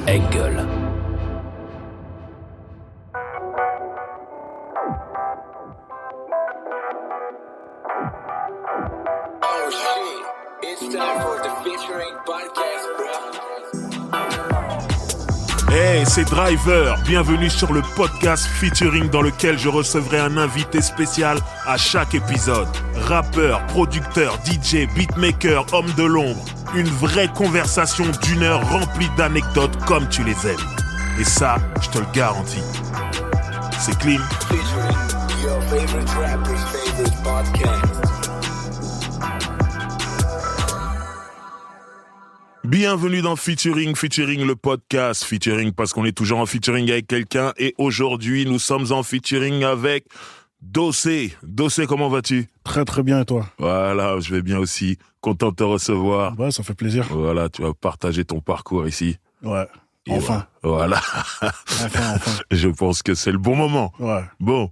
Engel. Oh shit, it's time for the featuring podcast, bro. Hey, c'est Driver, bienvenue sur le podcast featuring dans lequel je recevrai un invité spécial à chaque épisode. Rappeur, producteur, DJ, beatmaker, homme de l'ombre. Une vraie conversation d'1 heure remplie d'anecdotes comme tu les aimes. Et ça, je te le garantis. C'est clean. Featuring your favorite rapper's favorite podcast. Bienvenue dans Featuring le podcast. Featuring parce qu'on est toujours en featuring avec quelqu'un. Et aujourd'hui, nous sommes en featuring avec Dossé. Dossé, comment vas-tu ? Très très bien, et toi ? Voilà, je vais bien aussi. Content de te recevoir. Ouais, ça fait plaisir. Voilà, tu vas partager ton parcours ici. Ouais, Et enfin. Voilà. Enfin. Je pense que c'est le bon moment. Ouais. Bon,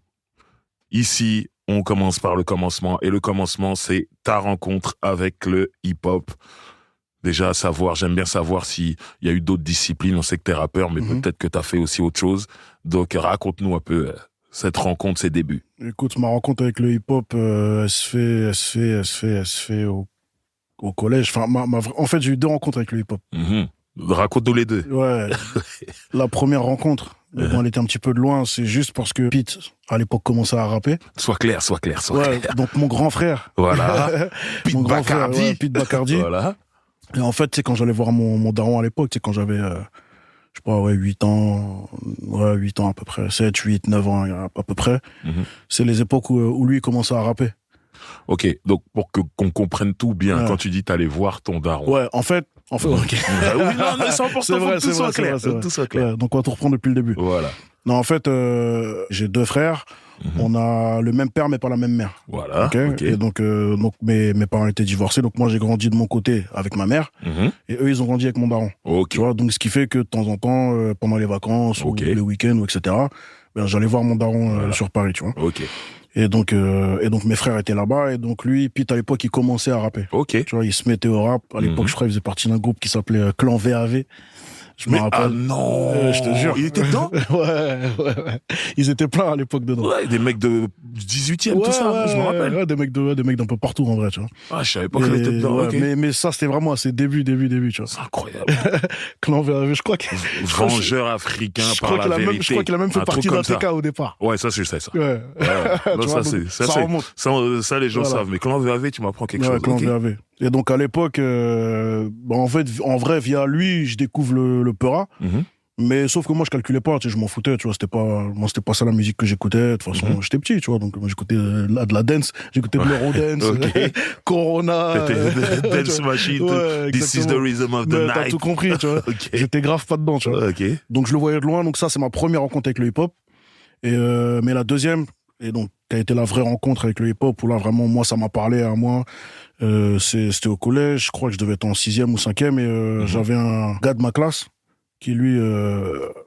ici, on commence par le commencement. Et le commencement, c'est ta rencontre avec le hip-hop. Déjà, j'aime bien savoir s'il y a eu d'autres disciplines. On sait que t'es rappeur, mais peut-être que t'as fait aussi autre chose. Donc, raconte-nous un peu cette rencontre, ses débuts. Écoute, ma rencontre avec le hip-hop, elle se fait au collège. Enfin, en fait, j'ai eu 2 rencontres avec le hip-hop. Raconte-nous les 2. Ouais. La première rencontre, bon, elle était un petit peu de loin. C'est juste parce que Pete, à l'époque, commençait à rapper. Sois clair. Ouais, donc mon grand frère. Voilà. Mon grand frère, ouais, Pete Bacardi. Voilà. Et en fait, c'est quand j'allais voir mon daron à l'époque, c'est quand j'avais, je sais pas, 8 ans à peu près, 7, 8, 9 ans à peu près. C'est les époques où lui commençait à rapper. Ok, donc pour qu'on comprenne tout bien, quand tu dis t'allais voir ton daron. Ouais, en fait, ok. Oui, non, mais c'est important, C'est vrai, faut que tout soit clair. c'est vrai. Tout soit clair. Ouais, donc on va tout reprendre depuis le début. Voilà. Non, en fait, j'ai 2 frères. On a le même père mais pas la même mère. Voilà. Okay. Et donc mes parents étaient divorcés, donc moi j'ai grandi de mon côté avec ma mère et eux ils ont grandi avec mon daron. Ok. Tu vois, donc ce qui fait que de temps en temps pendant les vacances ou les week-ends ou etc. Ben, j'allais voir mon daron sur Paris, tu vois. Ok. Et donc mes frères étaient là-bas et donc lui Pete à l'époque il commençait à rapper. Ok. Tu vois, il se mettait au rap. À l'époque je crois il faisait partie d'un groupe qui s'appelait Clan VAV. Je me rappelle. Ah non, je te jure. Il était dedans. Ouais. Ils étaient pleins à l'époque dedans. Ouais, des mecs de 18e, tout ça, je me rappelle. Ouais, des mecs d'un peu partout en vrai, tu vois. Ah, je savais pas qu'il était dedans. Ouais, ok. mais ça c'était vraiment à ses débuts, tu vois. C'est incroyable. Clan VAV, je crois que Vengeur africain par la vérité. je crois qu'il a même fait partie d'un TK au départ. Ouais, ça je sais ça. Ouais. Non, ça c'est ça les gens savent. Mais Clan VAV, tu m'apprends quelque chose. Clan VAV. Et donc à l'époque, en fait, en vrai, via lui, je découvre le Peura. Mais sauf que moi, je calculais pas, tu sais, je m'en foutais, tu vois, c'était pas ça la musique que j'écoutais. De toute façon, j'étais petit, tu vois, donc moi, j'écoutais de la dance, j'écoutais de l'Eurodance, Corona. Dance Machine, This is the Rhythm of the Night. T'as tout compris, tu vois. J'étais grave pas dedans, tu vois. Donc je le voyais de loin, donc ça, c'est ma première rencontre avec le hip-hop. Mais la deuxième, et donc, qui a été la vraie rencontre avec le hip-hop, où là, vraiment, moi, ça m'a parlé à moi. C'était au collège, je crois que je devais être en 6e ou 5e, et j'avais un gars de ma classe qui lui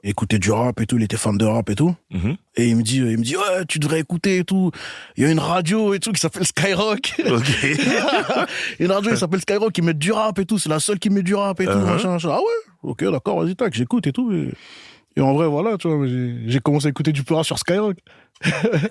écoutait du rap et tout, il était fan de rap et tout. Et il me dit ouais, tu devrais écouter et tout. Il y a une radio et tout qui s'appelle Skyrock. Une radio qui s'appelle Skyrock, qui met du rap et tout, c'est la seule qui met du rap et tout, machin. Ah ouais, ok, d'accord, vas-y, tac, j'écoute et tout. Et en vrai, voilà, tu vois, j'ai commencé à écouter du Peura sur Skyrock.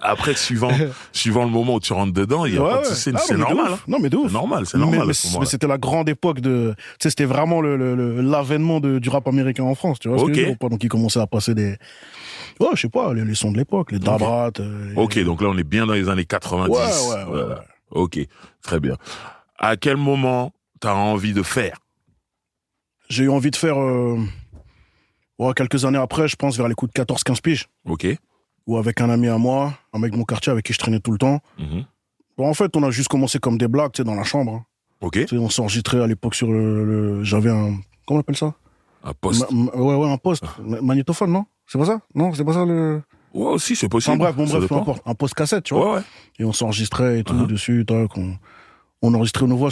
Après, suivant le moment où tu rentres dedans, il y a pas de souci, c'est normal. Non, mais de ouf. C'est normal, à ce moment-là. Mais c'était la grande époque de, tu sais, c'était vraiment l'avènement du rap américain en France, tu vois. Donc il commençait à passer je sais pas, les sons de l'époque, les Dabrat. Ok, donc là on est bien dans les années 90. Ouais. Ok, très bien. À quel moment t'as envie de faire ? J'ai eu envie de faire, quelques années après, je pense vers les coups de 14-15 piges. Ok. Ou avec un ami à moi, un mec de mon quartier avec qui je traînais tout le temps. Bon, en fait, on a juste commencé comme des blagues, tu sais, dans la chambre. Hein. Ok. Tu sais, on s'enregistrait à l'époque sur j'avais un... Comment on appelle ça ? Un poste. Ouais, un poste. Magnétophone, non ? C'est pas ça ? Non, c'est pas ça le... Ouais, aussi, c'est possible. Enfin bref, peu importe. Un post cassette, tu vois. Ouais. Et on s'enregistrait et tout dessus, on enregistrait nos voix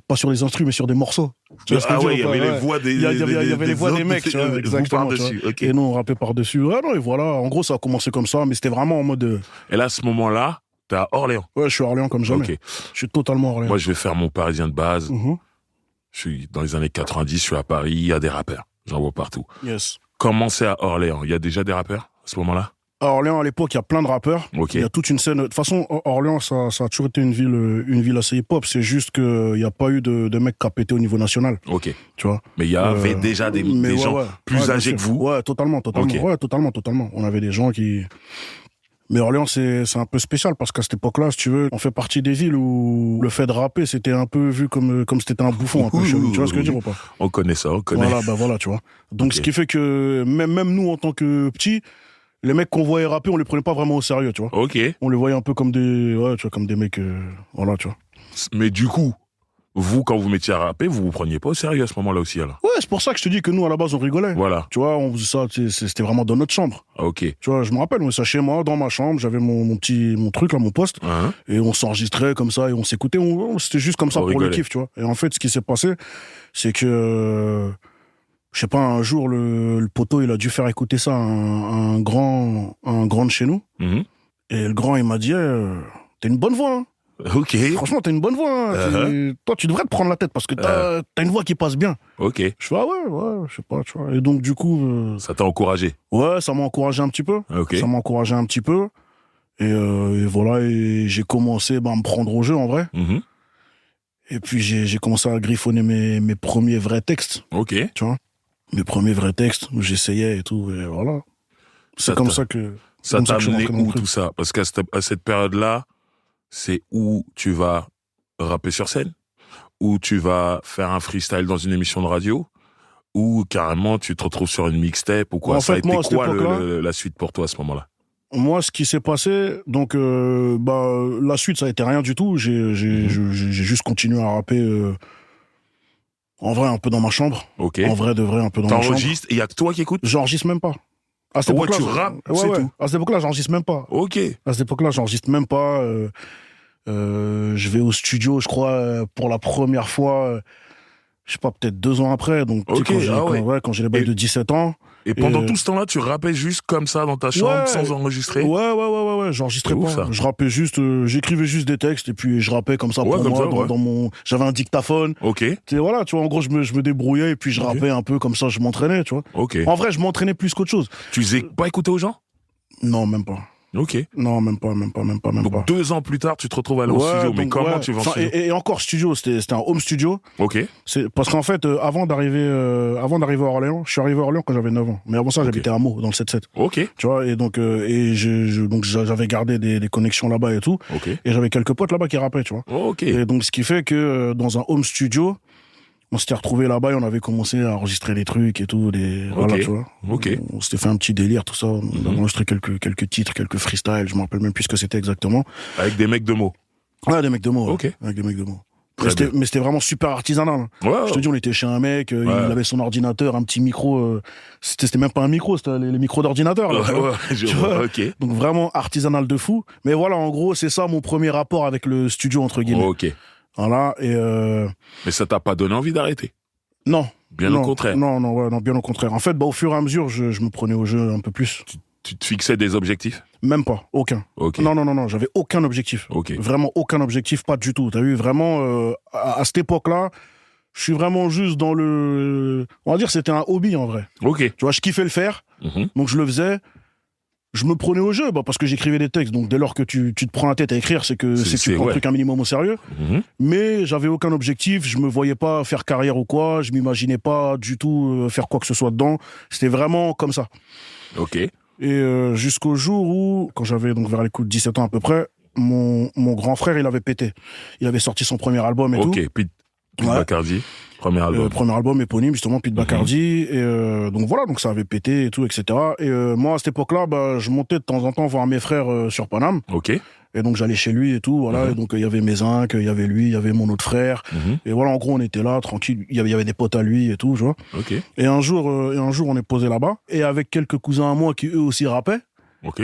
pas sur des instrus, mais sur des morceaux. Il y avait les voix des... Il y avait les voix des mecs, tu vois, exactement. Par-dessus, ok. Et nous, on rappait par-dessus. Et voilà. En gros, ça a commencé comme ça, mais c'était vraiment en mode... Et là, à ce moment-là, t'es à Orléans. Ouais, je suis à Orléans comme jamais. Okay. Je suis totalement Orléans. Moi, je vais faire mon Parisien de base. Je suis dans les années 90, je suis à Paris, il y a des rappeurs. J'en vois partout. Yes. Comment c'est à Orléans? Il y a déjà des rappeurs à ce moment-là? À Orléans, à l'époque, il y a plein de rappeurs. Ok. Il y a toute une scène. De toute façon, Orléans, ça a toujours été une ville assez hip-hop. C'est juste qu'il n'y a pas eu de mecs qui a pété au niveau national. Ok. Tu vois. Mais il y avait déjà des gens plus âgés que vous? Ouais, totalement. Okay. Ouais, totalement. On avait des gens qui... Mais Orléans, c'est un peu spécial parce qu'à cette époque-là, si tu veux, on fait partie des villes où le fait de rapper, c'était un peu vu comme si c'était un bouffon, un peu chelou. Tu vois ce que je veux dire ou pas? On connaît ça, on connaît. Voilà, tu vois. Donc, ce qui fait que même nous, en tant que petits, les mecs qu'on voyait rapper, on les prenait pas vraiment au sérieux, tu vois. Ok. On les voyait un peu comme des mecs, voilà, tu vois. Mais du coup, vous, quand vous mettiez à rapper, vous preniez pas au sérieux à ce moment-là aussi, alors? Ouais, c'est pour ça que je te dis que nous, à la base, on rigolait. Voilà. Tu vois, on faisait ça, c'était vraiment dans notre chambre. Ok. Tu vois, je me rappelle, on faisait ça chez moi, dans ma chambre, j'avais mon truc, là, mon poste, et on s'enregistrait comme ça, et on s'écoutait, c'était juste comme ça pour le kiff, tu vois. Et en fait, ce qui s'est passé, c'est que, je sais pas, un jour, le poteau, il a dû faire écouter ça à un grand de chez nous. Et le grand, il m'a dit, t'as une bonne voix, hein. Ok. Franchement, t'as une bonne voix, hein. Toi, tu devrais te prendre la tête parce que t'as une voix qui passe bien. Ok. Je fais, ouais, je sais pas, tu vois. Et donc, du coup... ça t'a encouragé? Ouais, ça m'a encouragé un petit peu. Ok. Ça m'a encouragé un petit peu. Et voilà, et j'ai commencé à me prendre au jeu, en vrai. Et puis, j'ai commencé à griffonner mes premiers vrais textes. Ok. Tu vois. Mes premiers vrais textes où j'essayais et tout, et voilà. C'est comme ça que... Ça t'a amené où, tout ça? Parce qu'à cette période-là, c'est où tu vas rapper sur scène, où tu vas faire un freestyle dans une émission de radio, ou carrément tu te retrouves sur une mixtape ou quoi. Ça a été quoi la suite pour toi à ce moment-là? Moi, ce qui s'est passé, donc la suite, ça a été rien du tout. J'ai juste continué à rapper en vrai un peu dans ma chambre. Ok. En vrai de vrai un peu dans ma chambre. T'enregistres et il y a que toi qui écoutes? J'enregistre même pas. À cette époque-là, tu rappes, c'est tout. À cette époque-là, j'enregistre même pas. Ok. À cette époque-là, j'enregistre même pas. Je vais au studio, je crois, pour la première fois, je sais pas, peut-être 2 ans après. Donc, quand j'ai les bails de 17 ans. Et pendant tout ce temps-là, tu rappais juste comme ça dans ta chambre, sans enregistrer? Ouais, j'enregistrais pas. Ça. Je rappais juste, j'écrivais juste des textes et puis je rappais comme ça pour moi, dans mon... J'avais un dictaphone. Ok. Voilà, tu vois, en gros, je me débrouillais et puis je rappais un peu comme ça, je m'entraînais, tu vois. Ok. En vrai, je m'entraînais plus qu'autre chose. Tu faisais pas écouter aux gens? Non, même pas. Ok. Non, même pas. Donc 2 ans plus tard, tu te retrouves à aller au studio. Mais comment tu vas en studio? Et encore studio, c'était un home studio. Ok. C'est parce qu'en fait, avant d'arriver à Orléans, je suis arrivé à Orléans quand j'avais 9 ans. Mais avant ça, j'habitais à Meaux, dans le 7-7. Ok. Tu vois, et donc, donc j'avais gardé des connexions là-bas et tout. Ok. Et j'avais quelques potes là-bas qui rappaient, tu vois. Ok. Et donc, ce qui fait que dans un home studio, on s'était retrouvés là-bas et on avait commencé à enregistrer des trucs et tout, voilà, tu vois. Ok. On s'était fait un petit délire, tout ça. On a enregistré quelques titres, quelques freestyles, je me rappelle même plus ce que c'était exactement. Avec des mecs de Meaux? Ouais, des mecs de Meaux. Ok. Avec des mecs de Meaux. Mais c'était vraiment super artisanal. Ouais, je te dis, on était chez un mec, il avait son ordinateur, un petit micro. C'était même pas un micro, c'était les micros d'ordinateur. Je vois. Ok. Donc vraiment artisanal de fou. Mais voilà, en gros, c'est ça mon premier rapport avec le studio, entre guillemets. Ok. Voilà, et Mais ça t'a pas donné envie d'arrêter? Non. Bien au contraire. Non, bien au contraire. En fait, au fur et à mesure, je me prenais au jeu un peu plus. Tu te fixais des objectifs? Même pas, aucun. Ok. Non, j'avais aucun objectif. Ok. Vraiment aucun objectif, pas du tout. T'as vu, vraiment, à cette époque-là, je suis vraiment juste dans le... On va dire c'était un hobby, en vrai. Ok. Tu vois, je kiffais le faire, donc je le faisais. Je me prenais au jeu, parce que j'écrivais des textes. Donc dès lors que tu te prends la tête à écrire, c'est que tu prends le truc un minimum au sérieux. Mais j'avais aucun objectif, je me voyais pas faire carrière ou quoi, je m'imaginais pas du tout faire quoi que ce soit dedans. C'était vraiment comme ça. Ok. Et jusqu'au jour où, quand j'avais donc vers les coups de 17 ans à peu près, mon grand frère, il avait pété. Il avait sorti son premier album et tout. Ok, Pete Bacardi, premier album. Premier album éponyme, justement, Pete Bacardi. Et donc voilà, donc ça avait pété et tout, etc. Et moi, à cette époque-là, je montais de temps en temps voir mes frères sur Paname. Ok. Et donc j'allais chez lui et tout, voilà. Et donc il y avait mes zincs, il y avait lui, il y avait mon autre frère. Et voilà, en gros, on était là, tranquille. Il y avait des potes à lui et tout, tu vois. Ok. Et un jour, on est posé là-bas. Et avec quelques cousins à moi qui eux aussi rappaient. Ok.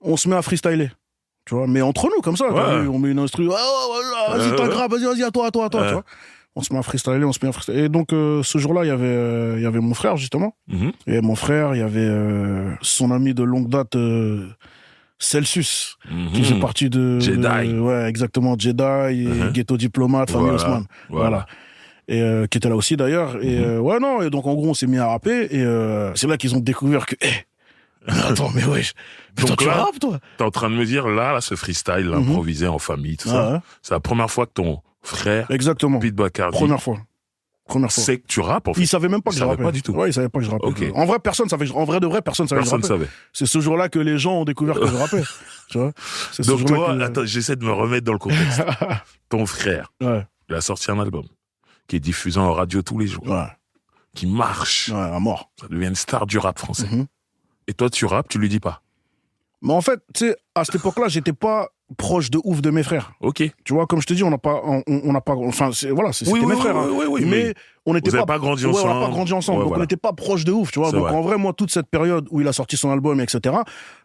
On se met à freestyler. Tu vois, mais entre nous, comme ça, on met une instru, vas-y, t'as grave, vas-y, à toi, tu vois. On se met à freestyler. Et donc, ce jour-là, il y avait mon frère, justement. Et mon frère, il y avait son ami de longue date, Celsius, qui fait partie de... Jedi. Ouais, exactement, Jedi, et Ghetto Diplomate, famille Haussmann. Voilà. et qui était là aussi d'ailleurs. Et ouais, non, et donc en gros, on s'est mis à rapper, et c'est là qu'ils ont découvert que, attends, mais wesh, mais toi, Donc tu là, rappes, toi? T'es en train de me dire, là, ce freestyle, improvisé en famille, tout ça, Ouais. c'est la première fois que ton frère, Exactement. Pete Bacardi, Première fois. sait que tu rappes, en fait. Il savait même pas que Il je savait rappais. pas du tout. Ouais, il savait pas que je rappais. Ok. En vrai, personne savait. En vrai de vrai, personne savait Personne que ne je rappais. savait. C'est ce jour-là que les gens ont découvert que je rappais. Tu vois. C'est ce Donc jour-là toi, que- attends, j'essaie de me remettre dans le contexte. Ton frère, Ouais. il a sorti un album qui est diffusé en radio tous les jours, Ouais. qui marche. Ouais, à mort. Ça devient une star du rap français. Mhm. Et toi, tu rappes, tu lui dis pas. Mais en fait, tu sais, à cette époque-là, j'étais pas proche de ouf de mes frères. Ok. Tu vois, comme je te dis, on n'a pas, enfin, c'était mes frères. Hein. oui, mais on n'était vous pas, avez pas grandi ouais, ensemble. on n'a pas grandi ensemble, Ouais, donc voilà. on n'était pas proche de ouf, tu vois. C'est Donc vrai. en vrai, moi, toute cette période où il a sorti son album, etc.,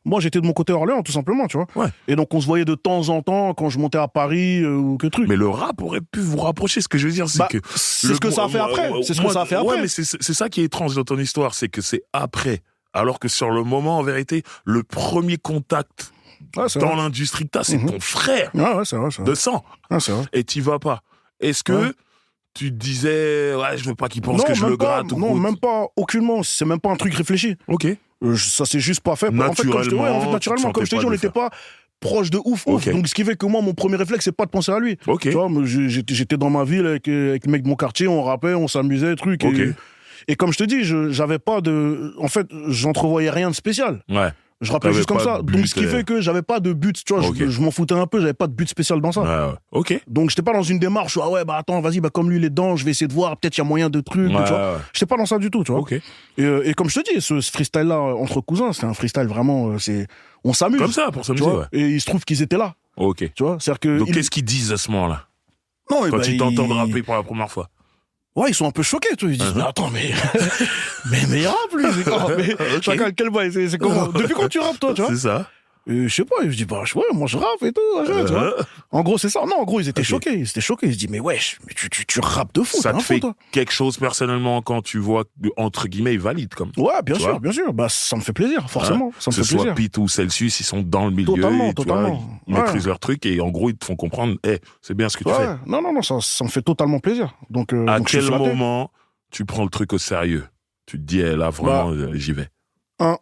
moi, j'étais de mon côté Orléans, tout simplement, tu vois. Ouais. Et donc on se voyait de temps en temps quand je montais à Paris ou que truc. Mais le rap aurait pu vous rapprocher. Ce que je veux dire, c'est Bah, que c'est ce que ça a fait après. C'est ce que ça a fait après. Ouais, mais c'est ça qui est étrange dans ton histoire, c'est que c'est après. Alors que sur le moment, en vérité, le premier contact Ouais, c'est dans vrai. l'industrie que t'as, c'est Mhm. ton frère Ouais, c'est vrai, c'est vrai. de sang. Ouais, c'est vrai. Et t'y vas pas. Est-ce que Ouais. tu te disais, ouais, je veux pas qu'il pense Non, que je même le pas, gratte ou non, quoi. même pas, aucunement. C'est même pas un truc réfléchi. Ok. Ça s'est juste pas fait. En fait, comme je te, ouais, en fait, Naturellement, naturellement, tu comme je te t'ai dit, on sentais n'était pas proche de ouf. Ok. Donc, ce qui fait que moi, mon premier réflexe, c'est pas de penser à lui. Ok. Tu vois, moi, j'étais dans ma ville avec les mecs de mon quartier, on rappait, on s'amusait, truc. Ok. Et comme je te dis, j'avais pas de. En fait, j'entrevoyais rien de spécial. Ouais. Je rappelais T'avais juste comme pas ça. de but, Donc, ce qui fait que j'avais pas de but. Tu vois, Ok. je m'en foutais un peu, j'avais pas de but spécial dans ça. Ouais. Ok. Donc, j'étais pas dans une démarche où, ah ouais, bah attends, vas-y, bah comme lui, il est dedans, je vais essayer de voir, peut-être il y a moyen de trucs. Ouais, tu vois. ouais. J'étais pas dans ça du tout, tu vois. Ok. Et comme je te dis, ce freestyle-là, entre cousins, c'était un freestyle vraiment, on s'amuse. Comme ça, pour tu s'amuser, vois. ouais. Et il se trouve qu'ils étaient là, Ok. tu vois. C'est-à-dire que. Donc, qu'est-ce qu'ils disent à ce moment-là? Non, et Quand bah, ils t'entendent rapper pour la première fois? Ouais, ils sont un peu choqués, tu vois. Ils disent, mais attends, mais. mais il rappe, lui, c'est quoi? Mais Ok. chacun, quel bail, c'est comment? Depuis quand tu rappes, toi, tu vois? C'est ça. Je sais pas, je dis, bah, ouais, moi je rappe et tout, machin, tu vois. En gros, c'est ça. Non, en gros, ils étaient Ok. choqués. Ils étaient choqués. Ils se disent, mais wesh, mais tu rappes de fou, Ça t'es te un fou, fait toi. quelque chose personnellement quand tu vois que, entre guillemets, ils valident comme. Ouais, bien Tu vois. sûr, bien sûr. Bah, ça me fait plaisir, forcément. Ça me Que ce fait soit plaisir. Pete ou Celsius, ils sont dans le milieu, Totalement, et, tu totalement. vois, ils Ouais. maîtrisent leur truc et en gros, ils te font comprendre, c'est bien ce que tu fais. Ouais, non, ça me fait totalement plaisir. Donc, À donc je suis quel flatté. moment tu prends le truc au sérieux? Tu te dis, là, vraiment, j'y vais.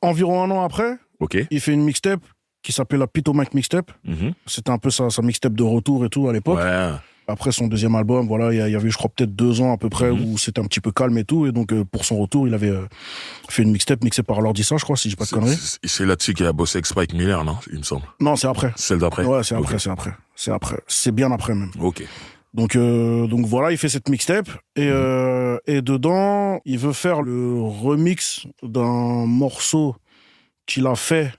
Environ un an après, Ok. il fait une mixtape qui s'appelle la Pitomac Mixtape. Mhm. C'était un peu sa mixtape de retour et tout à l'époque. Ouais. Après son deuxième album, voilà, il y avait, je crois, peut-être 2 ans à peu près Mhm. où c'était un petit peu calme et tout. Et donc, pour son retour, il avait fait une mixtape mixée par Lordissa, je crois, si j'ai pas de conneries. C'est là-dessus qu'il a bossé avec Spike Miller, non? Il me semble. Non, c'est après. Celle d'après? Ouais, c'est Ok. après, c'est après. C'est après. C'est bien après même. Ok. Donc voilà, il fait cette mixtape et dedans, il veut faire le remix d'un morceau qu'il a fait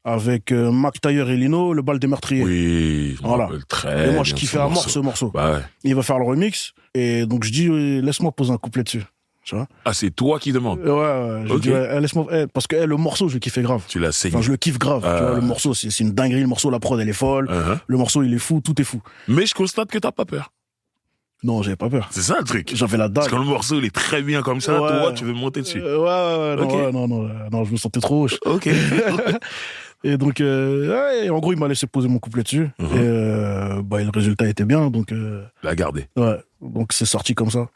avec Mac Taylor et Lino, Le Bal des Meurtriers. Oui, je me Voilà. rappelle très Et moi, je bien kiffais ce à mort morceau. ce morceau. Bah ouais. Il va faire le remix et donc je dis, laisse-moi poser un couplet dessus. Tu vois? Ah, c'est toi qui demandes. Ouais, je Ok. dis, laisse-moi, parce que le morceau, je le kiffais grave. Tu l'as saigné. Enfin, je le kiffe grave. Tu vois, le morceau, c'est une dinguerie. Le morceau, la prod, elle est folle. Uh-huh. Le morceau, il est fou. Tout est fou. Mais je constate que t'as pas peur. Non, j'avais pas peur. C'est ça le truc. J'avais la dalle. Parce que le morceau, il est très bien comme ça, Ouais. toi, tu veux monter dessus. Ouais, Ok. non, je me sentais trop hoche. Ok. Et donc, ouais, en gros, il m'a laissé poser mon couplet dessus. Mhm. Et le résultat était bien, donc La garder. ouais, donc c'est sorti comme ça.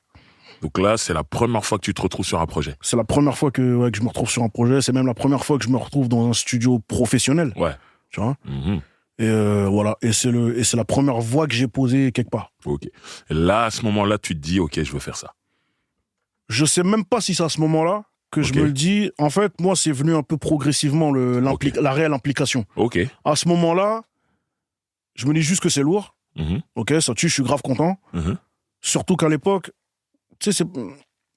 Donc là, c'est la première fois que tu te retrouves sur un projet. C'est la première fois que je me retrouve sur un projet. C'est même la première fois que je me retrouve dans un studio professionnel. Ouais. Tu vois. Mhm. Et voilà. Et c'est la première voix que j'ai posée quelque part. Ok. Et là, à ce moment-là, tu te dis, ok, je veux faire ça. Je sais même pas si c'est à ce moment-là que Ok. je me le dis. En fait, moi, c'est venu un peu progressivement la réelle implication. Ok. À ce moment-là, je me dis juste que c'est lourd. Mhm. Ok, ça tue, je suis grave content. Mhm. Surtout qu'à l'époque, tu sais,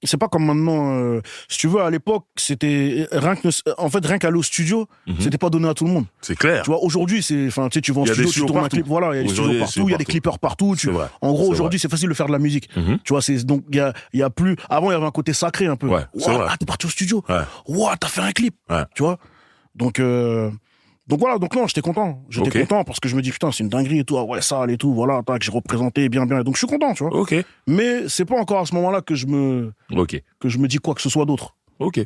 c'est pas comme maintenant. Si tu veux, à l'époque, c'était rien qu'aller au studio, Mhm. c'était pas donné à tout le monde. C'est clair. Tu vois, aujourd'hui, tu vas en Il y a des studio, tu studios tournes un partout. clip, voilà, il y a des Aujourd'hui, studios partout, il y a des partout. clippers partout. C'est vrai. En gros, C'est aujourd'hui, c'est facile de faire de la musique. Mhm. Tu vois, donc il y a plus. Avant, il y avait un côté sacré un peu. Ouais, c'est vrai. Ah, t'es parti au studio. Ouais. Ouah, t'as fait un clip. Ouais. Tu vois. Donc voilà, donc non, j'étais content. J'étais Ok. content parce que je me dis putain, c'est une dinguerie et tout. Ah ouais, ça et tout. Voilà, tac, j'ai représenté bien. Donc je suis content, tu vois. Ok. Mais c'est pas encore à ce moment-là que je me dis quoi que ce soit d'autre. Ok.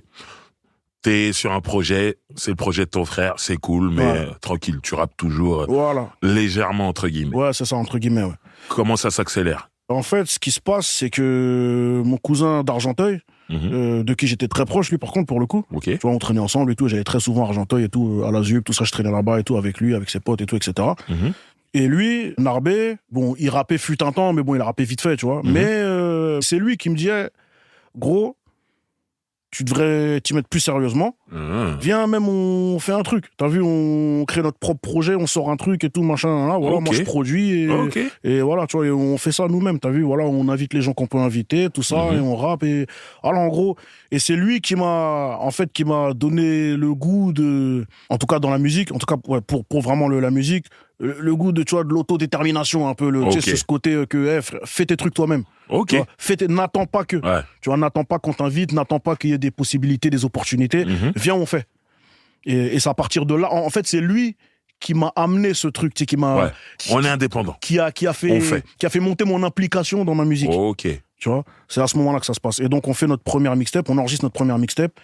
T'es sur un projet, c'est le projet de ton frère, c'est cool, mais Ouais. tranquille, tu rappes toujours Voilà. légèrement, entre guillemets. Ouais, c'est ça entre guillemets. Ouais. Comment ça s'accélère? En fait, ce qui se passe, c'est que mon cousin d'Argenteuil, de qui j'étais très proche, lui, par contre, pour le coup. Ok. Tu vois, on traînait ensemble et tout. J'allais très souvent à Argenteuil et tout, à la ZUP, tout ça, je traînais là-bas et tout, avec lui, avec ses potes et tout, etc. Et lui, Narbé, bon, il rappait fut un temps, mais bon, il a rappé vite fait, tu vois. Mais c'est lui qui me disait, gros, tu devrais t'y mettre plus sérieusement. Viens, même, on fait un truc. T'as vu, on crée notre propre projet, on sort un truc et tout, machin. Là, voilà, moi, je produis et voilà, tu vois, et on fait ça nous-mêmes. T'as vu, voilà, on invite les gens qu'on peut inviter, tout ça, et on rappe. Et alors, en gros, et c'est lui qui m'a donné le goût de, en tout cas dans la musique, en tout cas pour vraiment la musique, le goût de, tu vois, de l'autodétermination, un peu, tu sais, ce côté que, fais tes trucs toi-même. Ok. N'attends pas que. Ouais. Tu vois, n'attends pas qu'on t'invite, n'attends pas qu'il y ait des possibilités, des opportunités. Viens, on fait. Et c'est à partir de là, en fait, c'est lui qui m'a amené ce truc, tu sais, qui m'a. Ouais. On est indépendant. Qui a fait monter mon implication dans ma musique. Ok. Tu vois, c'est à ce moment-là que ça se passe. Et donc, on fait notre première mixtape, on enregistre notre première mixtape,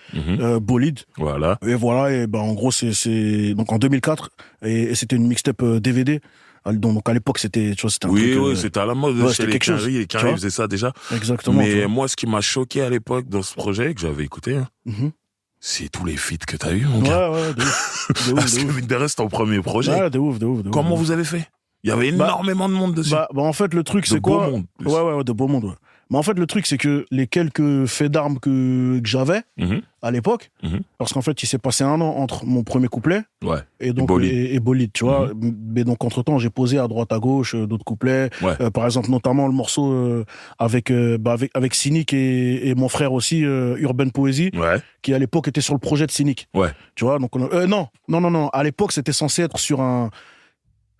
Bolide. Voilà. Et voilà, et ben, en gros, c'est donc en 2004, et c'était une mixtape DVD. Donc à l'époque, c'était, tu vois, c'était un truc. Oui, c'était à la mode chez les Quinry. Les Quinry faisaient ça déjà. Exactement. Mais moi, ce qui m'a choqué à l'époque dans ce projet, que j'avais écouté, c'est tous les feats que t'as eu, mon gars. Ouais, de ouf. Parce que mine de rien, c'était ton premier projet. Ouais, de ouf. Comment vous avez fait? Il y avait énormément de monde dessus. En fait, le truc, c'est quoi? De beau monde. Ouais, de beau monde, ouais. Mais en fait, le truc, c'est que les quelques faits d'armes que j'avais à l'époque, parce qu'en fait, il s'est passé un an entre mon premier couplet et Bolide, tu vois. Mais donc, entre-temps, j'ai posé à droite, à gauche d'autres couplets. Par exemple, notamment le morceau avec Cynic et mon frère aussi, Urban Poésie, qui à l'époque était sur le projet de Cynic. Tu vois, donc non. À l'époque, c'était censé être sur un...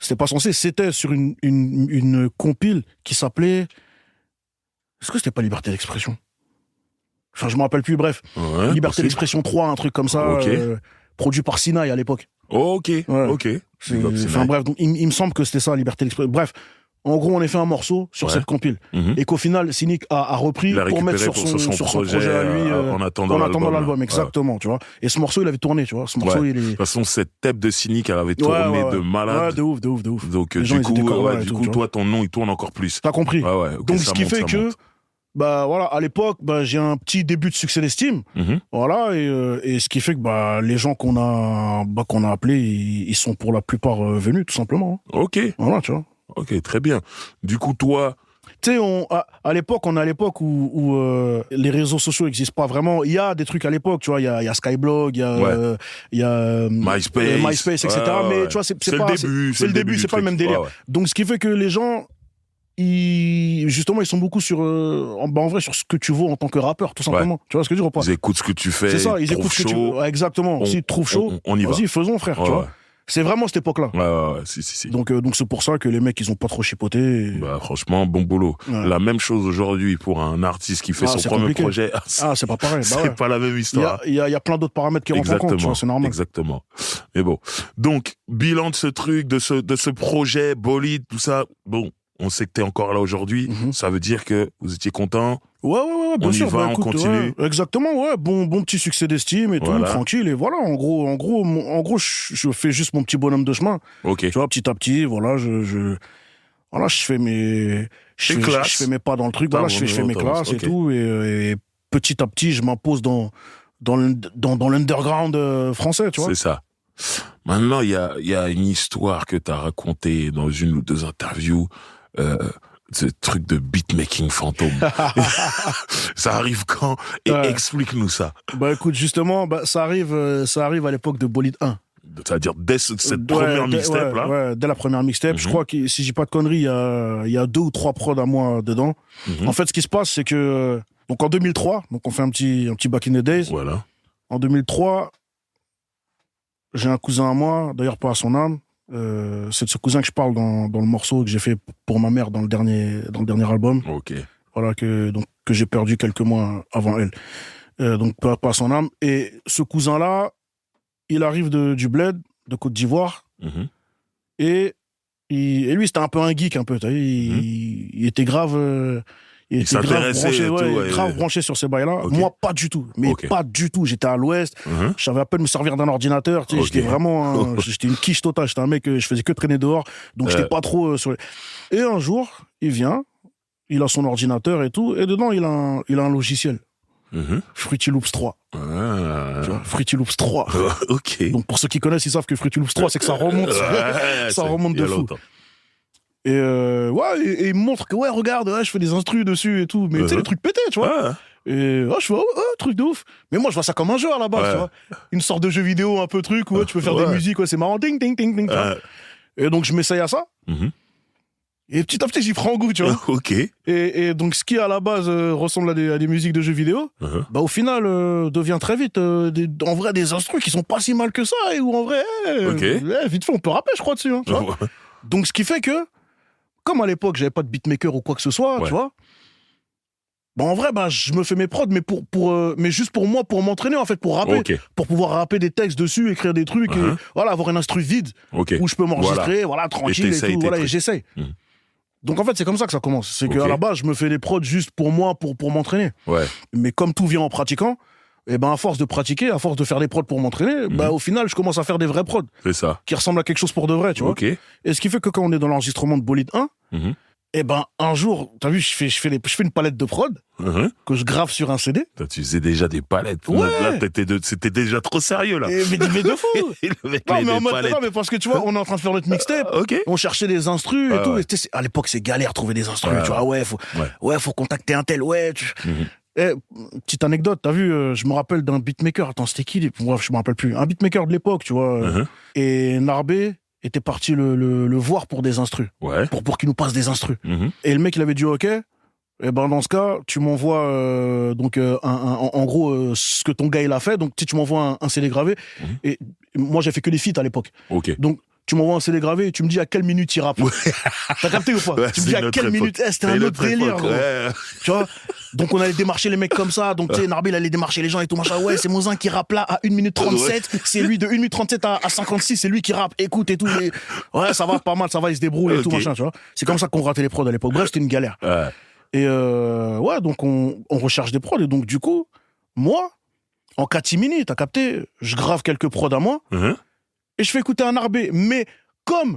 C'était sur une compile qui s'appelait... Est-ce que c'était pas Liberté d'expression? Enfin, je me rappelle plus, bref. Liberté d'expression 3, un truc comme ça, produit par Sinaï à l'époque. Ok. Enfin bref, donc, il me semble que c'était ça, Liberté d'expression. Bref, en gros, on a fait un morceau sur cette compile. Et qu'au final, Cynic a repris pour mettre sur son projet à lui, en attendant l'album. Exactement, tu vois. Et ce morceau, il avait tourné, tu vois. Ce morceau, De toute façon, cette tape de Cynic, elle avait tourné de malade. Ouais, de ouf. Donc, du coup, toi, ton nom, il tourne encore plus. T'as compris. Donc, ce qui fait que, monte. voilà, à l'époque, j'ai un petit début de succès d'estime. Voilà, et ce qui fait que, les gens qu'on a appelés, ils sont pour la plupart venus, tout simplement. Ok. Voilà, tu vois. Ok, très bien. Du coup, toi... Tu sais, on est à l'époque où les réseaux sociaux n'existent pas vraiment. Il y a des trucs à l'époque, tu vois, il y a Skyblog, il y a MySpace, etc. Mais tu vois, c'est pas... C'est le début, c'est pas le même délire. Donc, ce qui fait que les gens... ils sont beaucoup sur en vrai sur ce que tu vaux en tant que rappeur, tout simplement. Tu vois ce que je veux dire ou pas? Ils écoutent ce que tu fais. C'est ça, ils écoutent ce que tu veux. Exactement. S'ils te trouvent chaud, on y va. Vas-y, faisons, frère. Tu vois. C'est vraiment cette époque-là. Si. Donc c'est pour ça que les mecs, ils ont pas trop chipoté. Franchement, bon boulot. La même chose aujourd'hui pour un artiste qui fait son premier projet. C'est pas pareil. C'est pas la même histoire. Il y a plein d'autres paramètres qui rentrent en compte, tu vois, c'est normal. Exactement. Mais bon. Donc, bilan de ce truc, de ce projet, Bolide, tout ça. Bon, on sait que t'es encore là aujourd'hui. Ça veut dire que vous étiez content. Ouais, bien sûr. On continue. Exactement, bon petit succès d'estime et tout, tranquille. Et voilà, en gros, je fais juste mon petit bonhomme de chemin. Ok. Tu vois, petit à petit, voilà, je fais mes pas dans le truc, voilà, je fais mes classes et tout, et petit à petit, je m'impose dans l'underground français, tu vois. C'est ça. Maintenant, il y a une histoire que t'as racontée dans une ou deux interviews, ce truc de beatmaking fantôme. Ça arrive quand? Et explique-nous ça. Écoute, justement, ça arrive à l'époque de Bolide 1. C'est-à-dire dès cette première mixtape, là? Ouais, dès la première mixtape. Je crois que, si j'ai pas de conneries, il y a 2 ou 3 prods à moi dedans. En fait, ce qui se passe, c'est que, donc en 2003, donc on fait un petit back in the days. Voilà. En 2003, j'ai un cousin à moi, d'ailleurs pas à son âme, c'est de ce cousin que je parle dans le morceau que j'ai fait pour ma mère dans le dernier album. Ok. Voilà, que j'ai perdu quelques mois avant elle. Donc pas à son âme. Et ce cousin-là, il arrive du bled, de Côte d'Ivoire, et lui c'était un peu un geek un peu. Il était grave... Il était grave branché sur ces bails-là. Okay. Moi, pas du tout. Mais pas du tout. J'étais à l'ouest. Je savais à peine me servir d'un ordinateur. Tu sais, j'étais vraiment... j'étais une quiche totale. J'étais un mec, je faisais que traîner dehors. Donc, j'étais pas trop sur les... Et un jour, il vient il a son ordinateur et tout, et dedans, il a un logiciel. Fruity Loops 3. Tu vois, Fruity Loops 3. Ok. Donc, pour ceux qui connaissent, ils savent que Fruity Loops 3, c'est que ça remonte. Ça remonte de fou. Et et il me montre que, regarde, je fais des instrus dessus et tout, mais tu sais, les trucs pétés, tu vois. Et je vois, truc de ouf. Mais moi, je vois ça comme un jeu à la base, tu vois. Une sorte de jeu vidéo un peu truc, où tu peux faire des musiques, c'est marrant, ding, ding, ding, ding. Et donc, je m'essaye à ça. Et petit à petit, j'y prends goût, tu vois. Ok. Et donc, ce qui, à la base, ressemble à des musiques de jeux vidéo, au final, devient très vite, en vrai, des instrus qui sont pas si mal que ça, et où, en vrai, vite fait, on peut rapper, je crois, dessus, hein, tu vois. Donc, ce qui fait que, comme à l'époque, j'avais pas de beatmaker ou quoi que ce soit, tu vois, en vrai, je me fais mes prods, mais mais juste pour moi, pour m'entraîner, en fait, pour rapper. Pour pouvoir rapper des textes dessus, écrire des trucs, et voilà, avoir un instru vide, où je peux m'enregistrer, tranquille, et tout, et j'essaye. Donc, en fait, c'est comme ça que ça commence. C'est qu'à la base, je me fais des prods juste pour moi, pour m'entraîner. Mais comme tout vient en pratiquant, à force de pratiquer, à force de faire des prods pour m'entraîner, au final, je commence à faire des vrais prods. C'est ça. Qui ressemblent à quelque chose pour de vrai, tu vois. Et ce qui fait que quand on est dans l'enregistrement de Bolide 1, un jour, t'as vu, je fais une palette de prod que je grave sur un CD. Tu faisais déjà des palettes. Là, c'était déjà trop sérieux, là. Mais de fou. Mais parce que tu vois, on est en train de faire notre mixtape. On cherchait des instrus et tout. Et à l'époque, c'est galère de trouver des instrus. Tu vois, faut contacter un tel. Petite anecdote, t'as vu, je me rappelle d'un beatmaker. Attends, c'était qui? Je me rappelle plus. Un beatmaker de l'époque, tu vois. Et Narbé était parti le voir pour des instrus. Pour qu'il nous passe des instrus. Et le mec, il avait dit OK. Dans ce cas, tu m'envoies en gros ce que ton gars il a fait. Donc tu m'envoies un CD gravé. Et moi, j'ai fait que des feats à l'époque. Donc tu m'envoies un CD gravé et tu me dis à quelle minute il rappe. T'as capté ou pas? Tu me dis à quelle minute. C'était un autre délire, gros. Tu vois? Donc on allait démarcher les mecs comme ça. Donc tu sais, Narbil allait démarcher les gens et tout machin. C'est Mozin qui rappe là à 1 minute 37. C'est lui de 1 minute 37 à 56. C'est lui qui rappe. Écoute et tout. Et... ça va pas mal, ça va, il se débrouille et tout machin. Tu vois? C'est comme ça qu'on ratait les prods à l'époque. Bref, c'était une galère. Et donc on recherche des prods. Et donc du coup, moi, en catimini, t'as capté, je grave quelques prods à moi. Et je fais écouter un Narbé. Mais comme,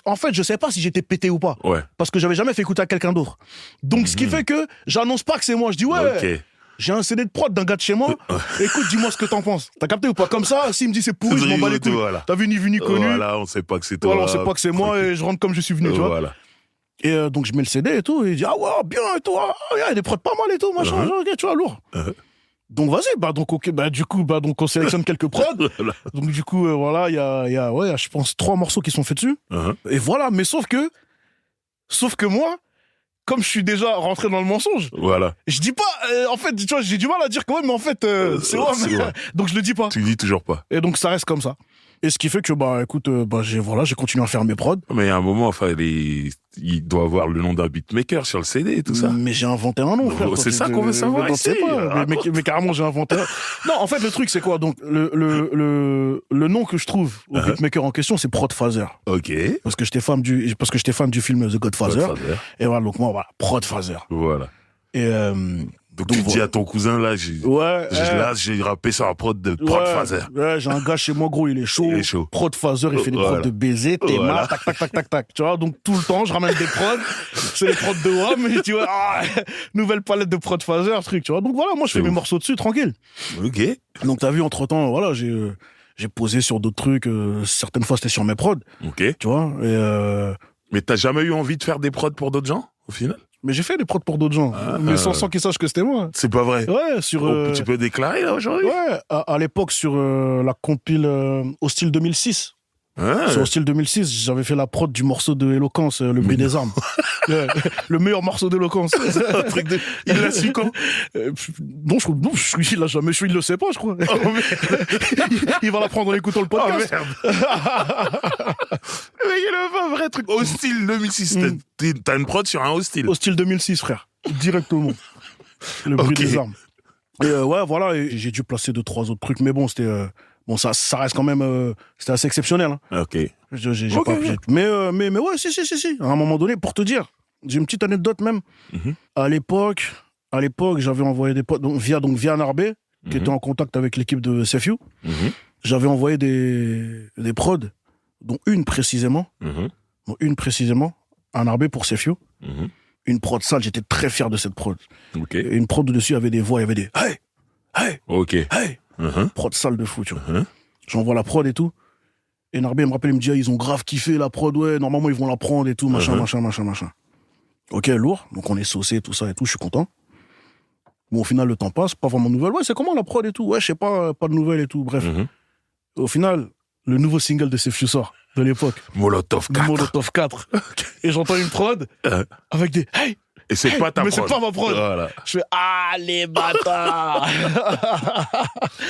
en fait, je sais pas si j'étais pété ou pas. Parce que j'avais jamais fait écouter à quelqu'un d'autre. Donc, ce qui fait que j'annonce pas que c'est moi. Je dis, j'ai un CD de prod d'un gars de chez moi. Écoute, dis-moi ce que t'en penses. T'as capté ou pas? Comme ça, s'il me dit c'est pourri, je m'en bats les couilles. T'as vu, ni vu, ni connu. On sait pas que c'est toi. On sait pas que c'est moi et je rentre comme je suis venu, tu vois. Et donc, je mets le CD et tout. Et il dit, bien et tout. Il y a des prods pas mal et tout, machin. Tu vois, lourd. Donc vas-y, du coup, on sélectionne quelques prods. Donc du coup, il y a, je pense 3 morceaux qui sont faits dessus. Et voilà, mais sauf que moi, comme je suis déjà rentré dans le mensonge, je dis pas, en fait, tu vois, j'ai du mal à dire quand même, mais en fait, c'est vrai. Donc je le dis pas. Tu dis toujours pas. Et donc ça reste comme ça. Et ce qui fait que, écoute, j'ai continué à faire mes prods. Mais à un moment, il doit avoir le nom d'un beatmaker sur le CD et tout ça. Mais j'ai inventé un nom, frère. C'est ça qu'on veut savoir ici. Mais carrément, j'ai inventé un... Non, en fait, le truc, c'est quoi? Donc, le nom que je trouve au beatmaker en question, c'est Prodphaser. Parce que j'étais fan du film The Godfather. Et voilà, donc moi, Prodphaser. Voilà. Et, donc tu dis à ton cousin, là, j'ai rappé sur un prod de Prodphaser. J'ai un gars chez moi, gros, il est chaud. Prodphaser, il fait des prods de baiser, Théma, tac. Tu vois, donc tout le temps, je ramène des prods. C'est les prods de WAM, et tu vois, nouvelle palette de Prodphaser, truc, tu vois. Donc voilà, moi, je fais mes morceaux dessus, tranquille. Donc t'as vu, entre-temps, voilà, j'ai posé sur d'autres trucs, certaines fois, c'était sur mes prods. Tu vois, Mais t'as jamais eu envie de faire des prods pour d'autres gens, au final? Mais j'ai fait des prods pour d'autres gens, mais sans qu'ils sachent que c'était moi. C'est pas vrai? sur... Tu peux déclarer, là, aujourd'hui? À l'époque, sur la compile Hostile 2006. Sur Hostile 2006, j'avais fait la prod du morceau de Éloquence, Le bruit des armes. Le meilleur morceau d'Éloquence. Il l'a su quand? Non, il l'a jamais su, il le sait pas, je crois. Il va l'apprendre en écoutant le podcast. Merde. Mais il a un vrai truc. Hostile 2006. T'as une prod sur un Hostile. Hostile 2006, frère. Directement. Le bruit des armes. Et voilà, et j'ai dû placer 2-3 autres trucs, mais bon, c'était... ça reste quand même... c'était assez exceptionnel. Hein. J'ai pas... Mais ouais, si. À un moment donné, pour te dire, j'ai une petite anecdote même. À l'époque, j'avais envoyé des potes, via Narbé, qui était en contact avec l'équipe de Sefiu. J'avais envoyé des prods, dont une précisément, à Narbé pour Sefiu. une prod sale, j'étais très fier de cette prod. Ok. Et une prod dessus, il y avait des voix, il y avait des hey, hey, Ok. hey. Prod sale de fou, tu vois. J'envoie la prod et tout. Et Narbé me rappelle, il me dit, ils ont grave kiffé la prod, ouais, normalement ils vont la prendre et tout, machin. Ok, lourd. Donc on est saucé, tout ça et tout, je suis content. Bon, au final, le temps passe, pas vraiment de nouvelles. Ouais, c'est comment la prod et tout? Ouais, je sais pas de nouvelles et tout, bref. Au final, le nouveau single de Sefiu sort, de l'époque. Molotov 4. Molotov 4. Et j'entends une prod avec des hey! Et c'est pas ta mais prod. c'est pas ma prod. Voilà. Je fais ah les bâtards.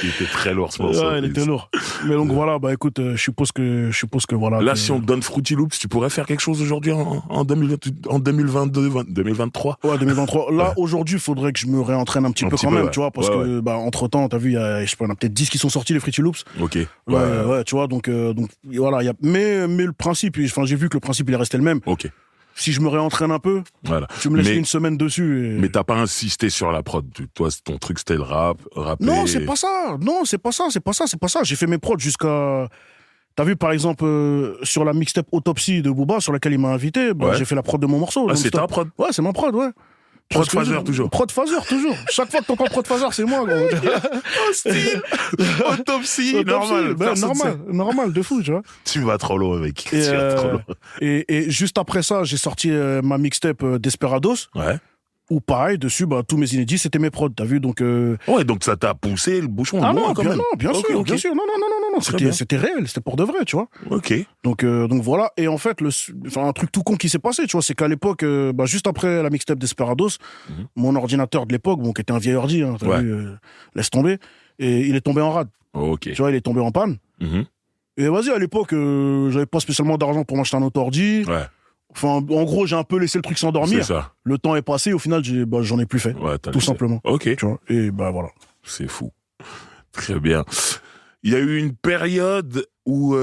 Il était très lourd ce morceau. Ouais, il était lourd. Mais donc voilà, bah écoute, je suppose que voilà. Là, que... si on te donne Fruity Loops, tu pourrais faire quelque chose aujourd'hui en 2022, 2023. Ouais, 2023. Là, aujourd'hui, il faudrait que je me réentraîne un petit peu quand même, tu vois, parce que bah entre temps, t'as vu, il y a peut-être 10 qui sont sortis les Fruity Loops. Ok. Ouais, tu vois, donc voilà, mais le principe, enfin j'ai vu que le principe il est resté le même. Ok. Si je me réentraîne un peu, voilà. tu me laisses une semaine dessus. Mais t'as pas insisté sur la prod. Toi, ton truc, c'était le rapper. Non, c'est pas ça. Non, c'est pas ça. J'ai fait mes prods jusqu'à... T'as vu, par exemple, sur la mixtape Autopsie de Booba, sur laquelle il m'a invité, bah, j'ai fait la prod de mon morceau. Ah, c'est ta prod? Ouais, c'est ma prod, ouais. Prod Phaser, toujours. Prod Phaser, toujours. Chaque fois que t'entends Prod Phaser, c'est moi, gros. Hostile. Autopsie. Normal. Ben, normal, de fou, tu vois. Tu vas trop loin, mec. Et juste après ça, j'ai sorti ma mixtape Desperados. Ouais. Où pareil, dessus, bah, tous mes inédits, c'était mes prods, t'as vu, donc... Ouais, donc ça t'a poussé le bouchon loin, quand même. Non, bien sûr. Non, c'était réel, c'était pour de vrai, tu vois. Ok. Donc voilà, et en fait, un truc tout con qui s'est passé, tu vois, c'est qu'à l'époque, juste après la mixtape Desperados, mon ordinateur de l'époque, bon, qui était un vieil ordi, hein, t'as vu, laisse tomber, et il est tombé en rade. Ok. Tu vois, il est tombé en panne. Et vas-y, à l'époque, j'avais pas spécialement d'argent pour m'acheter un autre ordi. Ouais. Enfin, en gros, j'ai un peu laissé le truc s'endormir. C'est ça. Le temps est passé, au final, j'en ai plus fait. Ouais, tout simplement. Ok. Tu vois, et bah voilà. C'est fou. Très bien. Il y a eu une période où moi,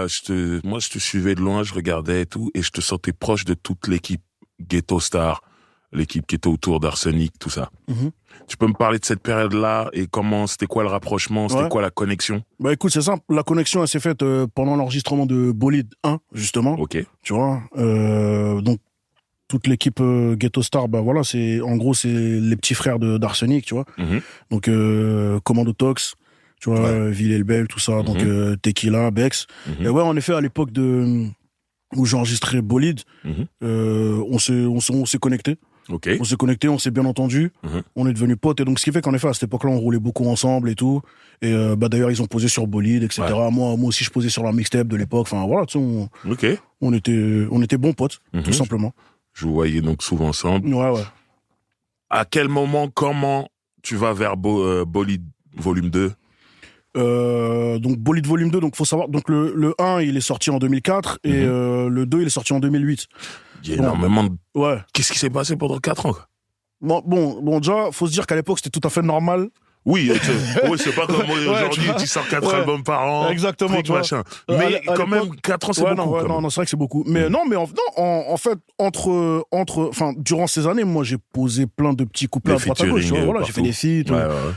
je te suivais de loin, je regardais et tout, et je te sentais proche de toute l'équipe Ghetto Star, l'équipe qui était autour d'Arsenic, tout ça. Tu peux me parler de cette période-là et c'était quoi le rapprochement, c'était quoi la connexion? Bah écoute, c'est simple, la connexion elle s'est faite pendant l'enregistrement de Bolide 1, justement. Ok. Tu vois, donc toute l'équipe Ghetto Star, bah voilà, en gros c'est les petits frères d'Arsenic, tu vois. Donc Commando Tox, tu vois, Ville et le Bel, tout ça, donc Tequila, Bex. Et ouais, en effet, à l'époque où j'ai enregistré Bolide, on s'est connectés. Okay. On s'est connectés, on s'est bien entendu, on est devenus potes, et donc ce qui fait qu'en effet à cette époque-là on roulait beaucoup ensemble et tout, et d'ailleurs ils ont posé sur Bolide, etc. Moi aussi je posais sur leur mixtape de l'époque, enfin voilà, tu sais, on était bons potes, tout simplement. Je vous voyais donc souvent ensemble. Ouais. À quel moment, comment tu vas vers Bolide Volume 2? Donc Bolide Volume 2, donc faut savoir, donc le 1 il est sorti en 2004 et le 2 il est sorti en 2008. Il y a énormément de... Ouais. Qu'est-ce qui s'est passé pendant 4 ans? Bon, déjà, faut se dire qu'à l'époque, c'était tout à fait normal. Oui, c'est pas comme aujourd'hui, tu sors 4 albums par an. Exactement, truc, machin. Mais quand même, 4 ans, c'est beaucoup. Non, c'est vrai que c'est beaucoup. Mais non, mais en fait, durant ces années, moi, j'ai posé plein de petits couplets à droite à gauche. Voilà, j'ai fait des feats,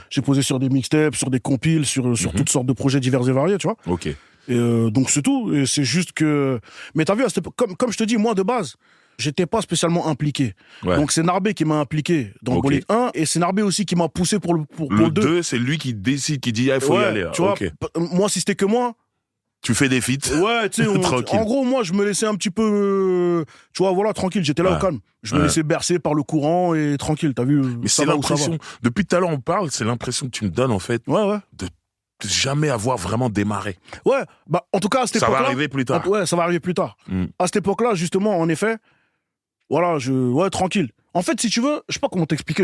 j'ai posé sur des mixtapes, sur des compiles, sur toutes sortes de projets divers et variés, tu vois. Ok. Et donc c'est tout. Et c'est juste que. Mais t'as vu, comme je te dis, moi de base, j'étais pas spécialement impliqué. Ouais. Donc c'est Narbé qui m'a impliqué dans Bolide 1 et c'est Narbé aussi qui m'a poussé pour le 2. C'est lui qui décide, qui dit il faut y aller. Tu vois, moi si c'était que moi. Tu fais des feats. Ouais, tu sais, tranquille. En gros, moi je me laissais un petit peu, tu vois, voilà, tranquille. J'étais là au calme. Je me laissais bercer par le courant et tranquille. T'as vu. Mais c'est l'impression. Depuis tout à l'heure on parle, c'est l'impression que tu me donnes en fait. Ouais. De jamais avoir vraiment démarré. Ouais, bah en tout cas à cette époque-là. Ça va arriver plus tard. Ouais, ça va arriver plus tard. À cette époque-là, justement, en effet, voilà, tranquille. En fait, si tu veux, je sais pas comment t'expliquer,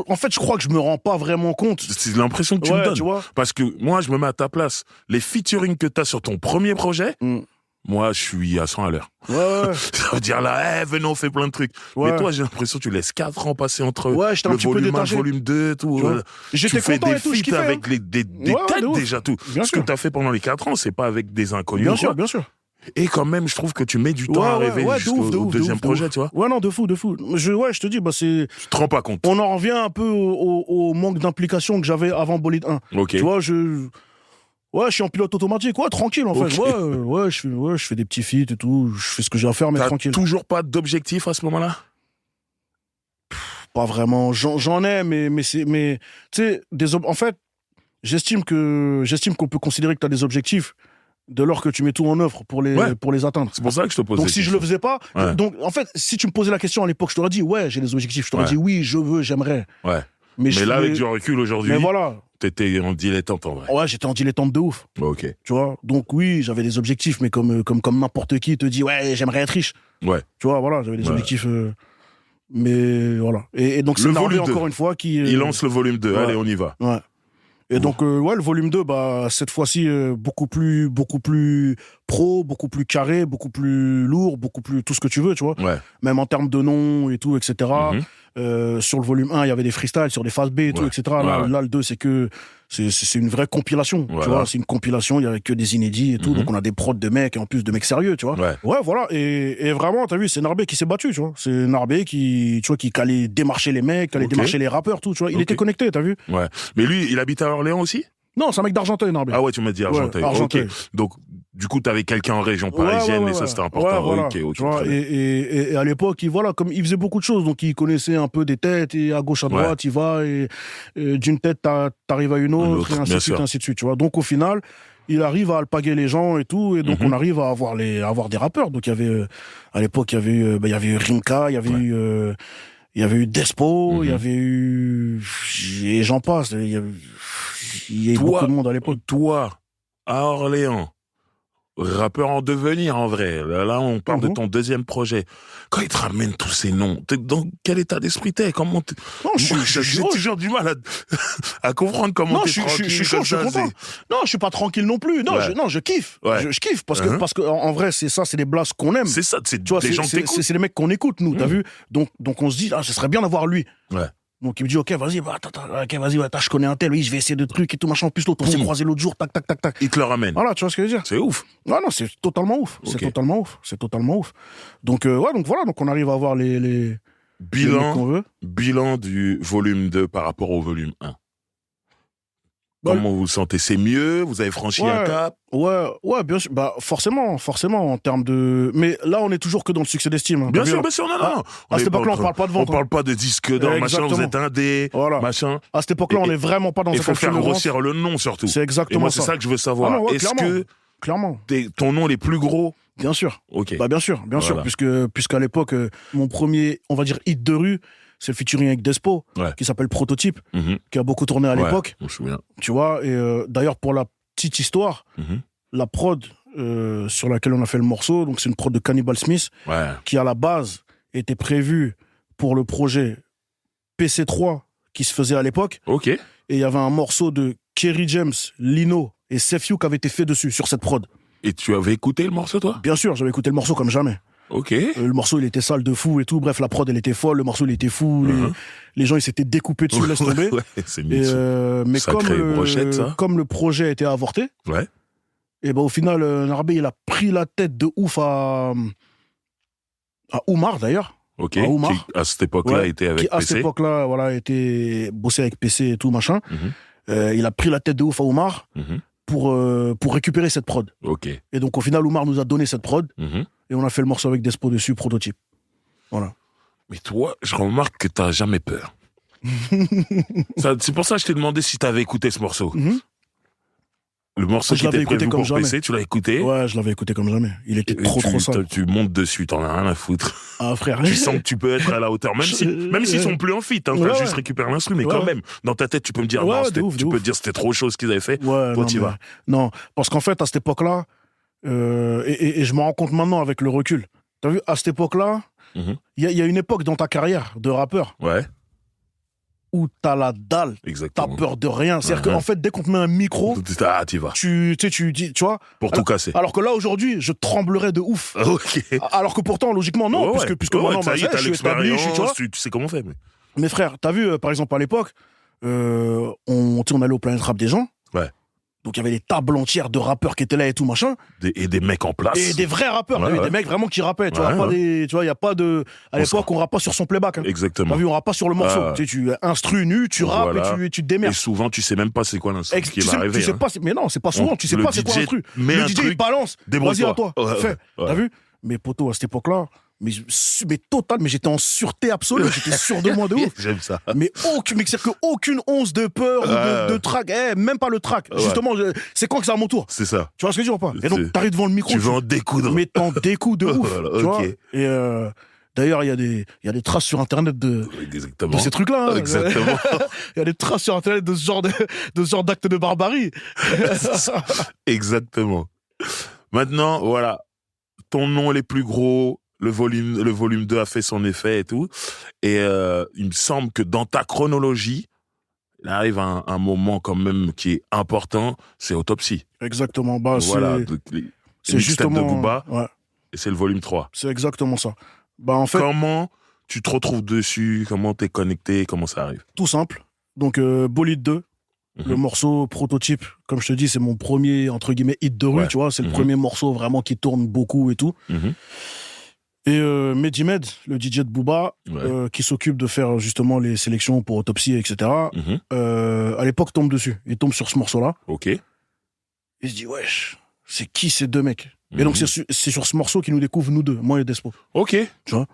en fait, je crois que je me rends pas vraiment compte. C'est l'impression que tu me donnes. Tu vois. Parce que moi, je me mets à ta place. Les featuring que t'as sur ton premier projet, moi, je suis à 100 à l'heure. Ouais. Ça veut dire là, venez, on fait plein de trucs. Ouais. Mais toi, j'ai l'impression que tu laisses 4 ans passer entre le volume 1, volume 2, tout. J'étais tu fais content des et tout, feats avec des têtes déjà, tout. Ce que t'as fait pendant les 4 ans, c'est pas avec des inconnus. Bien sûr. Et quand même, je trouve que tu mets du temps à arriver jusqu'au deuxième projet, tu vois. Ouais, non, de fou. Je te dis, c'est... Tu te rends pas compte. On en revient un peu au manque d'implication que j'avais avant Bolide 1. Ok. Tu vois, Ouais, je suis en pilote automatique. Ouais, tranquille, en fait. Ouais, je fais des petits feats et tout. Je fais ce que j'ai à faire, mais tranquille. Toujours pas d'objectif à ce moment-là? Pas vraiment. J'en ai, mais tu sais, en fait, j'estime qu'on peut considérer que tu as des objectifs dès lors que tu mets tout en œuvre pour les atteindre. C'est pour ça que je te pose. Donc si je le faisais pas, donc en fait, si tu me posais la question à l'époque, je t'aurais dit ouais, j'ai des objectifs. Je t'aurais dit oui, je veux, j'aimerais. Ouais. Mais là, avec du recul aujourd'hui, t'étais en dilettante en vrai. Ouais, j'étais en dilettante de ouf. Ok. Tu vois. Donc oui, j'avais des objectifs, mais comme n'importe qui te dit ouais, j'aimerais être riche. Ouais. Tu vois, voilà, j'avais des objectifs. Mais voilà. Et donc c'est Narbé encore une fois qui. Il lance le volume 2. Allez, on y va. Ouais. Et donc le volume 2, cette fois-ci beaucoup plus pro, beaucoup plus carré, beaucoup plus lourd, beaucoup plus tout ce que tu veux, tu vois. Ouais. Même en termes de nom et tout, etc. Sur le volume 1, il y avait des freestyles sur des phases B et tout, etc. Là, le 2, c'est une vraie compilation, tu vois. C'est une compilation, il y avait que des inédits et tout, donc on a des prods de mecs, et en plus de mecs sérieux, tu vois. Ouais, voilà. Et vraiment, t'as vu, c'est Narbé qui s'est battu, tu vois. C'est Narbé qui allait démarcher les mecs, qui allait démarcher les rappeurs, tout, tu vois. Il était connecté, t'as vu. Ouais. Mais lui, il habite à Orléans aussi? Non, c'est un mec d'Argenteuil, Narbé. Ah ouais, tu m'as dit Argenteuil. Argenteuil. Ok. Donc, du coup, t'avais quelqu'un en région parisienne et ça, c'était important. Voilà. Ok. Tu vois, et à l'époque, comme il faisait beaucoup de choses, donc il connaissait un peu des têtes, et à gauche, à droite, il va, et d'une tête, t'arrives à une autre, et ainsi de suite, tu vois. Donc, au final, il arrive à alpaguer les gens et tout, et donc on arrive à avoir des rappeurs. Donc, il y avait, à l'époque, il y avait eu Rimka, il y avait eu, il y avait eu Despo, il y avait eu, et j'en passe, il y a eu beaucoup de monde à l'époque. Toi, à Orléans, rappeur en devenir en vrai. Là, on parle de ton deuxième projet. Quand il te ramène tous ces noms, dans quel état d'esprit t'es? Comment t'es... Non, j'ai toujours du mal à comprendre comment t'es tranquille. Je suis chaud, je suis content. Non, je suis pas tranquille non plus. Non, je kiffe. Je kiffe parce que en vrai, c'est des blagues qu'on aime. C'est ça, c'est des gens qui t'écoutent. C'est les mecs qu'on écoute, nous, t'as vu? Donc on se dit, ce serait bien d'avoir lui. Ouais. Donc il me dit ok vas-y je connais un tel, oui je vais essayer de trucs et tout machin. En plus l'autre on s'est croisé l'autre jour, tac. Il te le ramène. Voilà, tu vois ce que je veux dire. C'est ouf. Non, c'est totalement ouf. Okay. C'est totalement ouf. Donc donc on arrive à avoir les qu'on veut. Bilan du volume 2 par rapport au volume 1. Comment vous vous sentez? C'est mieux? Vous avez franchi un cap? Ouais, bien sûr. Forcément, en termes de... Mais là, on est toujours que dans le succès d'estime. Hein. Bien sûr, non. À cette époque-là, on parle pas de vente. On parle pas de disque d'or, machin, vous êtes indé, machin. À cette époque-là, on est vraiment pas dans cette Il faut faire grossir le nom, surtout. C'est exactement ça. Et moi, c'est ça que je veux savoir. Est-ce que ton nom est plus gros? Bien sûr. Ok. Bien sûr. Puisqu'à l'époque, mon premier, on va dire, hit de rue, c'est le featuring avec Despo, qui s'appelle Prototype, qui a beaucoup tourné à l'époque. Je me souviens. Tu vois, et d'ailleurs, pour la petite histoire, la prod sur laquelle on a fait le morceau, donc c'est une prod de Cannibal Smith, qui à la base était prévue pour le projet PC3 qui se faisait à l'époque. Ok. Et il y avait un morceau de Kerry James, Lino et Sefiu qui avait été fait dessus, sur cette prod. Et tu avais écouté le morceau, toi? Bien sûr, j'avais écouté le morceau comme jamais. Ok. Le morceau, il était sale de fou et tout. Bref, la prod, elle était folle. Le morceau, il était fou. Les gens, ils s'étaient découpés dessus, laisse tomber. C'est mais comme le projet a été avorté, et au final, Narbé, il a pris la tête de ouf à Oumar, d'ailleurs. Ok. Qui, à cette époque-là, était avec PC. À cette époque-là, était bossé avec PC et tout, machin. Il a pris la tête de ouf à Oumar. Pour récupérer cette prod. Ok. Et donc, au final, Oumar nous a donné cette prod. Et on a fait le morceau avec Despo dessus, Prototype. Voilà. Mais toi, je remarque que t'as jamais peur. C'est pour ça que je t'ai demandé si t'avais écouté ce morceau. Le morceau qui était prévu pour PC, tu l'as écouté? Ouais, je l'avais écouté comme jamais. Il était trop sale. Tu montes dessus, t'en as rien à foutre. Ah, frère. Tu sens que tu peux être à la hauteur, même s'ils sont plus en feat, t'as juste récupéré l'instru, mais quand même, dans ta tête, tu peux me dire, non, tu peux te dire c'était trop chaud ce qu'ils avaient fait. Toi, t'y vas. Non, parce qu'en fait, à cette époque-là, et je me rends compte maintenant avec le recul, t'as vu, à cette époque-là, il y a une époque dans ta carrière de rappeur. Où t'as la dalle, t'as peur de rien. C'est-à-dire qu'en fait, dès qu'on te met un micro, t'y vas. Tu dis, tu vois. Pour tout casser. Alors que là, aujourd'hui, je tremblerais de ouf. Ok. Alors que pourtant, logiquement, non, puisque maintenant, t'as je suis établi, tu sais comment faire. Mais frère, t'as vu, par exemple, à l'époque, on allait au Planet Rap des gens. Donc il y avait des tables entières de rappeurs qui étaient là et tout machin. Et des mecs en place. Et des vrais rappeurs, des mecs vraiment qui rappaient. Tu vois, pas des, tu vois, il y a pas de. À l'époque, on rappe pas sur son playback. Hein. Exactement. T'as vu, on rappe pas sur le morceau. Tu instru nu, tu rappes et tu te démerdes. Et souvent, tu sais même pas c'est quoi l'instru qui va arriver. Tu sais pas, mais non, c'est pas souvent. Tu sais pas c'est quoi l'instru. Le DJ il balance. Vas-y à toi. Fais. T'as vu? Mais poto, à cette époque-là. Mais total, mais j'étais en sûreté absolue, j'étais sûr de moi de ouf. J'aime ça. Mais c'est-à-dire qu'aucune once de peur ou de trac, même pas le trac. Justement, c'est quand que c'est à mon tour. C'est ça. Tu vois ce que je veux dire ou pas? Et donc, t'arrives devant le micro. Tu veux en découdre. Mais t'en découds de ouf. Voilà, tu vois. Et d'ailleurs, il y a des traces sur Internet de ces trucs-là. Hein. Exactement. Il y a des traces sur Internet de ce genre d'acte de barbarie. Exactement. Maintenant, voilà. Ton nom les plus gros. Le volume 2 a fait son effet et tout. Et il me semble que dans ta chronologie, il arrive un moment quand même qui est important, c'est Autopsie. Exactement. Bah, voilà, c'est justement... de Booba, ouais. Et c'est le volume 3. C'est exactement ça. Bah, en fait, comment tu te retrouves dessus? Comment t'es connecté? Comment ça arrive? Tout simple. Donc, Bolide 2, le morceau prototype, comme je te dis, c'est mon premier, entre guillemets, hit de rue, tu vois. C'est le premier morceau vraiment qui tourne beaucoup et tout. Et Medimed, le DJ de Booba, qui s'occupe de faire justement les sélections pour Autopsie, etc., à l'époque tombe dessus. Il tombe sur ce morceau-là. Ok. Il se dit, wesh, c'est qui ces deux mecs? Et donc, c'est sur ce morceau qu'il nous découvre, nous deux, moi et Despo. Ok. Tu vois?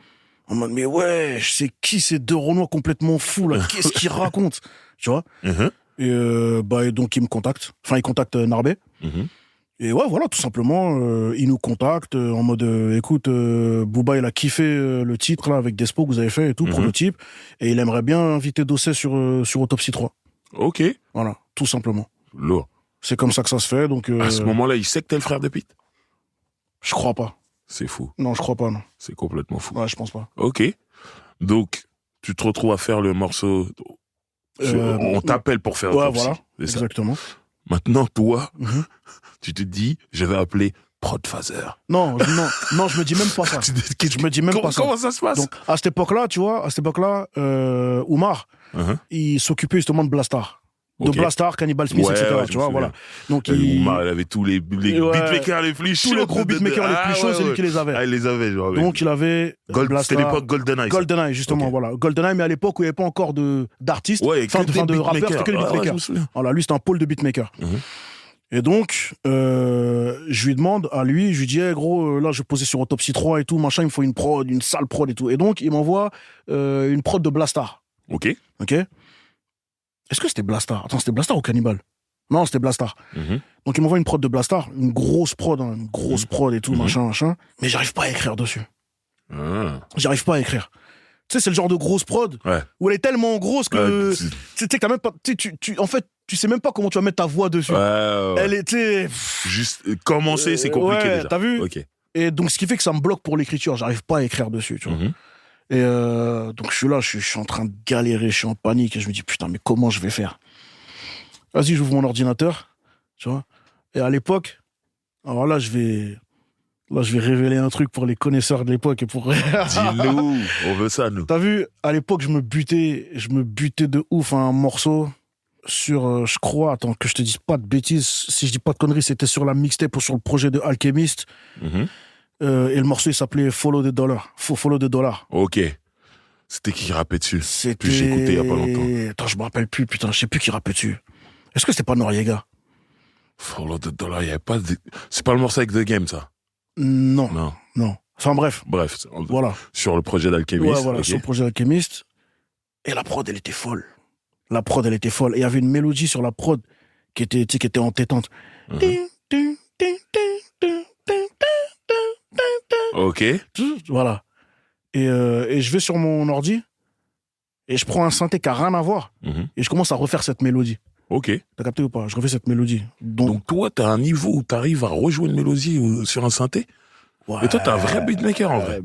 En mode, mais wesh, c'est qui ces deux Renois complètement fous, là? Qu'est-ce qu'ils racontent? Tu vois? Et donc, il me contacte. Enfin, il contacte Narbé. Et ouais, voilà, tout simplement, il nous contacte en mode, écoute, Booba, il a kiffé le titre là avec Despo que vous avez fait et tout, prototype, et il aimerait bien inviter Dossé sur Autopsie 3. Ok. Voilà, tout simplement. Lourd. C'est comme ça que ça se fait, donc... À ce moment-là, il sait que t'es le frère de Pete? Je crois pas. C'est fou. Non, je crois pas, non. C'est complètement fou. Ouais, je pense pas. Ok. Donc, tu te retrouves à faire le morceau... on t'appelle pour faire Autopsie. Ouais, voilà, exactement. Maintenant, toi, tu te dis, je vais appeler Prodfather. Non, je me dis même pas ça. Je me dis même pas ça. Comment ça se passe? Donc, à cette époque-là, tu vois, Oumar, il s'occupait justement de Blastar. De Blastar, Cannibal Smith, etc. Tu vois, voilà. Donc, Oumar, il avait tous les beatmakers les plus chauds. Tous les gros beatmakers les plus chauds, c'est lui qui les avait. Ah, il les avait, je vois. Donc, il avait C'était l'époque GoldenEye. GoldenEye, justement, voilà. GoldenEye, mais à l'époque où il n'y avait pas encore d'artistes, de rappeurs, c'était que des beatmakers. Voilà, lui, c'était un pôle de beatmakers. Et donc, je lui demande à lui, je lui dis, hey, gros, là, je vais poser sur Autopsie 3 et tout, machin, il me faut une prod, une sale prod et tout. Et donc, il m'envoie une prod de Blastar. Ok. Est-ce que c'était Blastar? Attends, c'était Blastar ou Cannibal? Non, c'était Blastar. Donc, il m'envoie une prod de Blastar, une grosse prod et tout, machin. Mais j'arrive pas à écrire dessus. J'arrive pas à écrire. Tu sais, c'est le genre de grosse prod où elle est tellement grosse que tu sais que t'as même pas, en fait, tu sais même pas comment tu vas mettre ta voix dessus. Elle était juste commencer, c'est compliqué déjà. T'as vu? Et donc, ce qui fait que ça me bloque pour l'écriture. J'arrive pas à écrire dessus, tu vois. Et donc, je suis là, je suis en train de galérer, je suis en panique et je me dis, putain, mais comment je vais faire? Vas-y, j'ouvre mon ordinateur, tu vois. Et à l'époque, alors là, je vais révéler un truc pour les connaisseurs de l'époque et pour... Dis-nous, on veut ça, nous. T'as vu, à l'époque, je me butais de ouf à un morceau sur, je crois, attends, que je te dise pas de bêtises, si je dis pas de conneries, c'était sur la mixtape ou sur le projet de Alchemist. Et le morceau, il s'appelait Follow the Dollar. Ok. C'était qui rappait dessus? C'était... J'ai écouté il y a pas longtemps. Attends, je me rappelle plus, putain, je sais plus qui rappait dessus. Est-ce que c'était pas Noriega? Follow the Dollar, il y avait pas de... C'est pas le morceau avec The Game, ça? Non. Enfin, bref. Voilà. Sur le projet d'Alchemist. Ouais, voilà, sur le projet d'Alchemist. Et la prod, elle était folle. Et il y avait une mélodie sur la prod qui était entêtante. Ok. Voilà. Et je vais sur mon ordi et je prends un synthé qui n'a rien à voir et je commence à refaire cette mélodie. Ok. T'as capté ou pas? Je refais cette mélodie. Donc toi, t'as un niveau où t'arrives à rejouer une mélodie sur un synthé? Ouais. Et toi, t'es un vrai beatmaker, en vrai.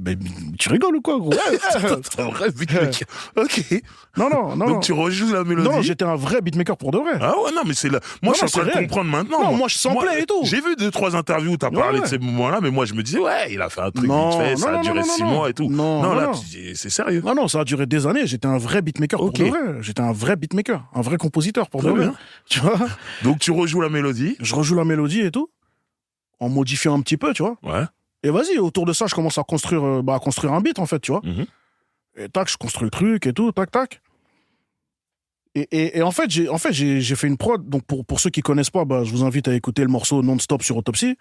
Tu rigoles ou quoi, gros? T'es un vrai beatmaker. Ok. Non. Donc, tu rejoues la mélodie. Non, j'étais un vrai beatmaker pour de vrai. Ah ouais, non, mais c'est là. Moi, je suis en train de comprendre maintenant. Non, moi, je samplais et tout. J'ai vu 2-3 interviews où t'as parlé de ces moments-là, mais moi, je me disais, ouais, il a fait un truc vite fait, ça a duré 6 mois et tout. Non, là, c'est sérieux. Non, ça a duré des années. J'étais un vrai beatmaker pour de vrai. J'étais un vrai beatmaker, un vrai compositeur pour de vrai. Tu vois? Donc, tu rejoues la mélodie. Je rejoue la mélodie et tout, en modifiant un petit peu, tu vois. Ouais. Et vas-y, autour de ça, je commence à construire un beat, en fait, tu vois. Et tac, je construis le truc et tout, tac. Et en fait, j'ai fait une prod. Donc, pour ceux qui connaissent pas, je vous invite à écouter le morceau Non-Stop sur Autopsy.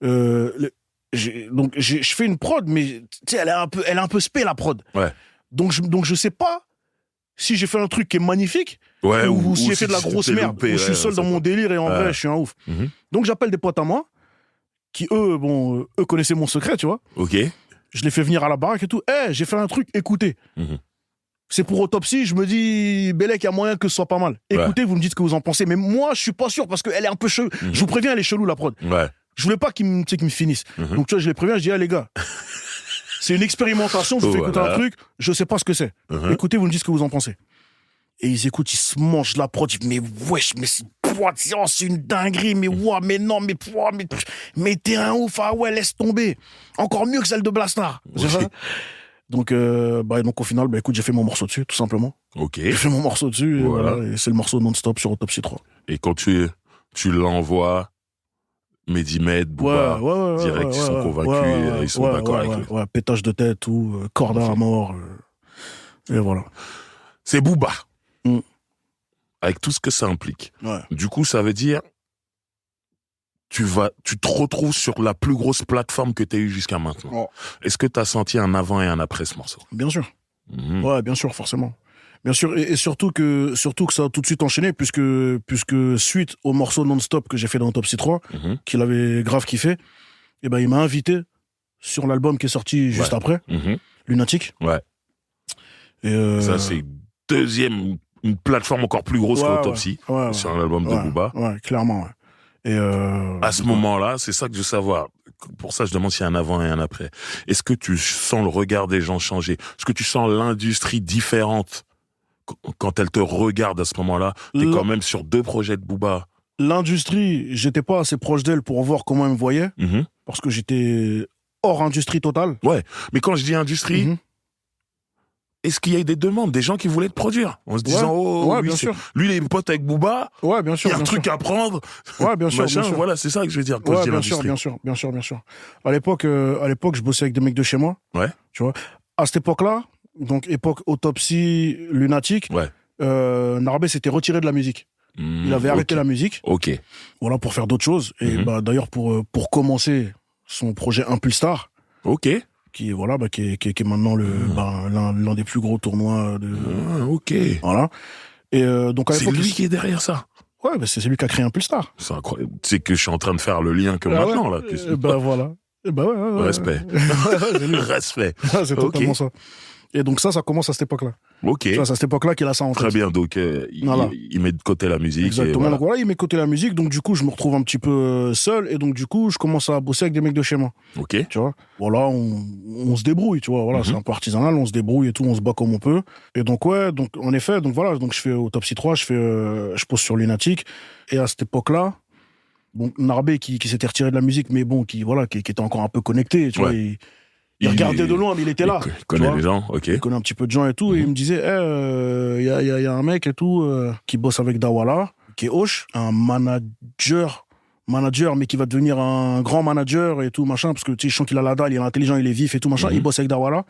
Je fais une prod, mais tu sais, elle est un peu spé, la prod. Ouais. Donc, je sais pas si j'ai fait un truc qui est magnifique, ou si j'ai fait de la grosse merde, ou je suis seul dans mon délire et en vrai, je suis un ouf. Donc, j'appelle des potes à moi, qui eux connaissaient mon secret, tu vois. Ok. Je les fais venir à la baraque et tout. J'ai fait un truc, écoutez. C'est pour Autopsy, je me dis, Bellec, il y a moyen que ce soit pas mal. Écoutez, vous me dites ce que vous en pensez. Mais moi, je suis pas sûr parce qu'elle est un peu chelou. Je vous préviens, elle est chelou, la prod. Ouais. Je voulais pas qu'ils me finissent. Donc, tu vois, je les préviens, je dis, les gars, c'est une expérimentation, je vous fais écouter un truc, je sais pas ce que c'est. Écoutez, vous me dites ce que vous en pensez. Et ils écoutent, ils se mangent la prod, ils disent, mais wesh, mais c'est une dinguerie, mais ouah, mais non, mais t'es un ouf, ah ouais, laisse tomber. Encore mieux que celle de Blastar. Donc au final, écoute, j'ai fait mon morceau dessus, tout simplement. Ok. J'ai fait mon morceau dessus, et, voilà, et c'est le morceau Non-Stop sur Autopsy 3. Et quand tu l'envoies, Medimed, Booba, direct, ils sont convaincus, ils sont d'accord avec lui. Ouais, pétage de tête, tout, corda à mort, et voilà. C'est Booba. Avec tout ce que ça implique. Ouais. Du coup, ça veut dire, tu te retrouves sur la plus grosse plateforme que tu as eue jusqu'à maintenant. Oh. Est-ce que tu as senti un avant et un après ce morceau? Bien sûr. Ouais, bien sûr, forcément. Bien sûr, et surtout que ça a tout de suite enchaîné, puisque suite au morceau Non-Stop que j'ai fait dans Autopsy 3, qu'il avait grave kiffé, et il m'a invité sur l'album qui est sorti juste après, Lunatic. Ouais. Et ça, c'est une plateforme encore plus grosse qu'Autopsy, sur l'album de Booba. Ouais, clairement, ouais. Et à ce moment-là, c'est ça que je veux savoir. Pour ça, je demande s'il y a un avant et un après. Est-ce que tu sens le regard des gens changer? Est-ce que tu sens l'industrie différente quand elle te regarde à ce moment-là? T'es quand même sur 2 projets de Booba. L'industrie, j'étais pas assez proche d'elle pour voir comment elle me voyait, parce que j'étais hors industrie totale. Ouais, mais quand je dis industrie, est-ce qu'il y a eu des demandes, des gens qui voulaient te produire, en se disant lui il est pote avec Booba, bien sûr, il y a un truc à prendre, bien sûr. Voilà, c'est ça que je veux dire quand je dis l'industrie. Bien sûr. À l'époque, je bossais avec des mecs de chez moi. Ouais. Tu vois, à cette époque-là, donc époque Autopsy, Lunatic, Narbé s'était retiré de la musique. Il avait arrêté la musique. Ok. Voilà, pour faire d'autres choses. Et d'ailleurs pour commencer son projet Impulstar. Ok. Qui est maintenant l'un des plus gros tournois de. Ok. Voilà. Et donc à l'époque, c'est lui qui est derrière ça. Ouais, c'est lui qui a créé Impulstar. C'est incroyable. C'est que je suis en train de faire le lien que maintenant là. Voilà. Ouais. Respect. Respect. C'est totalement ça. Et donc ça commence à cette époque-là. Ok. C'est à cette époque-là qu'il a ça en tête. Très bien, donc il met de côté la musique. Exactement, et donc il met de côté la musique, donc du coup je me retrouve un petit peu seul, et donc du coup je commence à bosser avec des mecs de chez moi. Ok. Tu vois, voilà, on se débrouille, tu vois, voilà, c'est un peu artisanal, on se débrouille et tout, on se bat comme on peut. Et donc donc en effet, donc voilà, donc je fais Autopsy 3, je pose sur Lunatic, et à cette époque-là, bon, Narbé qui s'était retiré de la musique, mais bon, qui était encore un peu connecté, tu vois, il regardait de loin, mais il était là. Il connaît les gens, ok. Il connaît un petit peu de gens et tout. Et il me disait, il y a un mec et tout qui bosse avec Dawala, qui est Hoche, un manager, mais qui va devenir un grand manager et tout, machin, parce que tu sais, je sens qu'il a la dalle, il est intelligent, il est vif et tout, machin. Il bosse avec Dawala.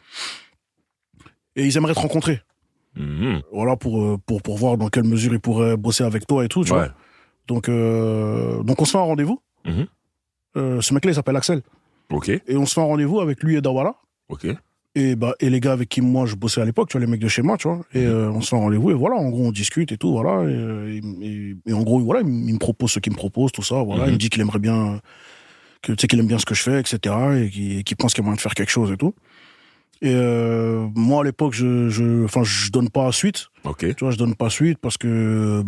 Et ils aimeraient te rencontrer. Voilà, pour voir dans quelle mesure ils pourraient bosser avec toi et tout, tu vois. Donc on se fait un rendez-vous. Ce mec-là, il s'appelle Axel. Ok. Et on se fait un rendez-vous avec lui et Dawala. Ok. Et les gars avec qui moi je bossais à l'époque, tu vois, les mecs de chez moi, tu vois. Et on se fait un rendez-vous et voilà, en gros on discute et tout, voilà. Et en gros, voilà, il me propose ce qu'il me propose, tout ça, voilà. Il me dit qu'il aimerait bien, qu'il aime bien ce que je fais, etc. Et qu'il pense qu'il y a moyen de faire quelque chose et tout. Et moi à l'époque, je donne pas suite. Ok. Tu vois, je donne pas suite parce que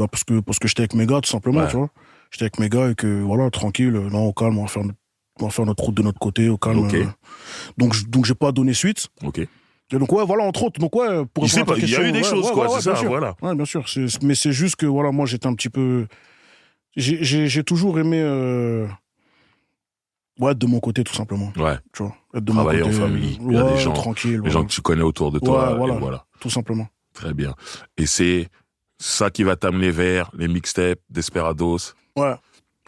j'étais avec mes gars, tout simplement, tu vois. J'étais avec mes gars et que voilà, tranquille, non, au calme, on va faire on va faire notre route de notre côté, au calme. Ok. Donc j'ai pas donné suite. Ok. Et donc, ouais, voilà, entre autres. Donc, ouais, pour Il répondre à ta y a question, eu des choses, quoi, c'est bien ça, sûr. voilà. Ouais, bien sûr. Mais c'est juste que, voilà, moi, j'étais un petit peu. J'ai toujours aimé. Ouais, être de mon côté, tout simplement. Ouais. Tu vois, être de Travailler mon côté. en famille. Il y a des gens, tranquille. les gens que tu connais autour de toi. Ouais, Et voilà. tout simplement. Très bien. Et c'est ça qui va t'amener vers les mixtapes, Desperados, Ouais.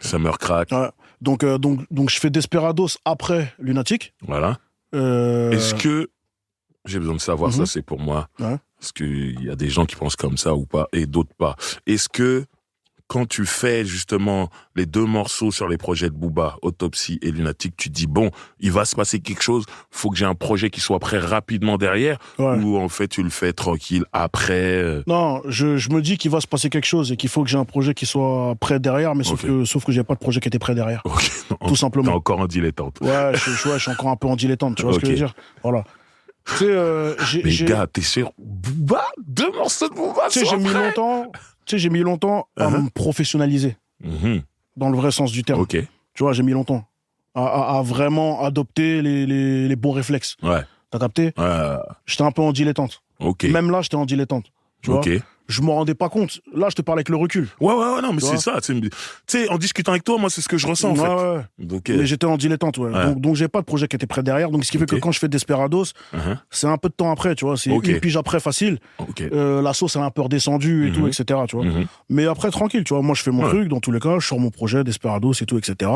Summer Crack. Ouais. Donc, je fais Desperados après Lunatic. Voilà. Est-ce que, j'ai besoin de savoir, ça c'est pour moi, Ouais. parce qu'il y a des gens qui pensent comme ça ou pas, et d'autres pas. Est-ce que, quand tu fais justement les 2 morceaux sur les projets de Booba, Autopsie et Lunatic, tu dis bon, il va se passer quelque chose, faut que j'ai un projet qui soit prêt rapidement derrière, Ouais. ou en fait tu le fais tranquille après Non, je me dis qu'il va se passer quelque chose et qu'il faut que j'ai un projet qui soit prêt derrière, mais sauf que j'ai pas de projet qui était prêt derrière. Ok. Tout simplement. T'es encore en dilettante. Ouais, je suis encore un peu en dilettante, tu vois ce que je veux dire. Voilà. Tu sais, Mais gars, t'es sûr Booba, 2 morceaux de Booba, tu sais, j'ai mis longtemps à me professionnaliser, dans le vrai sens du terme. Ok. Tu vois, j'ai mis longtemps à vraiment adopter les bons réflexes. Ouais. T'as capté? J'étais un peu en dilettante. Ok. Même là, j'étais en dilettante. Tu vois? Ok. Je m'en rendais pas compte. Là, je te parle avec le recul. Ouais, non, mais Tu c'est vois ça. Tu sais, en discutant avec toi, moi, c'est ce que je ressens, en fait. Ouais. Donc, Mais j'étais en dilettante, ouais. Ouais. Donc j'ai pas de projet qui était prêt derrière. Donc ce qui fait que quand je fais Desperados, c'est un peu de temps après, tu vois. C'est une pige après facile. La sauce, elle est un peu redescendue et tout, etc., tu vois. Mais après, tranquille, tu vois. Moi, je fais mon truc, dans tous les cas, je sors mon projet, Desperados et tout, etc.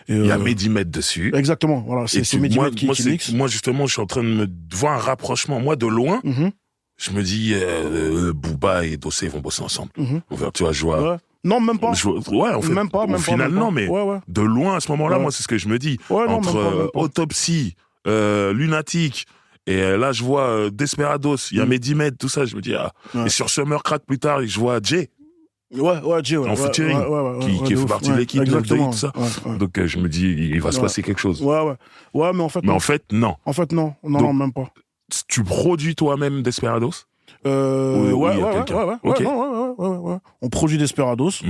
Et, il y a Mehdi-Med dessus. Exactement, voilà. C'est Mehdi-Med qui mixe. Moi, justement, je suis en train de me voir un rapprochement. Moi, de loin, je me dis, Booba et Dossé vont bosser ensemble. Tu vois, je vois. Ouais. Non, même pas. En fait, même pas. Au final, non, mais ouais. de loin, à ce moment-là, Ouais. moi, c'est ce que je me dis. Ouais, non, Entre même pas. Autopsie, Lunatic, et là, je vois Desperados, il y a Mehdi-Med, tout ça, je me dis, Et sur Summer Crack, plus tard, je vois Jay. Ouais, Jay, ouais. En featuring, qui fait partie de l'équipe, exactement, tout ça. Ouais. Donc, je me dis, il va se passer quelque chose. Ouais, mais en fait, non. En fait, non. Non, même pas. Tu produis toi-même Desperados? Ouais. Ok. On produit Desperados.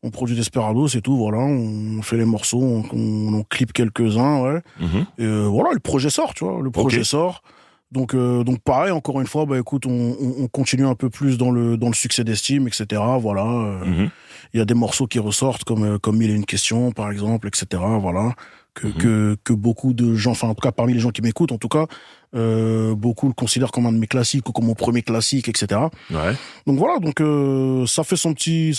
On produit Desperados et tout, voilà. On fait les morceaux, on clip quelques-uns, ouais. Et voilà, le projet sort, tu vois. Le projet sort. Donc pareil, encore une fois, bah écoute, on continue un peu plus dans le succès d'estime, etc. Voilà. Il y a des morceaux qui ressortent comme Mille et une questions, par exemple, etc. Voilà. Que beaucoup de gens, enfin en tout cas parmi les gens qui m'écoutent, en tout cas, beaucoup le considèrent comme un de mes classiques ou comme mon premier classique, etc. Ouais. Donc voilà, ça fait son petit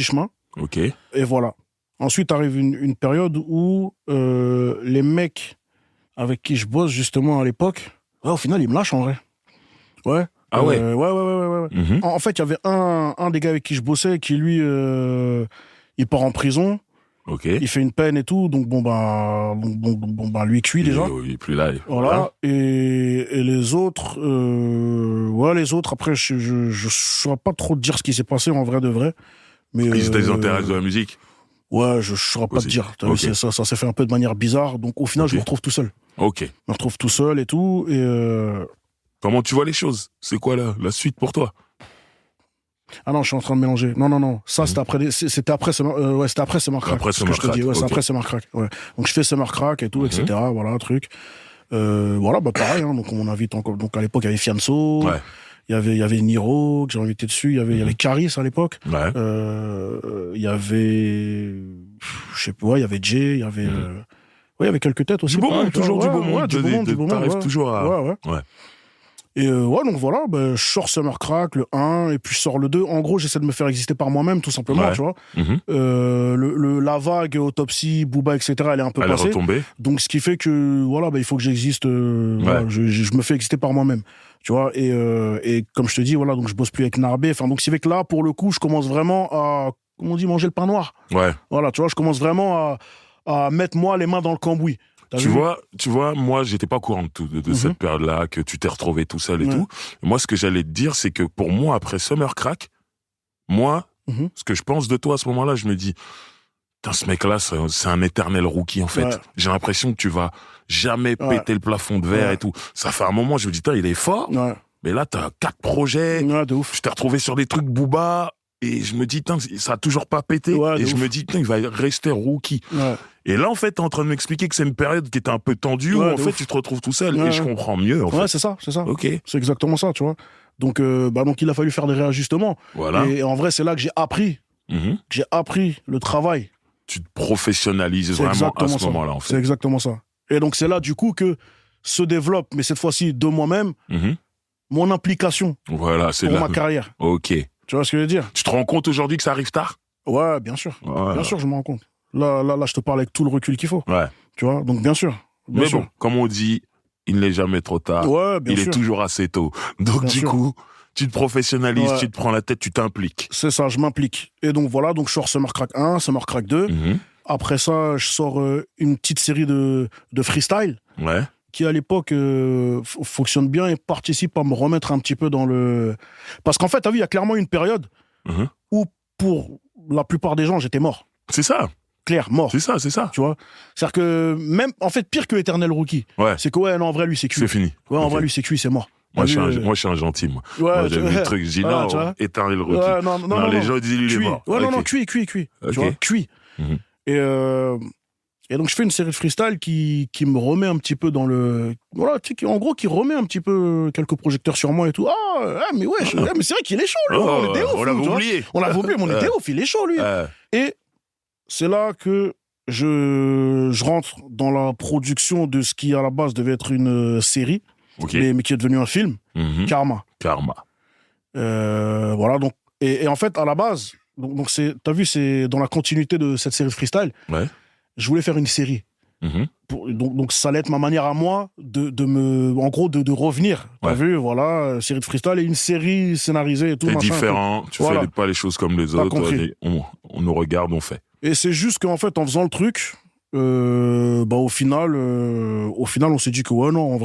chemin. Ok. Et voilà. Ensuite arrive une période où les mecs avec qui je bosse justement à l'époque, au final ils me lâchent en vrai. Ouais. Ah ouais. Ouais. En fait, il y avait un des gars avec qui je bossais qui lui il part en prison. Ok. Il fait une peine et tout, donc bon lui cuit déjà. Il est plus là. Voilà. Et les autres, après je saurais pas trop te dire ce qui s'est passé en vrai de vrai. Mais ils étaient des intérêts de la musique. Ouais, je saurais pas te dire. Ça s'est fait un peu de manière bizarre, donc au final je me retrouve tout seul. Ok. Je me retrouve tout seul et tout, et comment tu vois les choses? C'est quoi la suite pour toi? Ah non, je suis en train de mélanger. Non. Ça, c'était après Summer Crack. Après Summer Crack. Ouais, c'est après Summer Crack. Ouais. Donc, je fais Summer Crack et tout, etc. Voilà, truc. Voilà, bah, pareil, hein. Donc, on invite encore. Donc, à l'époque, il y avait Fianso. Ouais. Il y avait Niro, que j'ai invité dessus. Il y avait Caris à l'époque. Ouais. Il y avait, je sais pas, il y avait Jay, il y avait, il y avait quelques têtes aussi. Du beau monde, toujours du beau monde. Du beau monde. T'arrives toujours à. Ouais. Et donc voilà, je sors Summer Crack, le 1, et puis je sors le 2. En gros, j'essaie de me faire exister par moi-même, tout simplement, tu vois. La vague, Autopsie, Booba, etc., elle est un peu passée. Elle est retombée. Donc, ce qui fait que, voilà, il faut que j'existe, voilà, je me fais exister par moi-même. Tu vois, et comme je te dis, voilà, donc je bosse plus avec Narbé. Enfin, donc, ce qui fait que là, pour le coup, je commence vraiment à, comment on dit, manger le pain noir. Ouais. Voilà, tu vois, je commence vraiment à mettre, moi, les mains dans le cambouis. Tu vois, moi, j'étais pas au courant de cette période-là, que tu t'es retrouvé tout seul et tout. Et moi, ce que j'allais te dire, c'est que pour moi, après Summer Crack, ce que je pense de toi à ce moment-là, je me dis, putain, ce mec-là, c'est un éternel rookie, en fait. Ouais. J'ai l'impression que tu vas jamais péter le plafond de verre et tout. Ça fait un moment, je me dis, putain, il est fort. Ouais. Mais là, t'as 4 projets. Ouais, de ouf. Je t'ai retrouvé sur des trucs Booba. et je me dis, ça a toujours pas pété. Ouais, et je me dis, il va rester rookie. Ouais. Et là, en fait, t'es en train de m'expliquer que c'est une période qui était un peu tendue, où en fait, tu te retrouves tout seul. Ouais. Et je comprends mieux, en fait. Ouais, c'est ça. Ok. C'est exactement ça, tu vois. Donc, donc il a fallu faire des réajustements. Voilà. Et en vrai, c'est là que j'ai appris. Mhm. J'ai appris le travail. Tu te professionnalises C'est vraiment à ce ça. moment-là, en fait. C'est exactement ça. Et donc, c'est là, du coup, que se développe, mais cette fois-ci de moi-même, Mhm. mon implication Voilà, c'est pour là. ma carrière. Ok. Tu vois ce que je veux dire? Tu te rends compte aujourd'hui que ça arrive tard? Ouais, bien sûr. Voilà. Bien sûr, je me rends compte. Là, je te parle avec tout le recul qu'il faut. Ouais. Tu vois? Donc, bien sûr. Bien Mais sûr. bon, comme on dit, il n'est jamais trop tard. Ouais, bien il sûr. est toujours assez tôt. Donc, Bien du sûr. coup, tu te professionnalises, Ouais. tu te prends la tête, tu t'impliques. C'est ça, je m'implique. Et donc, voilà, donc je sors Summer Crack 1, Summer Crack 2. Mhm. Après ça, je sors une petite série de freestyle Ouais. qui, à l'époque, fonctionne bien et participe à me remettre un petit peu dans le... Parce qu'en fait, t'as vu, il y a clairement une période Mhm. où, pour la plupart des gens, j'étais mort. C'est ça. Clair, mort. C'est ça, c'est ça. Tu vois? C'est-à-dire que même, en fait, pire que Eternal Rookie, Ouais. c'est que, ouais, non, en vrai, lui, c'est cuit. C'est fini. Ouais, en Ok. vrai, lui, c'est cuit, c'est mort. Moi, T'as je vu, suis un gentil, moi. Ouais, Moi, j'ai vu le truc, je dis voilà, non, tu vois. éteindre le rookie. Ouais, non, les gens disent il est cuit. mort. Ouais, non, Ok. cuit. Ok. Tu vois, cuit. Mhm. Et donc, je fais une série de freestyle qui me remet un petit peu dans le... Voilà, tu sais, en gros, qui remet un petit peu quelques projecteurs sur moi et tout. Mais ouais, mais c'est vrai qu'il est chaud, lui. Oh, on était ouf, on l'avait tu vois. oublié. On l'avait oublié, mais on était ouf, il est chaud, lui. Et c'est là que je rentre dans la production de ce qui, à la base, devait être une série, Ok. mais qui est devenu un film, Mhm. Karma. Karma. Voilà, donc... Et en fait, à la base, donc t'as vu, c'est dans la continuité de cette série de freestyle, Ouais. je voulais faire une série. Mhm. Donc ça allait être ma manière à moi en gros de revenir. T'as Ouais. vu, voilà, série de freestyle et une série scénarisée et tout. T'es machin, différent, tu Voilà. fais pas les choses comme les T'as autres. compris. On nous regarde, on fait. Et c'est juste qu'en fait, en faisant le truc, au final, on s'est dit que ouais, non, en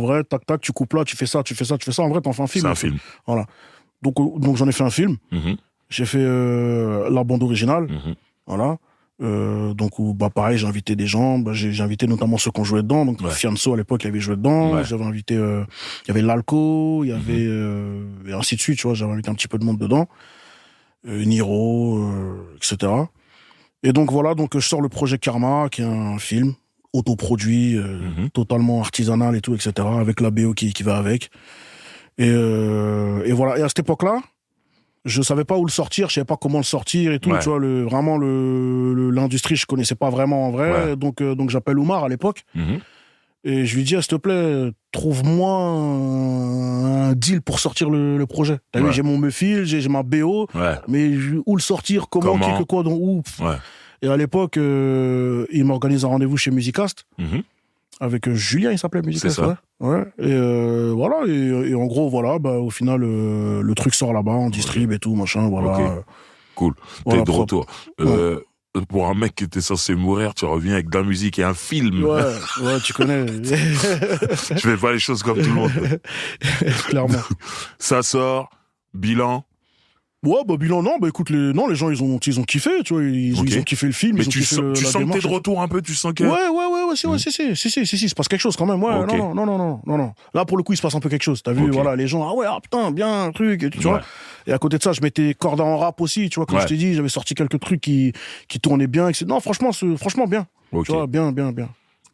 vrai, tac, tac, tu coupes là, tu fais ça, en vrai, t'en fais un film. C'est un film. Voilà. Donc j'en ai fait un film. Mhm. J'ai fait la bande originale. Mhm. Voilà. Donc, pareil, j'ai invité des gens. J'ai invité notamment ceux qui ont joué dedans. Donc, Ouais. Fianso, à l'époque, il avait joué dedans. Ouais. J'avais invité... il y avait l'Alco, il y avait... et ainsi de suite, tu vois. J'avais invité un petit peu de monde dedans. Niro, etc. Et donc, voilà. Donc, je sors le projet Karma, qui est un film autoproduit, totalement artisanal et tout, etc. Avec la BO qui va avec. Et voilà. Et à cette époque-là, je savais pas où le sortir, je savais pas comment le sortir et tout, Ouais. tu vois, vraiment l'industrie, je connaissais pas vraiment en vrai, Ouais. donc j'appelle Oumar à l'époque, Mhm. et je lui dis, s'il te plaît, trouve-moi un deal pour sortir le projet. T'as vu, Ouais. j'ai mon Meufil, j'ai ma BO, Ouais. mais où le sortir, comment, qui, que quoi, donc où. Ouais. Et à l'époque, il m'organise un rendez-vous chez Musicast, Mhm. avec Julien, il s'appelait Musicast, C'est ça. ouais. Et voilà, et en gros, voilà, au final, le truc sort là-bas, on distribue et tout, machin, voilà. Ok. Cool. Voilà, T'es de propre. retour. Pour un mec qui était censé mourir, tu reviens avec de la musique et un film. Ouais, tu connais. Je fais pas les choses comme tout le monde. Clairement. Ça sort, bilan. Ouais, bilan, non, écoute, les gens, ils ont kiffé, tu vois, ils Ok. ont kiffé le film, Mais ils ont tu kiffé sens, la tu sens que t'es démarche. de retour un peu, tu sens que... Ouais, si, il se passe quelque chose quand même, ouais, Ok. non. Là, pour le coup, il se passe un peu quelque chose, t'as vu, Ok. voilà, les gens, ah ouais, putain, bien, un truc, et tu vois. Ouais. Et à côté de ça, je mettais corde en rap aussi, tu vois, comme Ouais. je t'ai dit, j'avais sorti quelques trucs qui tournaient bien, etc. Non, franchement, bien, Ok. tu vois, bien.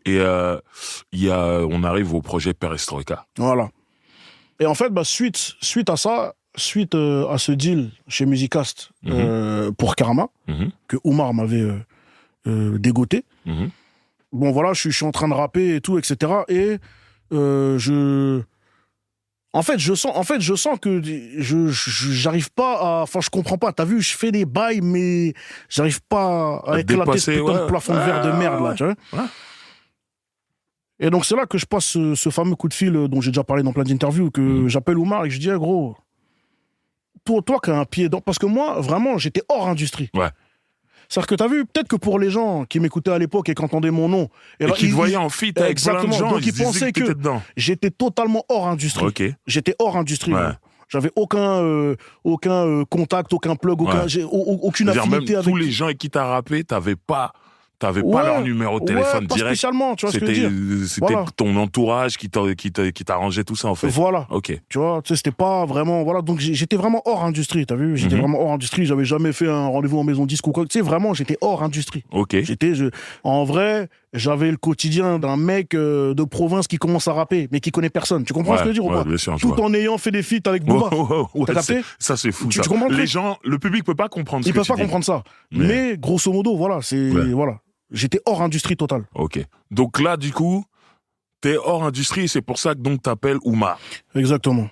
Et on arrive au projet Perestroïka. Voilà. Et en fait, suite à ça, suite à ce deal chez Musicast pour Karma, Mhm. que Oumar m'avait dégoté, Mhm. bon voilà, je suis en train de rapper et tout, etc. Et je sens que j'arrive pas à... Enfin, je comprends pas. T'as vu, je fais des bails, mais j'arrive pas à À éclater dépasser, ce putain ouais. de plafond de verre de merde, là, Ouais. tu vois. Ouais. Et donc, c'est là que je passe ce fameux coup de fil dont j'ai déjà parlé dans plein d'interviews, que j'appelle Oumar et que je dis, hey, gros, toi qui as un pied dans... Parce que moi, vraiment, j'étais hors industrie. Ouais. C'est-à-dire que t'as vu, peut-être que pour les gens qui m'écoutaient à l'époque et qui entendaient mon nom... Et qui te voyaient en feat avec plein de Exactement. gens, Donc, ils ils se disaient pensaient que que t'étais dedans. j'étais totalement hors industrie. Ok. J'étais hors industrie. Ouais. gros. J'avais aucun contact, aucun plug, Ouais. aucune C'est-à-dire affinité même avec... tous les gens avec qui t'as rappé, t'avais pas T'avais pas leur numéro de téléphone pas direct. Spécialement, tu vois ce que je veux dire. C'était ton entourage qui t'arrangeait tout ça, en fait. Voilà. Ok. Tu vois, tu sais, c'était pas vraiment, voilà. Donc, j'étais vraiment hors industrie, t'as vu? J'étais vraiment hors industrie. J'avais jamais fait un rendez-vous en maison disque ou quoi. Tu sais, vraiment, j'étais hors industrie. Ok. En vrai, j'avais le quotidien d'un mec de province qui commence à rapper, mais qui connaît personne. Tu comprends ce que je veux dire ou pas? Bien sûr, tout en ayant fait des feats avec Booba. T'as capté? Ça, c'est fou, tu ça. comprends le public peut pas comprendre ce que tu dis. Ils peuvent pas comprendre ça. Mais, grosso modo, voilà, voilà. J'étais hors industrie totale. Ok. Donc là, du coup, t'es hors industrie et c'est pour ça que donc t'appelles Oumar. Exactement.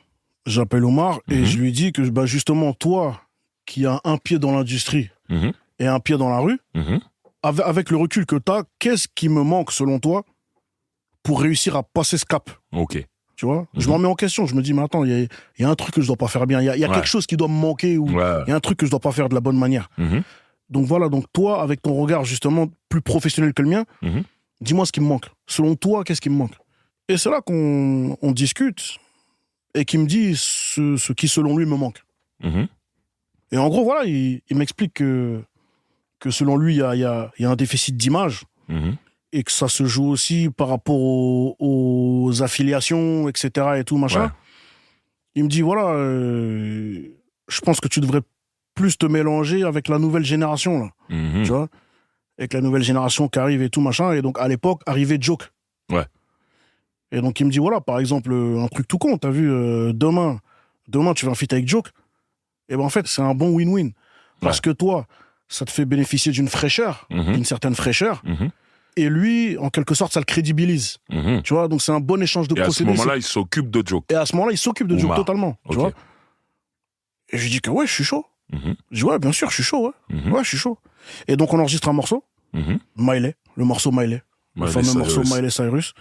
J'appelle Oumar et je lui dis que, bah, justement, toi, qui as un pied dans l'industrie et un pied dans la rue, avec le recul que t'as, qu'est-ce qui me manque, selon toi, pour réussir à passer ce cap? Ok. Tu vois? Je m'en mets en question. Je me dis, mais attends, il y a un truc que je dois pas faire bien. Il y a quelque chose qui doit me manquer ou il y a un truc que je dois pas faire de la bonne manière. Donc voilà, donc toi, avec ton regard justement plus professionnel que le mien, dis-moi ce qui me manque. Selon toi, qu'est-ce qui me manque? Et c'est là qu'on discute et qu'il me dit ce qui, selon lui, me manque. Et en gros, voilà, il m'explique que selon lui, il y a un déficit d'image et que ça se joue aussi par rapport aux affiliations, etc. et tout, machin. Il me dit, voilà, je pense que tu devrais plus te mélanger avec la nouvelle génération, là. Tu vois? Avec la nouvelle génération qui arrive et tout, machin. Et donc, à l'époque, arrivait Joke. Ouais. Et donc, il me dit, voilà, par exemple, un truc tout con, t'as vu, demain, tu vas un feat avec Joke. Et ben, en fait, c'est un bon win-win. Parce que toi, ça te fait bénéficier d'une fraîcheur, d'une certaine fraîcheur. Et lui, en quelque sorte, ça le crédibilise. Tu vois? Donc, c'est un bon échange de procédés. Et à ce moment-là, il s'occupe de Joke. Et à ce moment-là, il s'occupe de Joke totalement. Tu vois? Et je lui dis que ouais, je suis chaud. Je dis ouais, bien sûr, je suis chaud, ouais. Ouais, je suis chaud. Et donc on enregistre un morceau, Miley, le morceau Miley, le fameux morceau Miley Cyrus.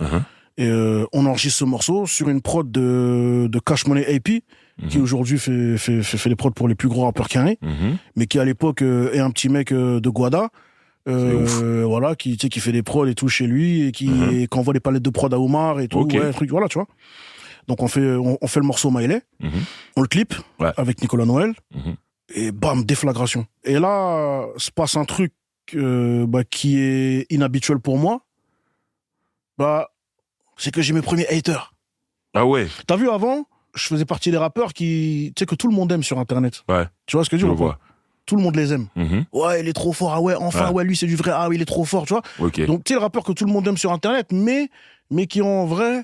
Et on enregistre ce morceau sur une prod de Cash Money AP, qui aujourd'hui fait les prods pour les plus gros rappeurs carrés, mais qui à l'époque est un petit mec de Guada, voilà, qui fait des prods et tout chez lui, et qui envoie des palettes de prod à Oumar et tout, truc, voilà, tu vois. Donc on fait le morceau Miley, on le clip avec Nicolas Noël, et bam, déflagration. Et là, se passe un truc qui est inhabituel pour moi. C'est que j'ai mes premiers haters. Ah ouais. T'as vu, avant, je faisais partie des rappeurs que tout le monde aime sur Internet. Ouais. Tu vois ce que je veux dire? Tout le monde les aime. Ouais, il est trop fort. Ah ouais, enfin, ouais, lui c'est du vrai. Ah oui, il est trop fort, tu vois. Donc, tu sais, le rappeur que tout le monde aime sur Internet, mais qui en vrai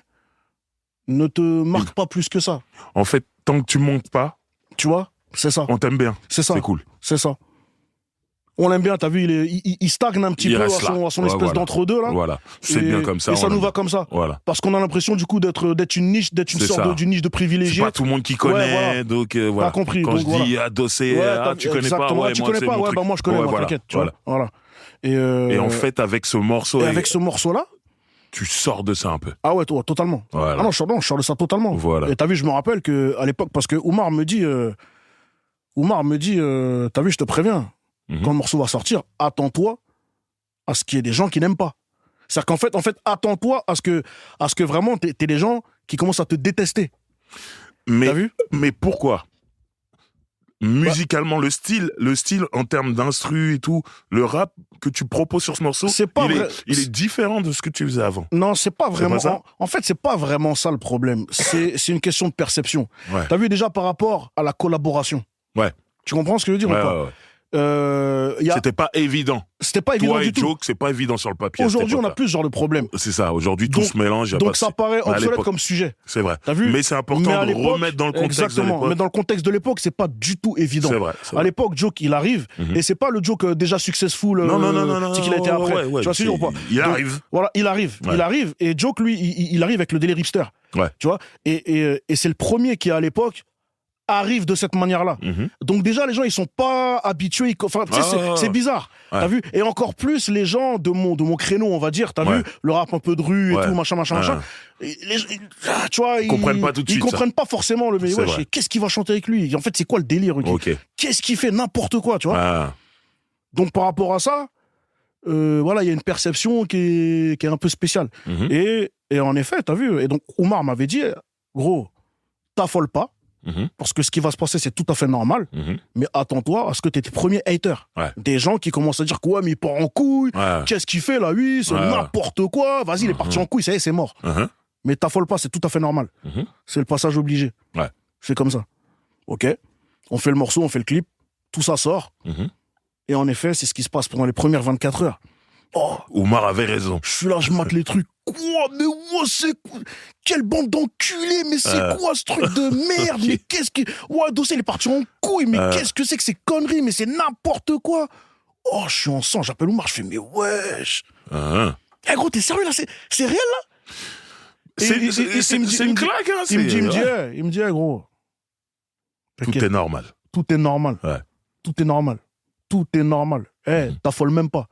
ne te marque pas plus que ça. En fait, tant que tu montes pas, tu vois, c'est ça. On t'aime bien. C'est ça. C'est cool. C'est ça. On l'aime bien, t'as vu, il stagne un petit peu à son espèce d'entre-deux, là. Voilà. C'est bien comme ça. Et ça nous va comme ça. Voilà. Parce qu'on a l'impression, du coup, d'être une niche, d'être une sorte de niche de privilégié. C'est pas tout le monde qui connaît, donc voilà. T'as compris. Quand donc, je dis adossé, tu connais pas, tu connais pas, moi je connais, t'inquiète. Voilà. Et en fait, avec ce morceau. Et avec ce morceau-là, tu sors de ça un peu. Ah ouais, totalement. Voilà. Ah non, je sors de ça totalement. Voilà. Et t'as vu, je me rappelle qu'à l'époque, parce que Oumar me dit, t'as vu, je te préviens, quand le morceau va sortir, attends-toi à ce qu'il y ait des gens qui n'aiment pas. C'est-à-dire qu'en fait, attends-toi à ce que vraiment t'aies des gens qui commencent à te détester. T'as vu? Mais pourquoi? Musicalement, le style en termes d'instru et tout, le rap que tu proposes sur ce morceau, il est différent de ce que tu faisais avant. Non, c'est pas vraiment ça. En fait, c'est pas vraiment ça le problème. C'est une question de perception. Ouais. T'as vu déjà par rapport à la collaboration. Ouais. Tu comprends ce que je veux dire ou pas? Ouais. C'était pas évident. C'était pas évident du tout. Joke, c'est pas évident sur le papier. Aujourd'hui, on a plus ce genre de problème. C'est ça. Aujourd'hui, tout se mélange. Donc ça paraît obsolète comme sujet. C'est vrai. T'as vu? Mais c'est important de remettre dans le contexte de l'époque. Mais dans le contexte de l'époque, c'est pas du tout évident. C'est vrai. À l'époque, Joke, il arrive, et c'est pas le Joke déjà successful. Non. C'est qu'il a été après. Ouais, tu vois, c'est sûr ou pas? Il arrive. Voilà, il arrive. Ouais. Il arrive. Et Joke, lui, il arrive avec le délire hipster. Ouais. Tu vois? Et c'est le premier qui, à l'époque, arrive de cette manière-là. Donc déjà, les gens, ils sont pas habitués. Enfin, tu sais, c'est bizarre. Ouais. T'as vu? Et encore plus, les gens de mon créneau, on va dire, t'as vu? Le rap un peu de rue et tout, machin. Tu vois, ils comprennent pas tout de suite. Ils comprennent pas forcément le mais qu'est-ce qu'il va chanter avec lui? En fait, c'est quoi le délire? Qu'est-ce qu'il fait? N'importe quoi, tu vois? Donc, par rapport à ça, voilà, il y a une perception qui est un peu spéciale. Et en effet, t'as vu? Et donc, Oumar m'avait dit, gros, t'affole pas. Parce que ce qui va se passer, c'est tout à fait normal. Mais attends-toi à ce que tu aies tes premiers haters. Ouais. Des gens qui commencent à dire quoi, mais il part en couille. Ouais. Qu'est-ce qu'il fait là, oui, c'est n'importe quoi. Vas-y, il est parti en couille, ça y est, c'est mort. Mais t'affole pas, c'est tout à fait normal. C'est le passage obligé. Ouais. C'est comme ça. Ok. On fait le morceau, on fait le clip. Tout ça sort. Et en effet, c'est ce qui se passe pendant les premières 24 heures. Oh, Oumar avait raison. je suis là, je mate les trucs. Quoi? Mais ouais, c'est quoi? Quelle bande d'enculés? Mais c'est quoi ce truc de merde? Mais qu'est-ce que. Ouais, Dossé, il est parti en couille. Mais qu'est-ce que c'est que ces conneries? Mais c'est n'importe quoi. Oh, je suis en sang. J'appelle Oumar. Je fais, mais wesh. Eh gros, t'es sérieux là? C'est réel là? C'est une claque, hein? Il me dit, gros. Tout est normal. Tout est normal. Ouais. Tout est normal. Tout est normal. T'affole même pas.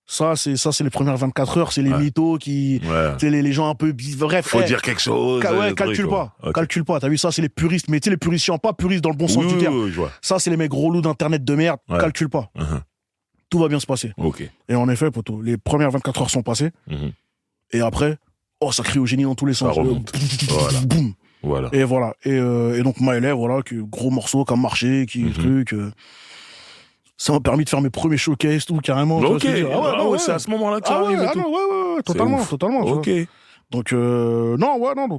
Ça, c'est les premières 24 heures, c'est les mythos qui. C'est les gens un peu. Bref. Faut dire quelque chose. Calcule pas. Okay. Calcule pas. T'as vu, ça, c'est les puristes. Mais tu sais, les puristes chiants, pas puristes dans le bon sens du terme. Je vois. Ça, c'est les mecs gros loups d'internet de merde. Calcule pas. Tout va bien se passer. Ok. Et en effet, poto, les premières 24 heures sont passées. Et après, ça crie au génie dans tous les sens. Ça remonte. Voilà. Boum. Voilà. Et voilà. Et donc, Maëlè, voilà, gros morceau qui a marché, truc. Ça m'a permis de faire mes premiers showcases, tout, carrément. Ok. C'est à ce moment-là que ça arrive et tout. Ouais, totalement. Ok. Donc,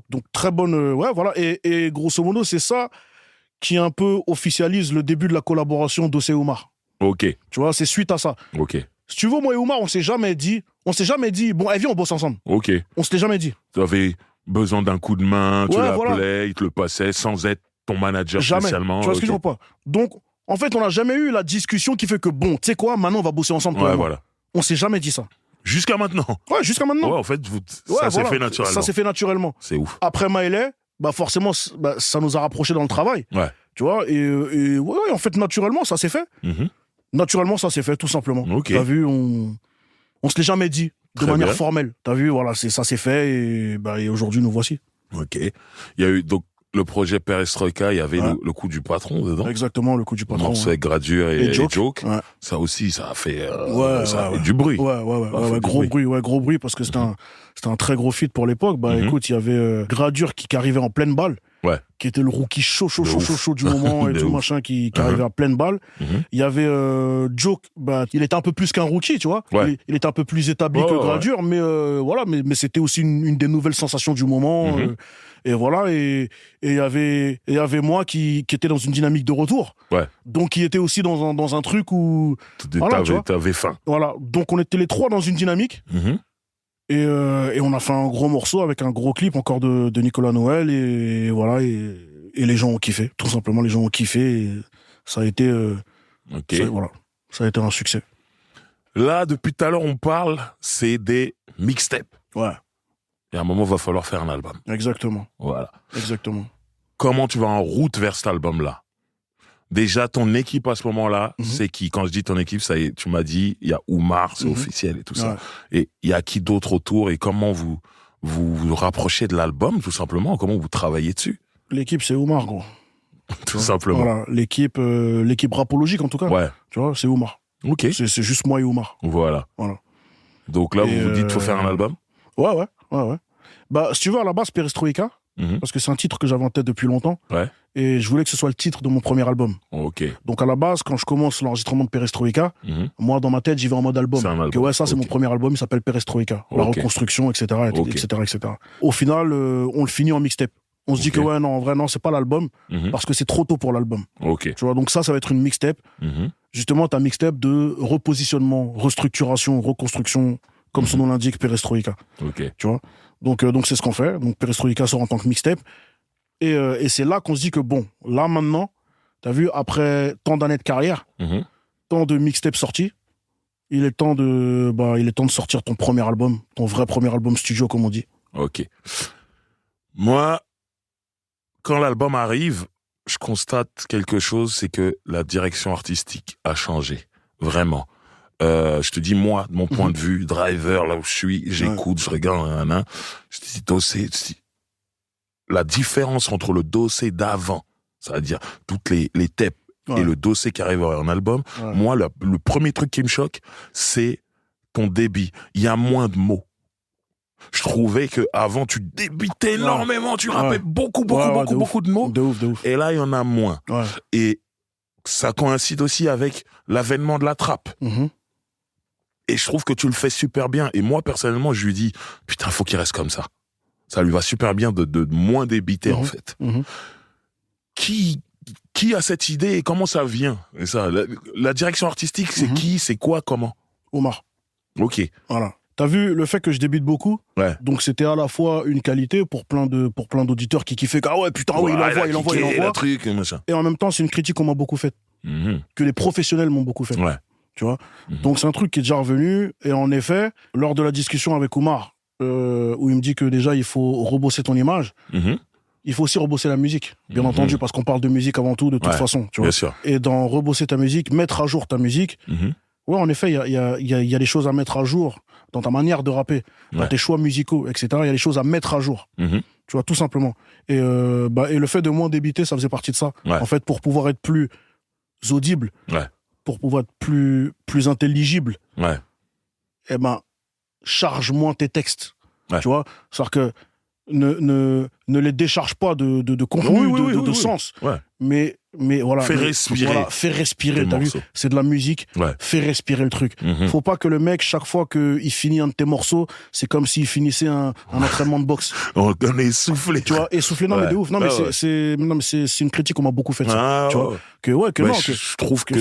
donc très bonne, voilà. Et grosso modo, c'est ça qui un peu officialise le début de la collaboration d'Ossé et Oumar. Ok. Tu vois, c'est suite à ça. Ok. Si tu veux, moi et Oumar, on s'est jamais dit, bon, viens, on bosse ensemble. Ok. On se l'est jamais dit. Tu avais besoin d'un coup de main, tu l'appelais, voilà. il te le passait sans être ton manager jamais. spécialement. Tu vois ce que je veux pas. Donc, en fait, on n'a jamais eu la discussion qui fait que, bon, tu sais quoi, maintenant on va bosser ensemble. Ouais, voilà. On s'est jamais dit ça. Jusqu'à maintenant. Ouais, jusqu'à maintenant. Ouais, en fait, ça s'est fait naturellement. Ça s'est fait naturellement. C'est ouf. Après Maëlè, forcément, ça nous a rapprochés dans le travail. Ouais. Tu vois, et en fait, naturellement, ça s'est fait. Naturellement, ça s'est fait, tout simplement. Ok. T'as vu, on se l'est jamais dit de manière bien. formelle. T'as vu, voilà, ça s'est fait, et aujourd'hui, nous voici. Ok. Il y a eu, donc, le projet Perestroïka, il y avait le coup du patron dedans. Exactement, le coup du patron. Morceau avec Gradure et Joke. Ouais. Ça aussi, ça a fait, du bruit. Gros bruit, parce que c'était un très gros feat pour l'époque. Écoute, il y avait Gradure qui arrivait en pleine balle. Ouais. Qui était le rookie chaud du moment et tout machin, qui arrivait à pleine balle. Il y avait Joke, il était un peu plus qu'un rookie, tu vois. Ouais. Il était un peu plus établi que Gradure, mais voilà, mais c'était aussi une des nouvelles sensations du moment. Et voilà, et il y avait moi qui était dans une dynamique de retour. Ouais. Donc qui était aussi dans un truc où t'avais faim. Voilà, donc on était les trois dans une dynamique. Et on a fait un gros morceau avec un gros clip encore de Nicolas Noël, et voilà, et les gens ont kiffé, tout simplement, les gens ont kiffé, et ça a été ça a été un succès. Là, depuis tout à l'heure, on parle, c'est des mixtapes. Ouais. Et à un moment, il va falloir faire un album. Exactement. Voilà. Exactement. Comment tu vas en route vers cet album-là? Déjà, ton équipe à ce moment-là, c'est qui? Quand je dis ton équipe, ça y est, tu m'as dit, il y a Oumar, c'est officiel et tout ça. Et il y a qui d'autre autour, et comment vous rapprochez de l'album, tout simplement? Comment vous travaillez dessus? L'équipe, c'est Oumar, gros. Tout simplement. Voilà, l'équipe rapologique, en tout cas. Ouais. Tu vois, c'est Oumar. Ok. C'est juste moi et Oumar. Voilà. Donc là, vous vous dites, faut faire un album? Ouais. Si tu veux, à la base, Perestroïka, parce que c'est un titre que j'avais en tête depuis longtemps. Ouais. Et je voulais que ce soit le titre de mon premier album. Ok. Donc à la base, quand je commence l'enregistrement de Perestroïka, moi, dans ma tête, j'y vais en mode album. C'est un album. Que c'est mon premier album, il s'appelle Perestroïka. La reconstruction, etc., etc. Au final, on le finit en mixtape. On se dit que en vrai, non, c'est pas l'album, parce que c'est trop tôt pour l'album. Ok. Tu vois, donc ça va être une mixtape. Justement, t'as mixtape de repositionnement, restructuration, reconstruction, comme son nom l'indique, Perestroïka. Ok. Tu vois, donc c'est ce qu'on fait. Donc Perestroïka sort en tant que mixtape. Et c'est là qu'on se dit que bon, là maintenant, t'as vu, après tant d'années de carrière, tant de mixtapes sortis, il est temps de sortir ton premier album, ton vrai premier album studio, comme on dit. Ok. Moi, quand l'album arrive, je constate quelque chose, c'est que la direction artistique a changé. Vraiment. Je te dis, moi, de mon point de vue, driver, là où je suis, j'écoute, je regarde, je te dis, Dossé, la différence entre le Dossé d'avant, c'est-à-dire toutes les tapes et le Dossé qui arrive en album, moi, le premier truc qui me choque, c'est ton débit. Il y a moins de mots. Je trouvais que avant tu débitais énormément, tu rappais beaucoup de mots. De ouf. Et là, il y en a moins. Ouais. Et ça coïncide aussi avec l'avènement de la trappe. Et je trouve que tu le fais super bien. Et moi, personnellement, je lui dis, putain, faut qu'il reste comme ça. Ça lui va super bien de moins débiter, en fait. Qui a cette idée et comment ça vient? Et ça, la direction artistique, c'est qui, c'est quoi, comment? Omar. Ok. Voilà. T'as vu le fait que je débite beaucoup? Ouais. Donc c'était à la fois une qualité pour plein d'auditeurs qui kiffaient, ah ouais, putain, ouais, il envoie. Le truc, machin. Et en même temps, c'est une critique qu'on m'a beaucoup faite. Que les professionnels m'ont beaucoup faite. Ouais. Tu vois? Donc c'est un truc qui est déjà revenu. Et en effet, lors de la discussion avec Omar, où il me dit que déjà, il faut rebosser ton image, il faut aussi rebosser la musique, bien entendu, parce qu'on parle de musique avant tout, de toute façon. Tu vois. Bien sûr. Et dans rebosser ta musique, mettre à jour ta musique, ouais, en effet, il y a des choses à mettre à jour dans ta manière de rapper, dans tes choix musicaux, etc. Il y a des choses à mettre à jour. Tu vois, tout simplement. Et le fait de moins débiter, ça faisait partie de ça. Ouais. En fait, pour pouvoir être plus audible, pour pouvoir être plus intelligible, eh ben, charge moins tes textes. Tu vois, c'est-à-dire que ne les décharge pas de contenu, de sens. Ouais. Mais voilà. Fais respirer. Voilà, fais respirer, t'as vu? C'est de la musique. Ouais. Fais respirer le truc. Faut pas que le mec, chaque fois qu'il finit un de tes morceaux, c'est comme s'il finissait un entraînement de boxe. On est essoufflé. Tu vois, essoufflé, non, mais de ouf. Non, mais c'est une critique qu'on m'a beaucoup faite, ça. Tu vois? Je trouve que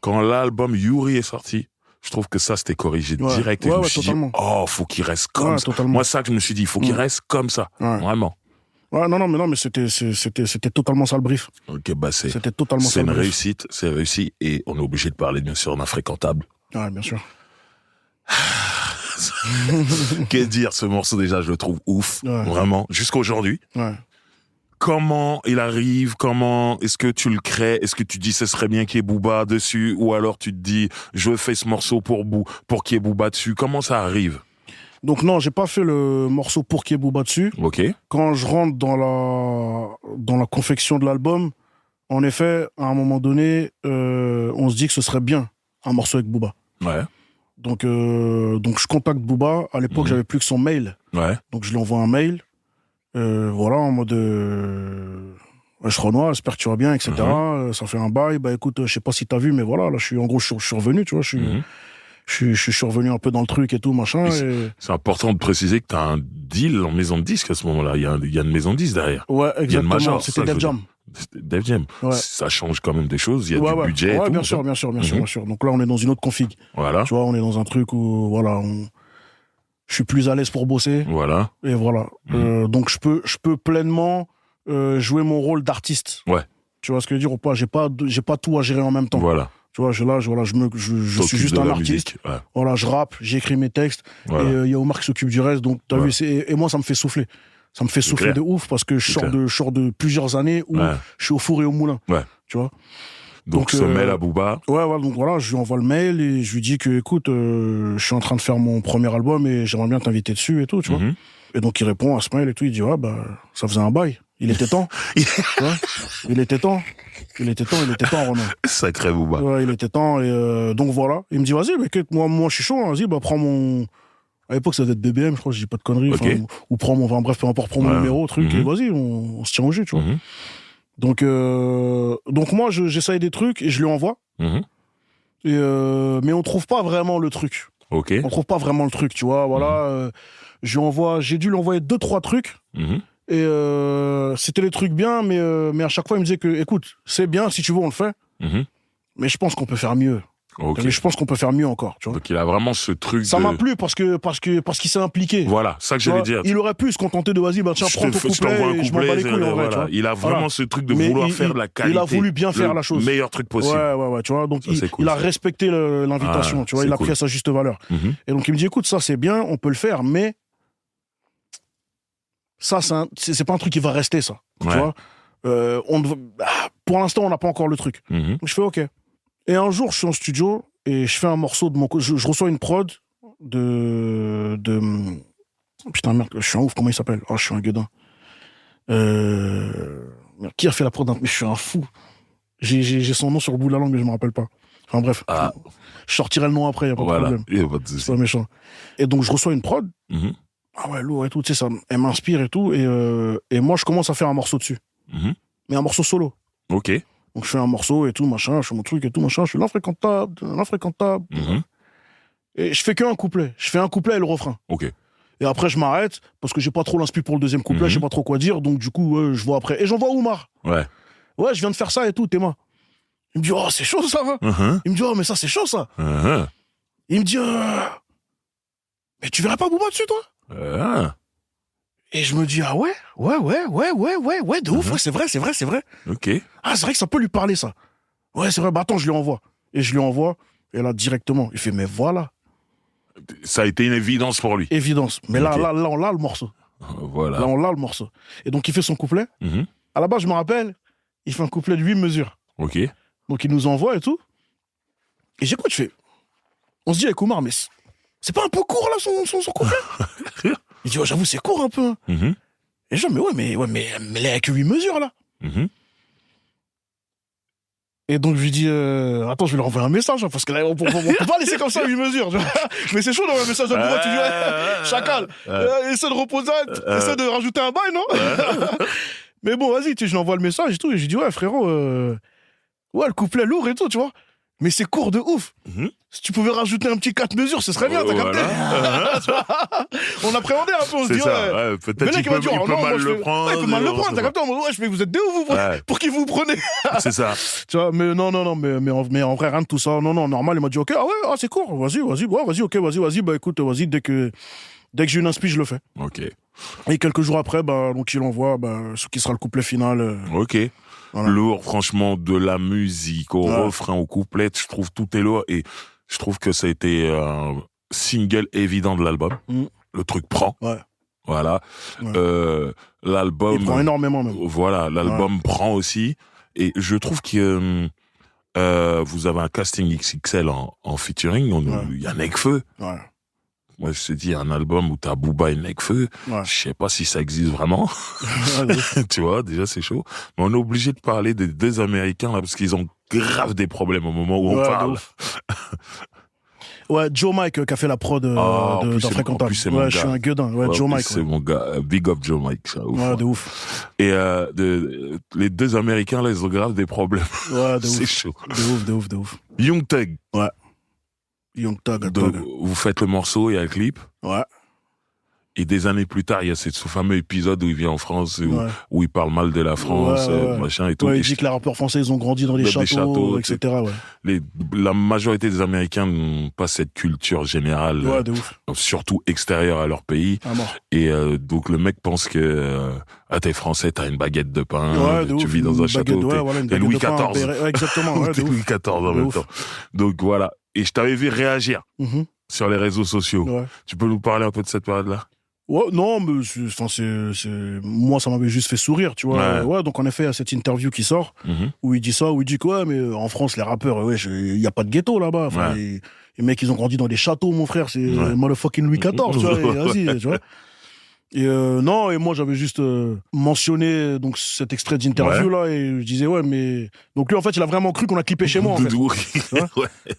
quand l'album Yuri est sorti, je trouve que ça, c'était corrigé direct. Et je me suis dit, faut qu'il reste comme ça. Totalement. Moi, ça que je me suis dit, il faut qu'il reste comme ça. Vraiment. Ouais, mais c'était totalement ça le brief. Ok, bah c'était totalement ça. C'est une réussite, c'est réussi. Et on est obligé de parler, bien sûr, d'Infréquentable. Ouais, bien sûr. Qu'est-ce dire, ce morceau, déjà, je le trouve ouf. Vraiment. Jusqu'à aujourd'hui. Ouais. Comment il arrive? Comment est-ce que tu le crées? Est-ce que tu dis ce serait bien qu'il y ait Booba dessus? Ou alors tu te dis je fais ce morceau pour qu'il y ait Booba dessus? Comment ça arrive? Donc non, j'ai pas fait le morceau pour qu'il y ait Booba dessus. Ok. Quand je rentre dans la confection de l'album, en effet, à un moment donné, on se dit que ce serait bien un morceau avec Booba. Ouais. Donc je contacte Booba. À l'époque, j'avais plus que son mail. Ouais. Donc je lui envoie un mail. Voilà, en mode je Renoir, j'espère que tu vas bien, etc. Ça fait un bail. Bah écoute, je sais pas si t'as vu, mais voilà, là je suis revenu, tu vois, je suis revenu un peu dans le truc et tout, machin. C'est important de préciser que t'as un deal en maison de disque à ce moment-là. Il y a une maison de disque derrière. Ouais, exactement. Major, c'était Def Jam. Def Jam. Ouais. Ça change quand même des choses. Il y a du budget et tout. Bien sûr. Donc là, on est dans une autre config. Voilà. Tu vois, on est dans un truc où, voilà, je suis plus à l'aise pour bosser. Voilà. Et voilà. Donc je peux pleinement jouer mon rôle d'artiste. Ouais. Tu vois ce que je veux dire ou pas? J'ai pas tout à gérer en même temps. Voilà. Tu vois, je suis juste un artiste. Musique, ouais. Voilà, je rappe, j'écris mes textes. Voilà. Et il y a Omar qui s'occupe du reste. Donc t'as vu, et moi ça me fait souffler. Ça me fait souffler de ouf parce que je sors de plusieurs années où je suis au four et au moulin. Ouais. Tu vois. Donc ce mail à Booba. Ouais, donc voilà, je lui envoie le mail et je lui dis que, écoute, je suis en train de faire mon premier album et j'aimerais bien t'inviter dessus et tout, tu vois. Et donc il répond à ce mail et tout, il dit, ouais, bah, ça faisait un bail. Il était temps. Il était temps, Ronan. Sacré Booba. Ouais, il était temps et donc voilà. Il me dit, vas-y, mais moi je suis chaud, hein, vas-y, bah, prends mon... À l'époque, ça devait être BBM, je crois, je dis pas de conneries. Okay. Ou prends mon... Enfin, bref, peu importe, prends mon numéro, truc, et vas-y, on se tient au jus, tu vois. Donc moi, j'essaye des trucs et je lui envoie. Et mais on trouve pas vraiment le truc. Ok. On trouve pas vraiment le truc, tu vois. Voilà, j'ai dû lui envoyer 2-3 trucs. Et c'était les trucs bien, mais à chaque fois, il me disait que, écoute, c'est bien, si tu veux, on le fait. Mais je pense qu'on peut faire mieux. Okay. Je pense qu'on peut faire mieux encore, tu vois. Donc il a vraiment ce truc. Ça m'a plu parce qu'il s'est impliqué. Voilà, ça que j'allais dire. Il aurait pu se contenter de vas-y, bah tiens, prends ton couplet et je m'en bats les couilles en vrai, tu vois. Il a vraiment ce truc de vouloir faire de la qualité. Il a voulu bien faire la chose. Le meilleur truc possible. Ouais, tu vois. Donc il a respecté l'invitation, tu vois. Il a pris à sa juste valeur. Et donc il me dit, écoute, ça c'est bien, on peut le faire, mais ça c'est pas un truc qui va rester, ça. Tu vois. Pour l'instant, on n'a pas encore le truc. Donc je fais ok. Et un jour, je suis en studio et je fais un morceau de mon côté. Je reçois une prod de... Putain, merde, je suis un ouf, comment il s'appelle? Oh, je suis un gueudin. Qui a fait la prod? Mais je suis un fou. J'ai son nom sur le bout de la langue, mais je me rappelle pas. Enfin bref, je sortirai le nom après, y a pas de problème. C'est pas méchant. Et donc, je reçois une prod Ah ouais, lourd et tout, tu sais, ça, elle m'inspire et tout. Et moi, je commence à faire un morceau dessus. Mais un morceau solo. Ok. Donc, je fais un morceau et tout, machin, je fais mon truc et tout, machin, je fais l'infréquentable. Et je fais qu'un couplet. Je fais un couplet et le refrain. Ok. Et après, je m'arrête parce que j'ai pas trop l'inspi pour le deuxième couplet, je sais pas trop quoi dire. Donc, du coup, je vois après. Et j'envoie Oumar. Ouais. Ouais, je viens de faire ça et tout, Théma. Il me dit, oh, c'est chaud ça, va. Il me dit, oh, mais ça, c'est chaud ça. Il me dit, mais tu verrais pas Booba dessus, toi? Et je me dis, ah ouais, de ouf, ouais, c'est vrai. Ok. Ah, c'est vrai que ça peut lui parler, ça. Ouais, c'est vrai, bah attends, je lui envoie. Et je lui envoie, et là, directement, il fait, mais voilà. Ça a été une évidence pour lui. Évidence. Mais là, on l'a le morceau. Voilà. Là, on l'a le morceau. Et donc, il fait son couplet. À la base, je me rappelle, il fait un couplet de 8 mesures. Ok. Donc, il nous envoie et tout. Et j'écoute, je fais, on se dit avec Oumar, mais c'est pas un peu court, là, son couplet? Il dit, oh, j'avoue, c'est court un peu. Et je dis, mais là, avec 8 mesures, là. Et donc, je lui dis, attends, je vais lui renvoyer un message, hein, parce que là, on peut pas laisser comme ça 8 mesures. Mais c'est chaud d'avoir un message à Booba, tu dis, chacal, essaie de reposer, essaie de rajouter un bail, non? Mais bon, vas-y, tu sais, je lui envoie le message et tout, et je lui dis, ouais, frérot, ouais, le couplet lourd et tout, tu vois. Mais c'est court de ouf. Si tu pouvais rajouter un petit 4 mesures, ce serait bien, t'as capté? On appréhendait un peu, on se dit, ouais. Peut-être qu'il peut mal le prendre. Il peut mal le prendre, t'as capté? Ouais, je fais, vous êtes deux ou vous? Pour qui vous prenez? C'est ça. Tu vois, mais non, mais en vrai, rien de tout ça. Non, normal, il m'a dit, ok, ah ouais, c'est court, vas-y, ok, vas-y, bah écoute, vas-y, dès que j'ai une inspi, je le fais. Ok. Et quelques jours après, bah, donc il envoie, ce qui sera le couplet final. Ok. Voilà. Lourd, franchement, de la musique, au refrain, au couplet, je trouve tout est lourd et je trouve que ça a été un single évident de l'album. Le truc prend. Ouais. Voilà. L'album. Il prend énormément même. Voilà, l'album prend aussi et je trouve que vous avez un casting XXL en featuring. Il y a Nekfeu. Ouais. Moi, je te dis, un album où t'as Booba et Nekfeu, je sais pas si ça existe vraiment. Tu vois, déjà, c'est chaud. Mais on est obligé de parler des deux Américains, là, parce qu'ils ont grave des problèmes au moment où on parle. Ouais, Joe Mike qui a fait la prod d'Infréquentable. Ouais, je suis un gueudin. Ouais, Joe Mike. C'est mon gars. Big up Joe Mike, ça. Ouf, ouais, de ouf. Et les deux Américains, là, ils ont grave des problèmes. Ouais, de ouf. C'est chaud. De ouf. Young Thug. Ouais. Young Thug. Vous faites le morceau, il y a le clip. Ouais. Et des années plus tard, il y a ce fameux épisode où il vient en France, où il parle mal de la France, machin et tout. Ouais, il dit que les rappeurs français, ils ont grandi dans des châteaux, etc. Ouais. La majorité des Américains n'ont pas cette culture générale, de ouf. Surtout extérieure à leur pays. Et donc le mec pense que t'es français, t'as une baguette de pain, tu vis dans un château, t'es Louis XIV. Exactement. T'es Louis XIV en même temps. Donc voilà. Et je t'avais vu réagir sur les réseaux sociaux. Ouais. Tu peux nous parler un peu de cette période-là? Ouais, non, mais moi, ça m'avait juste fait sourire, tu vois. Ouais, donc en effet, il y a cette interview qui sort, où il dit ça, où il dit quoi, mais en France, les rappeurs, il n'y a pas de ghetto là-bas. Enfin, les mecs, ils ont grandi dans des châteaux, mon frère, c'est motherfucking Louis XIV, tu vois, vas-y, tu vois. Et non, et moi j'avais juste mentionné donc cet extrait d'interview là et je disais mais donc lui en fait il a vraiment cru qu'on a clippé chez moi en fait.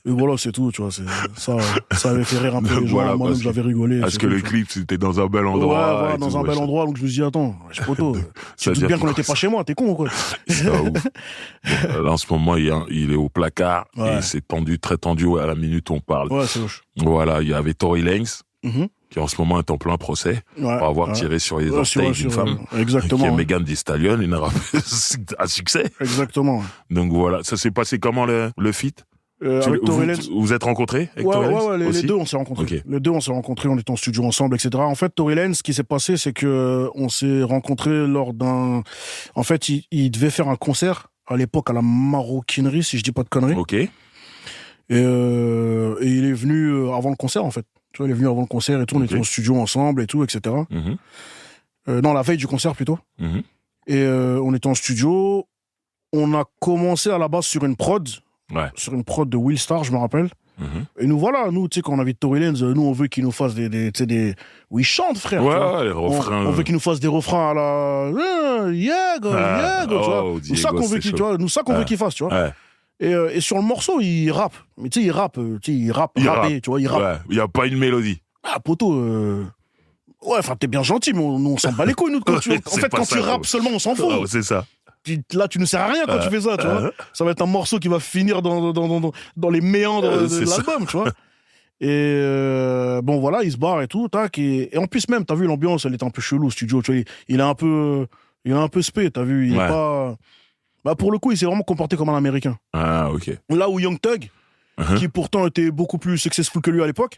Et voilà, c'est tout, tu vois, ça avait fait rire un peu les gens, moi-même j'avais rigolé. Parce que le clip c'était dans un bel endroit. Ouais, dans un bel endroit, donc je me suis dit attends, poteau, tu te dis bien qu'on n'était pas chez moi, t'es con ou quoi? Là en ce moment il est au placard et c'est très tendu à la minute où on parle. Ouais, c'est louche. Voilà, il y avait Tory Lanez. Qui en ce moment est en plein procès pour avoir tiré sur les orteils d'une femme, exactement, qui est Megan Thee Stallion, une rappeuse à succès. Exactement. Donc voilà, ça s'est passé comment le feat? Avec Tory Lanez. Vous êtes rencontrés avec Tory Lanez? Les deux on s'est rencontrés. Okay. Les deux on s'est rencontrés, on était en studio ensemble, etc. En fait, Tory Lanez, ce qui s'est passé, c'est que on s'est rencontrés lors d'un. En fait, il devait faire un concert à l'époque à la Maroquinerie, si je dis pas de conneries. Ok. Et il est venu avant le concert, en fait. Tu vois, il est venu avant le concert et tout, on était en studio ensemble et tout, etc. Non, la veille du concert plutôt. Et on était en studio. On a commencé à la base sur une prod. Sur une prod de Will Star, je me rappelle. Et nous, voilà, nous, tu sais, quand on invite Tory Lanez, nous, on veut qu'il nous fasse où il chante, frère. Ouais, les refrains. On veut qu'il nous fasse des refrains à la. Diego, tu vois. Nous, ça qu'on veut qu'il fasse, tu vois. Ouais. Et sur le morceau, il rappe. Mais tu sais, il rappe, tu vois, il rappe. Ouais, il n'y a pas une mélodie. Ah, poteau, Ouais, enfin, t'es bien gentil, mais nous, on s'en bat les couilles, nous. En fait, quand tu rappes seulement, on s'en fout. Oh, c'est ça. Là, tu ne sers à rien quand tu fais ça, tu vois. Ça va être un morceau qui va finir dans les méandres de l'album, tu vois. Et bon, voilà, il se barre et tout, tac. Et en plus, même, t'as vu, l'ambiance, elle était un peu chelou, studio, tu vois. Il est un peu spé, t'as vu. Il est pas. Bah, pour le coup, il s'est vraiment comporté comme un Américain. Ah, ok. Là où Young Thug, qui pourtant était beaucoup plus successful que lui à l'époque,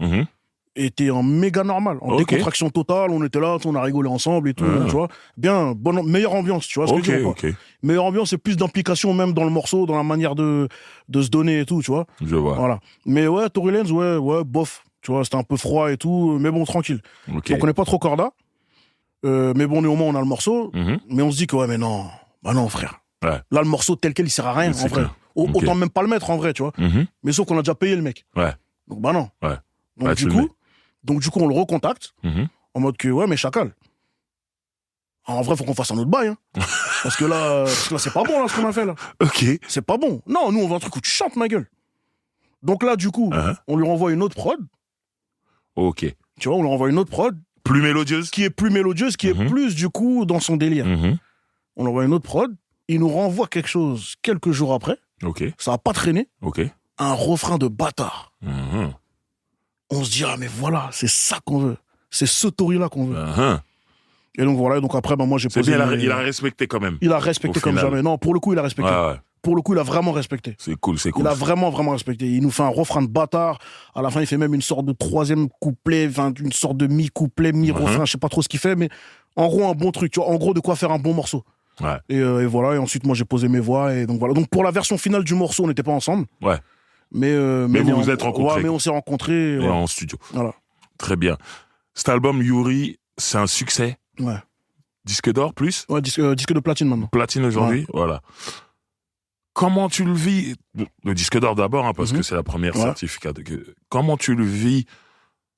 était en méga normal, en décontraction totale. On était là, on a rigolé ensemble et tout, tu vois. Bien, meilleure ambiance, tu vois ce que je veux dire, quoi. Meilleure ambiance et plus d'implication même dans le morceau, dans la manière de se donner et tout, tu vois. Je vois. Voilà. Mais ouais, Tory Lanez, ouais, bof. Tu vois, c'était un peu froid et tout, mais bon, tranquille. Donc on n'est pas trop corda. Mais bon, néanmoins, on a le morceau. Mais on se dit que, ouais, mais non. Bah non, frère. Ouais. Là, le morceau tel quel, il sert à rien, en vrai. Autant même pas le mettre, en vrai, tu vois. Mais sauf qu'on a déjà payé le mec. Ouais. Donc, bah non. Ouais. Donc, du coup, on le recontacte. En mode que, ouais, mais Chacal. En vrai, faut qu'on fasse un autre bail, hein. Parce que là, c'est pas bon, là, ce qu'on a fait, là. Ok. C'est pas bon. Non, nous, on veut un truc où tu chantes, ma gueule. Donc là, du coup, on lui renvoie une autre prod. Ok. Tu vois, on lui renvoie une autre prod. Plus mélodieuse. Qui est plus mélodieuse, qui est plus, du coup, dans son délire. On lui envoie une autre prod. Il nous renvoie quelque chose quelques jours après. Ok. Ça va pas traîner. Ok. Un refrain de bâtard. On se dit, ah, mais voilà, c'est ça qu'on veut. C'est ce Tory-là qu'on veut. Et donc voilà, donc après, moi j'ai posé. Bien, il a respecté quand même. Il a respecté comme jamais. Non, pour le coup, il a respecté. Ouais. Pour le coup, il a vraiment respecté. C'est cool. Il a vraiment respecté. Il nous fait un refrain de bâtard. À la fin, il fait même une sorte de troisième couplet, enfin, une sorte de mi-couplet, mi-refrain, je sais pas trop ce qu'il fait, mais en gros, un bon truc, tu vois, en gros, de quoi faire un bon morceau. Ouais. Et voilà, et ensuite, moi, j'ai posé mes voix, et donc voilà. Donc, pour la version finale du morceau, on n'était pas ensemble. Ouais. Mais vous vous êtes rencontrés. Ouais, mais on s'est rencontrés. Et en studio. Voilà. Très bien. Cet album, Yuri, c'est un succès. Ouais. Disque d'or, plus? Ouais, disque de platine maintenant. Platine aujourd'hui, voilà. Comment tu le vis? Le disque d'or d'abord, hein, parce que c'est la première certificat. Comment tu le vis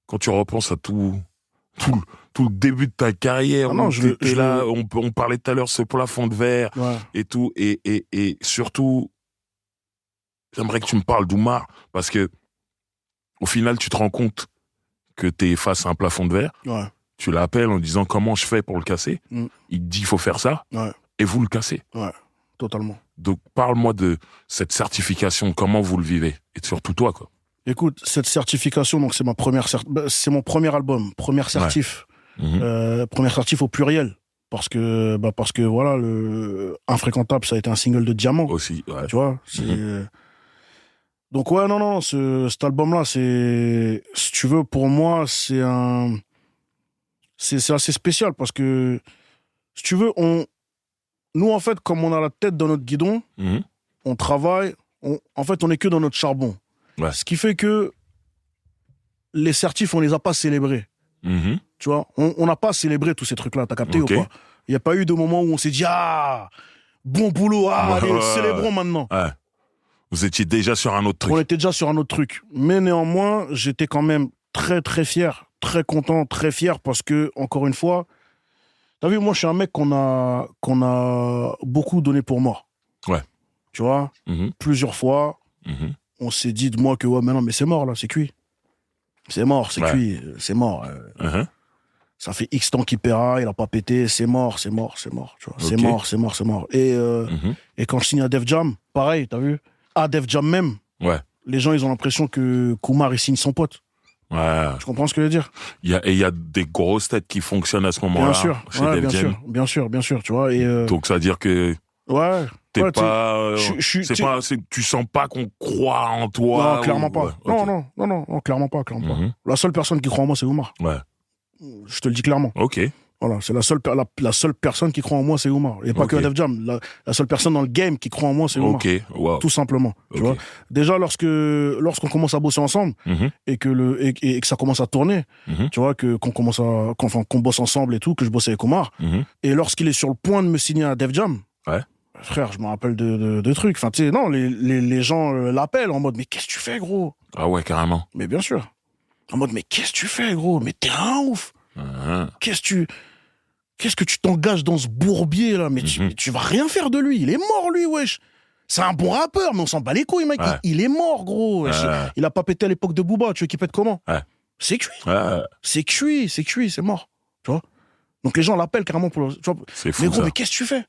quand tu repenses à tout le début de ta carrière? Là, on parlait tout à l'heure ce plafond de verre et tout, et surtout, j'aimerais que tu me parles d'Oumar, parce que au final, tu te rends compte que t'es face à un plafond de verre. Ouais. Tu l'appelles en disant comment je fais pour le casser. Il te dit il faut faire ça. Ouais. Et vous le cassez. Ouais, totalement. Donc parle-moi de cette certification, comment vous le vivez, et surtout toi, quoi. Écoute, cette certification, donc c'est c'est mon premier album, première certif, première certif au pluriel, parce que voilà, le Infréquentable, ça a été un single de diamant aussi, ouais. Tu vois. Donc ouais, non, cet album-là, si tu veux, pour moi, c'est assez spécial parce que, si tu veux, nous, en fait, comme on a la tête dans notre guidon, on travaille, en fait, on est que dans notre charbon. Ouais. Ce qui fait que les certifs, on les a pas célébrés. Tu vois, on n'a pas célébré tous ces trucs-là, t'as capté ou pas? Il n'y a pas eu de moment où on s'est dit, ah, bon boulot, allez, célébrons maintenant. Ouais. Vous étiez déjà sur un autre truc. On était déjà sur un autre truc. Mais néanmoins, j'étais quand même très, très fier, très content, très fier parce que, encore une fois, t'as vu, moi, je suis un mec qu'on a beaucoup donné pour mort. Ouais. Tu vois, plusieurs fois, on s'est dit de moi que, ouais, mais non, mais c'est mort, là, c'est cuit. C'est mort, c'est cuit, c'est mort. Ça fait X temps qu'il paiera, il a pas pété, c'est mort, tu vois. C'est mort. Et quand je signe à Def Jam, pareil, t'as vu? À Def Jam même, les gens, ils ont l'impression que Kumar, il signe son pote. Ouais. Tu comprends ce que je veux dire? Il y a des grosses têtes qui fonctionnent à ce moment-là. Bien sûr, chez Def Jam. Bien sûr, tu vois. Donc ça veut dire que t'es pas, tu sens pas qu'on croit en toi. Non, clairement pas. Non, clairement pas. La seule personne qui croit en moi, c'est Oumar. Ouais. Je te le dis clairement. Ok. Voilà, c'est la seule personne qui croit en moi, c'est Oumar. Et pas que Def Jam. La seule personne dans le game qui croit en moi, c'est Oumar. Ok, wow. Tout simplement. Tu vois. Déjà, lorsqu'on commence à bosser ensemble et que ça commence à tourner, tu vois, qu'on bosse ensemble et tout, que je bosse avec Oumar, et lorsqu'il est sur le point de me signer à Def Jam, frère, je me rappelle de trucs. Enfin, tu sais, non, les gens l'appellent en mode, mais qu'est-ce que tu fais, gros? Ah ouais, carrément. Mais bien sûr. En mode, mais qu'est-ce que tu fais, gros? Mais t'es un ouf. Qu'est-ce que tu t'engages dans ce bourbier, là? Mais tu vas rien faire de lui. Il est mort, lui, wesh. C'est un bon rappeur, mais on s'en bat les couilles, mec. Ouais. Il est mort, gros. Il a pas pété à l'époque de Booba. Tu veux qu'il pète comment? C'est cuit. C'est cuit, c'est mort. Tu vois. Donc les gens l'appellent carrément pour... Tu vois, C'est fou, mais gros, ça. mais qu'est-ce que tu fais?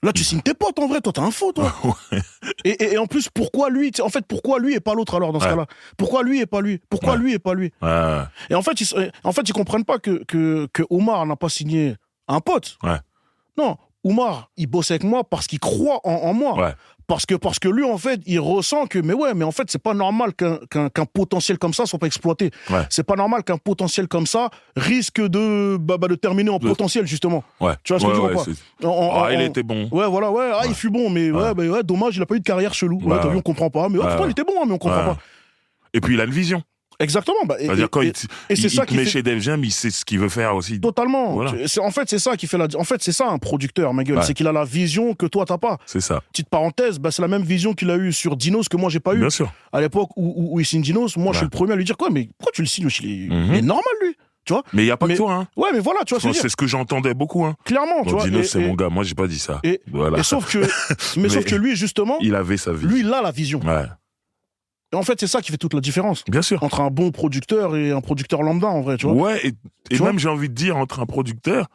Là, tu signes tes potes, en vrai. Toi, t'es un faux, toi. Ouais. Et en plus, pourquoi lui? En fait, pourquoi lui et pas l'autre, alors, dans ce Ouais. cas-là? Pourquoi lui et pas lui? Pourquoi Ouais. lui et pas lui? Ouais. Et en fait, ils comprennent pas que Omar n'a pas signé un pote. Ouais. Non, Omar, il bosse avec moi parce qu'il croit en moi. Ouais. Parce que lui, en fait, il ressent que, mais en fait, c'est pas normal qu'un potentiel comme ça soit pas exploité. Ouais. C'est pas normal qu'un potentiel comme ça risque de terminer en potentiel, justement. Ouais. Tu vois ce que je veux dire ou pas? Il était bon. Ouais, voilà, ouais. Ah, Ouais. il fut bon, mais ouais, dommage, il a pas eu de carrière chelou. Ouais, Ouais, t'as vu, ouais. on comprend pas. Mais pourtant, Ouais. il était bon, hein, mais on comprend Ouais. pas. Et puis, il a une vision. Exactement. C'est-à-dire, quand il c'est ça te qui met fait... chez Def Jam, il sait ce qu'il veut faire aussi. Totalement. Voilà. En fait, c'est ça qui fait En fait, c'est ça un producteur, ma gueule. Ouais. C'est qu'il a la vision que toi, t'as pas. C'est ça. Petite parenthèse, c'est la même vision qu'il a eue sur Dinos que moi, j'ai pas eu. Bien sûr. À l'époque où il signe Dinos, moi, je suis le premier à lui dire quoi, mais pourquoi tu le signes? Il est normal, lui. Tu vois? Mais il n'y a pas que toi, hein. Ouais, mais voilà, tu vois ce que je veux dire. C'est ce que j'entendais beaucoup, hein. Clairement, tu Bon, vois. Dinos, c'est mon gars. Moi, j'ai pas dit ça. Voilà. Sauf que lui, justement, Il avait sa vie. lui, il a la vision. Ouais. Et en fait, c'est ça qui fait toute la différence. Bien sûr. Entre un bon producteur et un producteur lambda, en vrai, tu vois. Ouais, et même, j'ai envie de dire, entre un producteur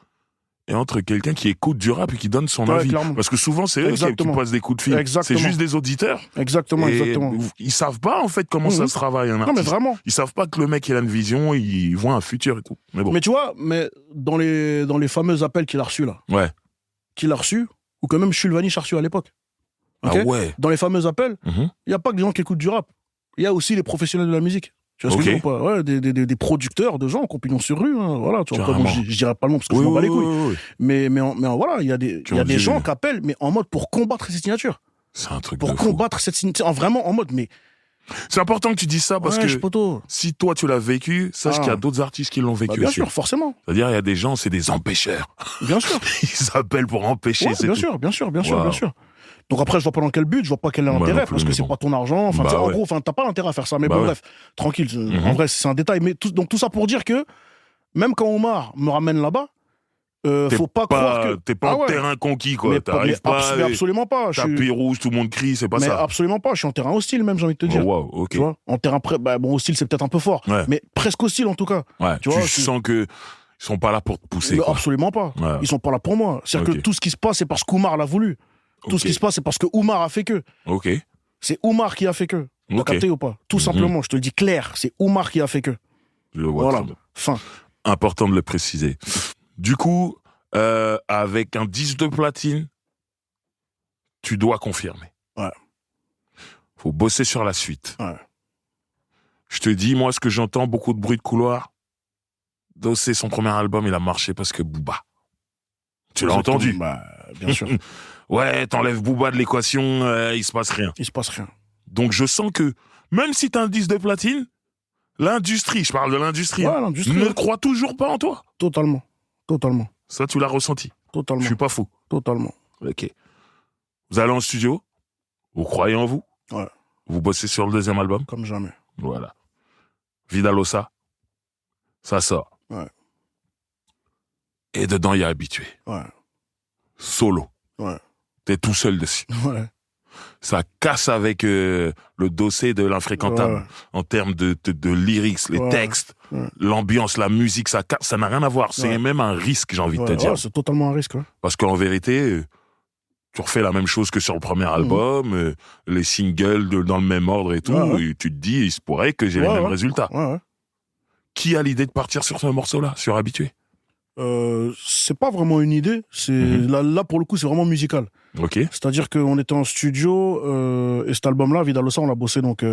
et entre quelqu'un qui écoute du rap et qui donne son avis. Clairement. Parce que souvent, c'est eux qui passent des coups de fil. Exactement. C'est juste des auditeurs. Exactement. Ils savent pas, en fait, comment ça se travaille, un artiste. Non, mais vraiment. Ils savent pas que le mec, il a une vision, il voit un futur et tout. Mais bon. Mais tu vois, dans les fameux appels qu'il a reçus, là. Ouais. Qu'il a reçus, ou que même Chulvani a reçu à l'époque. Ah Ok. ouais. Dans les fameux appels, Mhm. il n'y a pas que des gens qui écoutent du rap. Il y a aussi les professionnels de la musique. Tu vois ce que je veux dire ou pas? Ouais, des producteurs, de gens qui ont pignon sur rue. Hein, voilà, tu vois, après, bon, je dirais pas le nom parce que je m'en bats les couilles. Oui. Mais voilà, il y a des gens qui appellent, mais en mode pour combattre ces signatures. C'est un truc Pour de fou. combattre cette signature. Vraiment en mode, mais. C'est important que tu dises ça parce Ouais, que poteau. si toi tu l'as vécu, sache qu'il y a d'autres artistes qui l'ont vécu Bien aussi. sûr, forcément. C'est-à-dire, il y a des gens, c'est des empêcheurs. Bien sûr. Ils s'appellent pour empêcher. Ouais, c'est bien tout. sûr, bien sûr. Wow. Donc après, je vois pas dans quel but, je vois pas quel est Moi l'intérêt, non plus, parce que mais c'est bon. pas ton argent. Enfin, Bah tu sais, en ouais. gros, t'as pas intérêt à faire ça. Mais Bah bon, ouais. bref, tranquille. En vrai, c'est un détail. Mais donc tout ça pour dire que même quand Omar me ramène là-bas, faut pas croire que T'es pas Ah en ouais. terrain conquis, quoi. Mais T'arrives pas. mais absolument pas. Je suis- Tapis rouge, tout le monde crie, c'est pas Mais ça. absolument pas. Je suis en terrain hostile, même, j'ai envie de te dire. Oh, wow, ok. Tu vois, en terrain bon, hostile, c'est peut-être un peu fort, Ouais. mais presque hostile en tout cas. Ouais, tu tu vois, sens que ils sont pas là pour te pousser, Mais quoi. absolument pas. Ouais. Ils sont pas là pour moi. C'est-à-dire Ok. que tout ce qui se passe, c'est parce qu'Oumar l'a voulu. Tout ce Ok. qui se passe, c'est parce que Oumar a fait que. Ok. C'est Oumar qui a fait que. T'as Ok. capté ou pas? Tout simplement, je te le dis clair, c'est Oumar qui a fait que. Je le vois Voilà. très bien. Fin. Important de le préciser. Du coup, avec un disque de platine, tu dois confirmer. Ouais. Faut bosser sur la suite. Ouais. Je te dis, moi, ce que j'entends, beaucoup de bruit de couloir. Dossé, son premier album, il a marché parce que Booba. Tu l'as Exactement. entendu? Bah, bien sûr. Ouais, t'enlèves Booba de l'équation, il se passe rien. Il se passe rien. Donc je sens que, même si t'as un disque de platine, l'industrie, je parle de l'industrie, Ouais, hein, l'industrie, ne ouais. croit toujours pas en toi. Totalement. Totalement. Ça, tu l'as ressenti. Je Totalement. suis pas fou. Totalement. Ok. Vous allez en studio, vous croyez en vous, Ouais. vous bossez sur le deuxième album, Comme jamais. voilà. Vidalosa, ça sort. Ouais. Et dedans, il y a Habitué. Ouais. Solo. Ouais. T'es tout seul dessus. Ouais. Ça casse avec le dossier de l'infréquentable Ouais. en termes de lyrics, les Ouais. textes, Ouais. l'ambiance, la musique, ça n'a rien à voir. C'est Ouais. même un risque, j'ai envie de te Ouais, dire. ouais, c'est totalement un risque. Ouais. Parce qu'en vérité, tu refais la même chose que sur le premier album, les singles dans le même ordre et tout, Ouais, ouais. et tu te dis, il se pourrait que j'ai les Ouais, mêmes ouais. résultats. Ouais, ouais. Qui a l'idée de partir sur ce morceau-là, sur Habitué? C'est pas vraiment une idée. C'est là pour le coup, c'est vraiment musical. Ok. C'est-à-dire qu'on était en studio et cet album-là, Vidalosa, on l'a bossé donc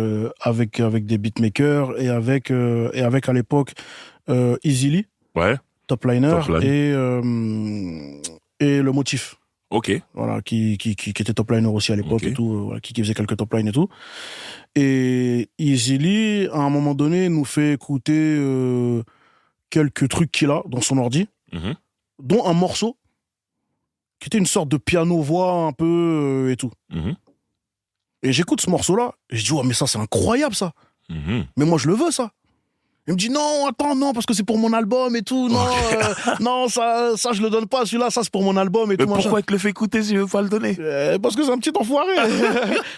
avec des beatmakers et avec à l'époque Easy Lee, Ouais. Top Liner Top Line. et le Motif. Ok. Voilà, qui était top liner aussi à l'époque Ok. et tout, voilà, qui faisait quelques top lines et tout. Et Easy Lee, à un moment donné, nous fait écouter quelques trucs qu'il a dans son ordi, Mhm. dont un morceau qui était une sorte de piano-voix un peu et tout. Mhm. Et j'écoute ce morceau-là, et je dis, ouais, mais ça, c'est incroyable, ça. Mhm. Mais moi, je le veux, ça. Il me dit, non, attends, non, parce que c'est pour mon album et tout. Non, non, ça, je le donne pas, celui-là, ça, c'est pour mon album et Mais tout. machin. pourquoi il te le fait écouter si je veux pas le donner? Parce que c'est un petit enfoiré.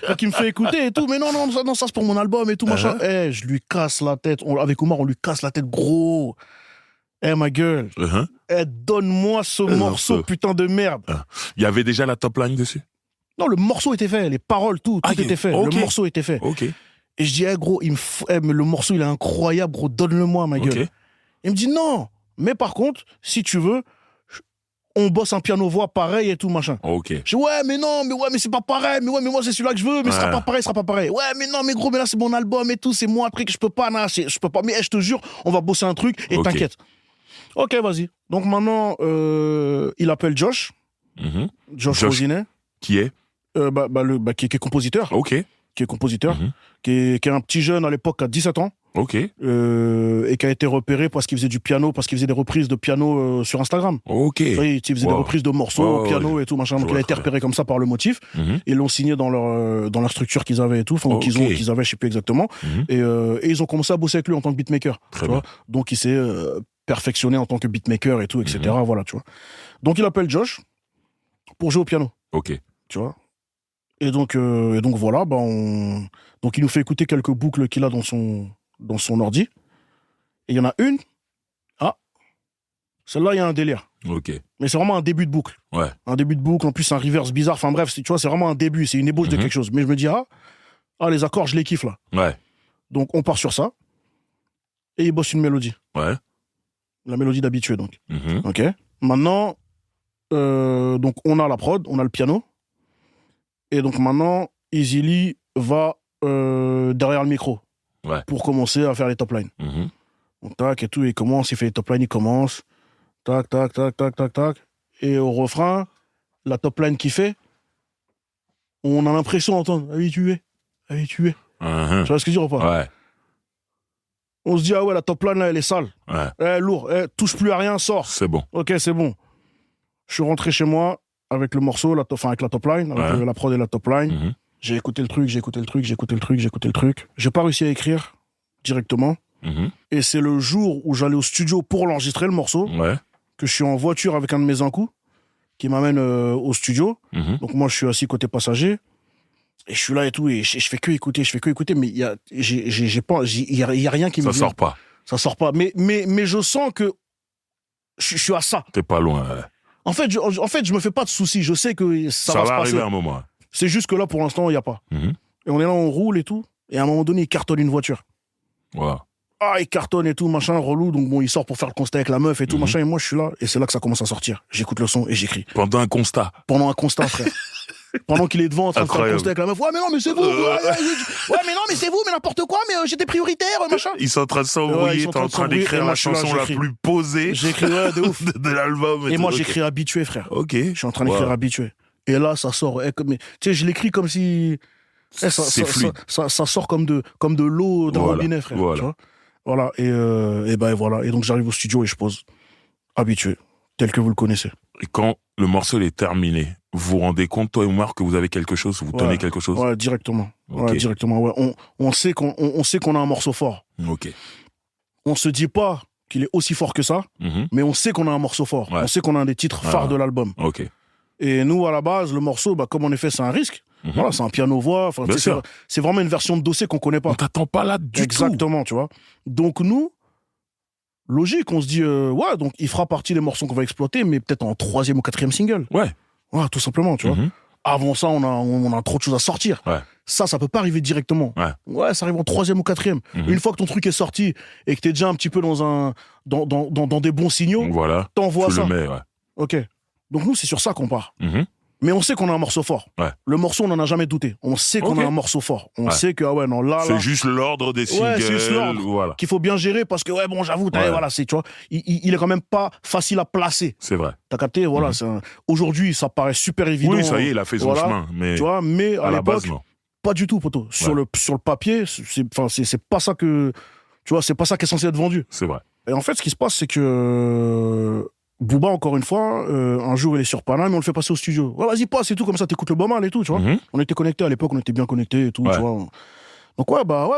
Donc il me fait écouter et tout. Mais non, ça c'est pour mon album et tout, machin. Je lui casse la tête. Avec Omar, on lui casse la tête, gros. ma gueule. Donne-moi ce morceau, putain de merde. Il y avait déjà la top line dessus? Non, le morceau était fait, les paroles, tout était fait. Le morceau était fait. Ok. Et je dis, gros, mais le morceau, il est incroyable, gros, donne-le-moi, ma gueule. Il me dit, non, mais par contre, si tu veux, on bosse un piano-voix pareil et tout, machin. Ok. Je dis, ouais, mais c'est pas pareil, mais moi, c'est celui-là que je veux, mais ce sera pas pareil. Ouais, mais non, mais gros, mais là, c'est mon album et tout, c'est moi, après que je peux pas, mais je te jure, on va bosser un truc et t'inquiète. Ok, vas-y. Donc maintenant, il appelle Josh. Josh Rosinet. Qui est qui est compositeur. Ok. Qui est compositeur. Qui est un petit jeune à l'époque, qui a 17 ans. Ok. Et qui a été repéré parce qu'il faisait du piano, parce qu'il faisait des reprises de piano sur Instagram. Ok. Il faisait des reprises de morceaux au piano et tout, machin. Donc il a été repéré comme ça par le motif. Ils l'ont signé dans leur structure qu'ils avaient et tout. Enfin, qu'ils avaient, je sais plus exactement. Et ils ont commencé à bosser avec lui en tant que beatmaker. Tu vois. Donc il s'est perfectionné en tant que beatmaker et tout, etc. Voilà, tu vois. Donc il appelle Josh pour jouer au piano. Ok. Tu vois. Et donc voilà, donc il nous fait écouter quelques boucles qu'il a dans son ordi. Et il y en a une. Celle-là, il y a un délire. Ok. Mais c'est vraiment un début de boucle. Ouais. Un début de boucle, en plus un reverse bizarre. Enfin bref, tu vois, c'est vraiment un début, c'est une ébauche de quelque chose. Mais je me dis, les accords, je les kiffe là. Ouais. Donc on part sur ça. Et il bosse une mélodie. Ouais. La mélodie d'habitué, donc. Ok. Maintenant, donc on a la prod, on a le piano. Et donc maintenant, Easy Lee va derrière le micro. Ouais. Pour commencer à faire les top lines. Donc tac et tout, il commence, il fait les top lines, il commence. Tac, tac, tac, tac, tac, tac. Et au refrain, la top line qu'il fait, on a l'impression d'entendre habitué. Tu vois ce que je veux dire ou pas? Ouais. On se dit, ah ouais, la top line là, elle est sale. Ouais. Elle est lourde, touche plus à rien, sort. C'est bon. Ok, c'est bon. Je suis rentré chez moi avec le morceau, avec la top line, avec la prod et la top line. J'ai écouté le truc. J'ai pas réussi à écrire directement. Et c'est le jour où j'allais au studio pour l'enregistrer, le morceau, que je suis en voiture avec un de mes incous qui m'amène au studio. Donc moi, je suis assis côté passager. Et je suis là et tout, et je fais que écouter, mais il y a rien qui me vient. Ça sort pas. Mais je sens que je suis à ça. T'es pas loin. Ouais. En fait, je me fais pas de soucis. Je sais que ça va se passer. Arriver un moment. C'est juste que là, pour l'instant, il y a pas. Et on est là, on roule et tout. Et à un moment donné, il cartonne une voiture. Wow. Il cartonne et tout, machin, relou. Donc bon, il sort pour faire le constat avec la meuf et tout, machin. Et moi, je suis là. Et c'est là que ça commence à sortir. J'écoute le son et j'écris. Pendant un constat, frère. Pendant qu'il est devant en train de faire le constat avec la meuf. Ouais, mais non, mais c'est vous. Ouais, mais non, mais c'est vous, mais n'importe quoi, mais j'étais prioritaire, machin. Ils sont en train de s'embrouiller, t'es en train d'écrire la chanson la plus posée j'écris, de ouf. de l'album. Et moi, j'écris habitué, frère. Ok. Je suis en train d'écrire habitué. Et là, ça sort. Tu sais, je l'écris comme si. Ça sort comme de l'eau d'un robinet, frère. Voilà. Tu vois, voilà. Et voilà. Et donc, j'arrive au studio et je pose habitué, tel que vous le connaissez. Et quand le morceau est terminé, vous vous rendez compte, toi et Omar, que vous avez quelque chose, vous tenez quelque chose? Ouais, directement. Okay. Ouais, directement. Ouais. On sait qu'on a un morceau fort. Ok. On se dit pas qu'il est aussi fort que ça, mais on sait qu'on a un morceau fort. Ouais. On sait qu'on a un des titres phares de l'album. Ok. Et nous, à la base, le morceau, comme en effet, c'est un risque. Voilà, c'est un piano-voix. Enfin, c'est vraiment une version de dossier qu'on connaît pas. On t'attend pas là du tout. Exactement, tu vois. Donc nous, logique, on se dit, donc il fera partie des morceaux qu'on va exploiter, mais peut-être en 3e ou 4e single. Ouais. Ouais, tout simplement, tu vois. Avant ça, on a trop de choses à sortir. Ouais. Ça peut pas arriver directement. Ouais, ça arrive en 3e ou 4e. Une fois que ton truc est sorti et que t'es déjà un petit peu dans des bons signaux, voilà, t'envoies ça. Le mets, ouais. Ok. Donc nous, c'est sur ça qu'on part. Mais on sait qu'on a un morceau fort. Ouais. Le morceau, on n'en a jamais douté. On sait qu'on a un morceau fort. On sait que, là... C'est juste l'ordre des singles. C'est juste l'ordre voilà. qu'il faut bien gérer parce que, j'avoue, voilà, tu vois, il est quand même pas facile à placer. C'est vrai. T'as capté, voilà. Aujourd'hui, ça paraît super évident. Oui, ça y est, il a fait son chemin. Mais, tu vois, mais à l'époque, base, non. Pas du tout, poto. Sur le papier, c'est pas ça que... Tu vois, c'est pas ça qui est censé être vendu. C'est vrai. Et en fait, ce qui se passe, c'est que... Booba, encore une fois, un jour, il est sur Paname, mais on le fait passer au studio. Ouais, vas-y, passe et tout, comme ça, t'écoutes le bon mal et tout, tu vois. On était connectés à l'époque, on était bien connectés et tout, tu vois. Donc,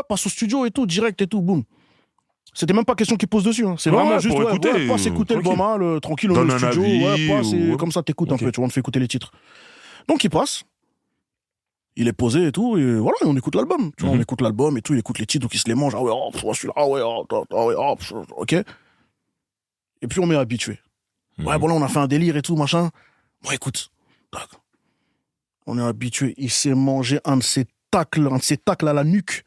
passe au studio et tout, direct et tout, boum. C'était même pas question qu'il pose dessus, hein. C'est vraiment juste, passe écouter le bon mal, tranquille, on est au studio, passe et comme ça, t'écoutes un peu, tu vois, on te fait écouter les titres. Donc, il passe. Il est posé et tout, et voilà, on écoute l'album. Tu vois, on écoute l'album et tout, il écoute les titres, donc il se les mange. Ah ouais, celui-là, ok. Et plus on m'est habitué. Ouais, bon là, on a fait un délire et tout, machin. Bon, écoute, on est habitué. Il s'est mangé un de ses tacles à la nuque.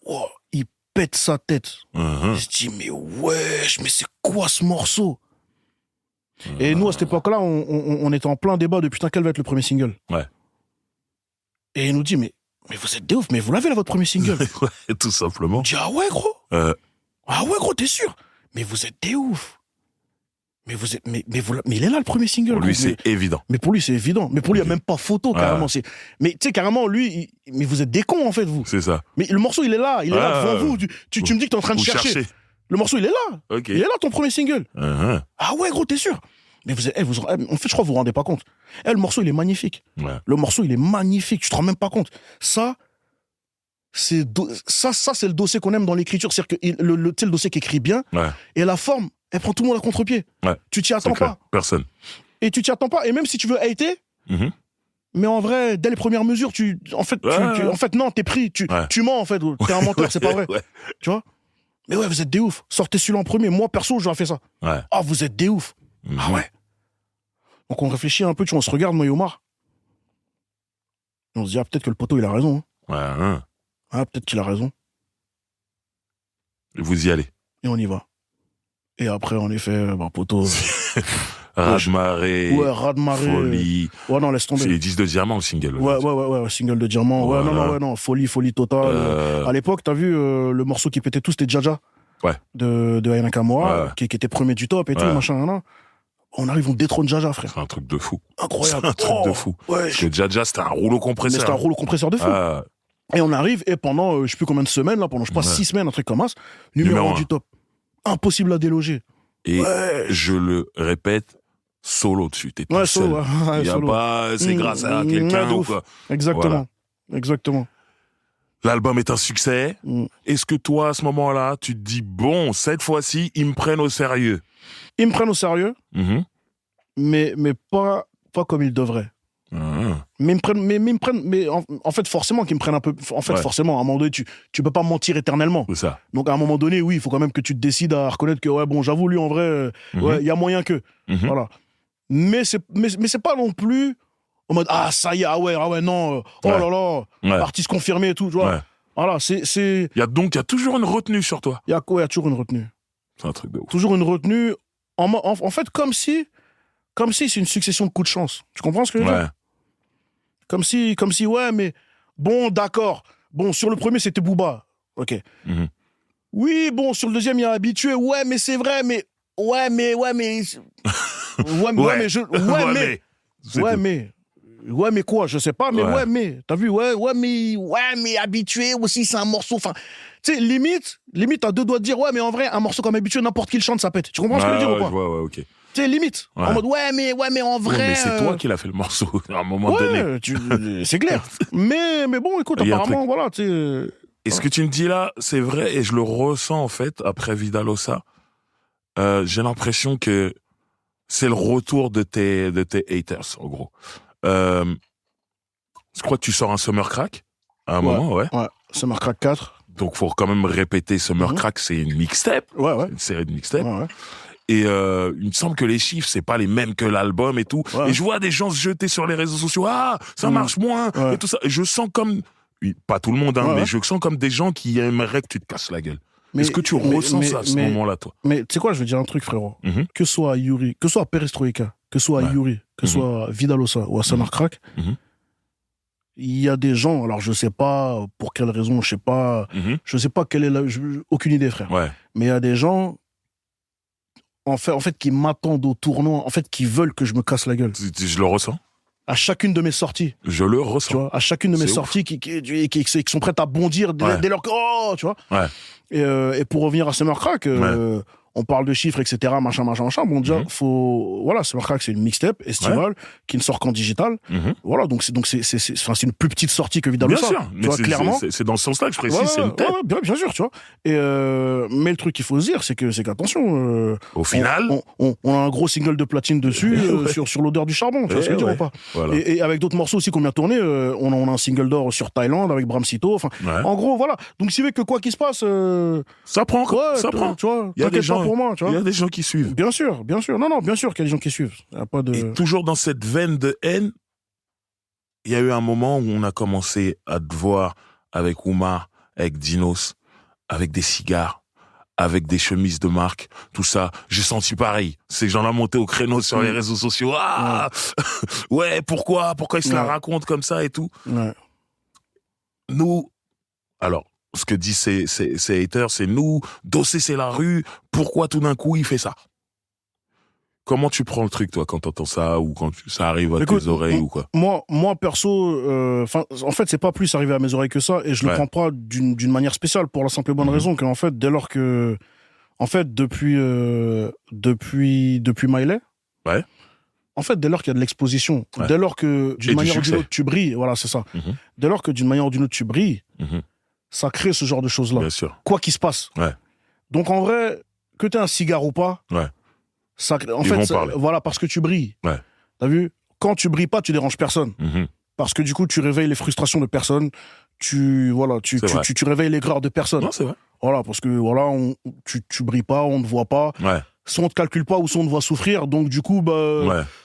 Oh, il pète sa tête. Il se dit, mais wesh, mais c'est quoi ce morceau? Et nous, à cette époque-là, on était en plein débat de putain, quel va être le premier single? Ouais. Et il nous dit, mais vous êtes des ouf, mais vous l'avez là, votre premier single? Ouais, tout simplement. On dit, ah ouais, gros? Ah ouais, gros, t'es sûr? Mais vous êtes des ouf. Mais il est là, le premier single. Pour lui, gros. c'est évident. Mais pour lui, c'est évident. Mais pour lui, il n'y a même pas photo, carrément. Mais tu sais, carrément, lui, mais vous êtes des cons, en fait, vous. C'est ça. Mais le morceau, il est là. Il est là devant vous. Tu me dis que t'es en train de chercher. Le morceau, il est là. Okay. Il est là, ton premier single. Ah ouais, gros, t'es sûr? Mais en fait, je crois que vous vous rendez pas compte. Le morceau, il est magnifique. Ouais. Le morceau, il est magnifique. Tu te rends même pas compte. Ça, c'est le dossier qu'on aime dans l'écriture. C'est-à-dire que le dossier qui écrit bien. Ouais. Et la forme, elle prend tout le monde à contre-pied. Ouais. Tu t'y attends pas. Personne. Et tu t'y attends pas. Et même si tu veux hater, mais en vrai, dès les premières mesures, en fait, non, t'es pris. Tu mens, en fait. T'es un menteur, c'est pas vrai. Ouais. Tu vois? Mais ouais, vous êtes des ouf. Sortez celui-là en premier. Moi, perso, j'aurais fait ça. Ouais. Ah, vous êtes des ouf. Ah ouais. Donc on réfléchit un peu, on se regarde, moi et Omar. Et on se dit, ah, peut-être que le poteau, il a raison. Ouais. Ah, peut-être qu'il a raison. Et vous y allez. Et on y va. Et après, en effet, poteau. Raz-de-marée. Ouais, raz-de-marée. Folie. Ouais, non, laisse tomber. C'est les 10 de diamant, le single. Ouais, single de diamant. Voilà. Ouais, non, folie totale. À l'époque, t'as vu, le morceau qui pétait tout, c'était Jaja. Ouais. De Ayana Kamura, qui était premier du top et tout, machin, là. On arrive, on détrône Jaja, frère. C'est un truc de fou. Incroyable. C'est un truc de fou. Ouais. Parce que Jaja, c'était un rouleau compresseur. Mais c'était un rouleau compresseur de fou. Et on arrive, et pendant, je sais plus combien de semaines, là, pendant, je pense, 6 semaines, un truc comme ça, numéro 1 du top. Impossible à déloger. Et je le répète, solo dessus. T'es tout seul. Il n'y a pas, c'est grâce à quelqu'un ou quoi. Exactement. Voilà. Exactement. L'album est un succès. Est-ce que toi, à ce moment-là, tu te dis, bon, cette fois-ci, ils me prennent au sérieux? Ils me prennent au sérieux, mais pas comme ils devraient. Mais en fait, forcément qu'ils me prennent un peu. En fait, forcément, à un moment donné, tu peux pas mentir éternellement. C'est ça. Donc, à un moment donné, oui, il faut quand même que tu te décides à reconnaître que, ouais, bon, j'avoue, lui, en vrai, il y a moyen que. Voilà. Mais c'est pas non plus en mode, ah, ça y est, ah ouais, non, oh là là, artiste confirmé et tout, tu vois. Voilà, c'est. Il y a toujours une retenue sur toi. Il y a toujours une retenue. C'est un truc de ouf. Toujours une retenue. En fait, comme si c'est une succession de coups de chance. Tu comprends ce que je veux dire? Comme si, ouais, mais bon, d'accord. Bon, sur le premier, c'était Booba. Ok. Oui, bon, sur le deuxième, il y a Habitué. Ouais, mais c'est vrai, mais. Ouais, mais. Ouais, mais quoi, je sais pas, mais mais. T'as vu, mais Habitué aussi, c'est un morceau. Enfin, tu sais, limite, à 2 doigts de dire, ouais, mais en vrai, un morceau comme Habitué, n'importe qui le chante, ça pète. Tu comprends ce que je veux dire ou pas? Ouais, ok. Tu sais, limite. En mode, ouais, mais en vrai. Mais c'est toi qui l'as fait le morceau, à un moment donné. C'est clair. mais bon, écoute, apparemment, voilà, tu sais. Et ce que tu me dis là, c'est vrai, et je le ressens, en fait, après Vidalosa. J'ai l'impression que c'est le retour de tes haters, en gros. Je crois que tu sors un Summer Crack à un moment, ouais. Ouais, Summer Crack 4. Donc, faut quand même répéter, Summer Crack, c'est une mixtape. Ouais. Une série de mixtapes. Ouais. Et il me semble que les chiffres, c'est pas les mêmes que l'album et tout. Ouais. Et je vois des gens se jeter sur les réseaux sociaux. Ah, ça marche moins. Et tout ça. Et je sens comme, pas tout le monde, mais je sens comme des gens qui aimeraient que tu te casses la guelle. Est-ce que tu ressens ça à ce moment-là, toi? Mais tu sais quoi, je vais dire un truc, frérot. Que ce soit Yuri, que ce soit Perestroïka, que ce soit Yuri, que ce soit Vidalosa ou à Summer Crack, il y a des gens, alors je sais pas pour quelle raison, je sais pas quelle est aucune idée, frère. Ouais. Mais il y a des gens, en fait, qui m'attendent au tournoi, en fait, qui veulent que je me casse la gueule. Je le ressens. À chacune de mes sorties. Je le ressens. Tu vois, à chacune de mes sorties qui sont prêtes à bondir dès leur... Oh, tu vois. Ouais. Et pour revenir à Summer Crack, on parle de chiffres, etc., machin. Bon, déjà, voilà, Summer Crack, c'est une mixtape estivale qui ne sort qu'en digital. Voilà, donc c'est une plus petite sortie que Vidal Bien Ossa. sûr, Tu vois, clairement. c'est dans ce sens-là que je précise, c'est une tape. Bien sûr, tu vois. Et, mais le truc qu'il faut se dire, c'est qu'attention, au final, on a un gros single de platine dessus, sur l'odeur du charbon, tu vois ce que je veux dire ou pas? Voilà. Et avec d'autres morceaux aussi qu'on vient tourner, on a un single d'or sur Thaïlande avec Bram Sito, enfin, en gros, voilà. Donc, si vous voulez que quoi qu'il se passe, ça prend, ça prend. Tu vois, il y a des gens, pour moi, tu vois. Il y a des gens qui suivent. Bien sûr. Non, bien sûr qu'il y a des gens qui suivent. Y a pas de... Et toujours dans cette veine de haine, il y a eu un moment où on a commencé à te voir avec Oumar, avec Dinos, avec des cigares, avec des chemises de marque, tout ça. J'ai senti pareil. Ces gens-là montaient au créneau sur les réseaux sociaux. Ah, ouais, pourquoi ils se la racontent comme ça et tout. Nous, alors, ce que disent ces haters, c'est nous, Dossé c'est la rue, pourquoi tout d'un coup il fait ça? Comment tu prends le truc, toi, quand t'entends ça, ou quand ça arrive à tes oreilles, ou quoi? Moi, perso, en fait, c'est pas plus arrivé à mes oreilles que ça, et je le prends pas d'une manière spéciale, pour la simple et bonne raison qu'en fait, dès lors que, en fait, depuis Miley, en fait, dès lors qu'il y a de l'exposition, dès lors que d'une manière ou d'une autre tu brilles, voilà, c'est ça. Dès lors que d'une manière ou d'une autre tu brilles, ça crée ce genre de choses-là. Bien sûr. Quoi qu'il se passe. Donc, en vrai, que t'aies un cigare ou pas, ça, en fait, voilà, parce que tu brilles. T'as vu? Quand tu brilles pas, tu déranges personne. Parce que du coup, tu réveilles les frustrations de personne. Tu réveilles l'aigreur de personne. Non, c'est vrai. Voilà, parce que voilà, tu brilles pas, on ne te voit pas. Soit on te calcule pas, ou soit on te voit souffrir. Donc du coup,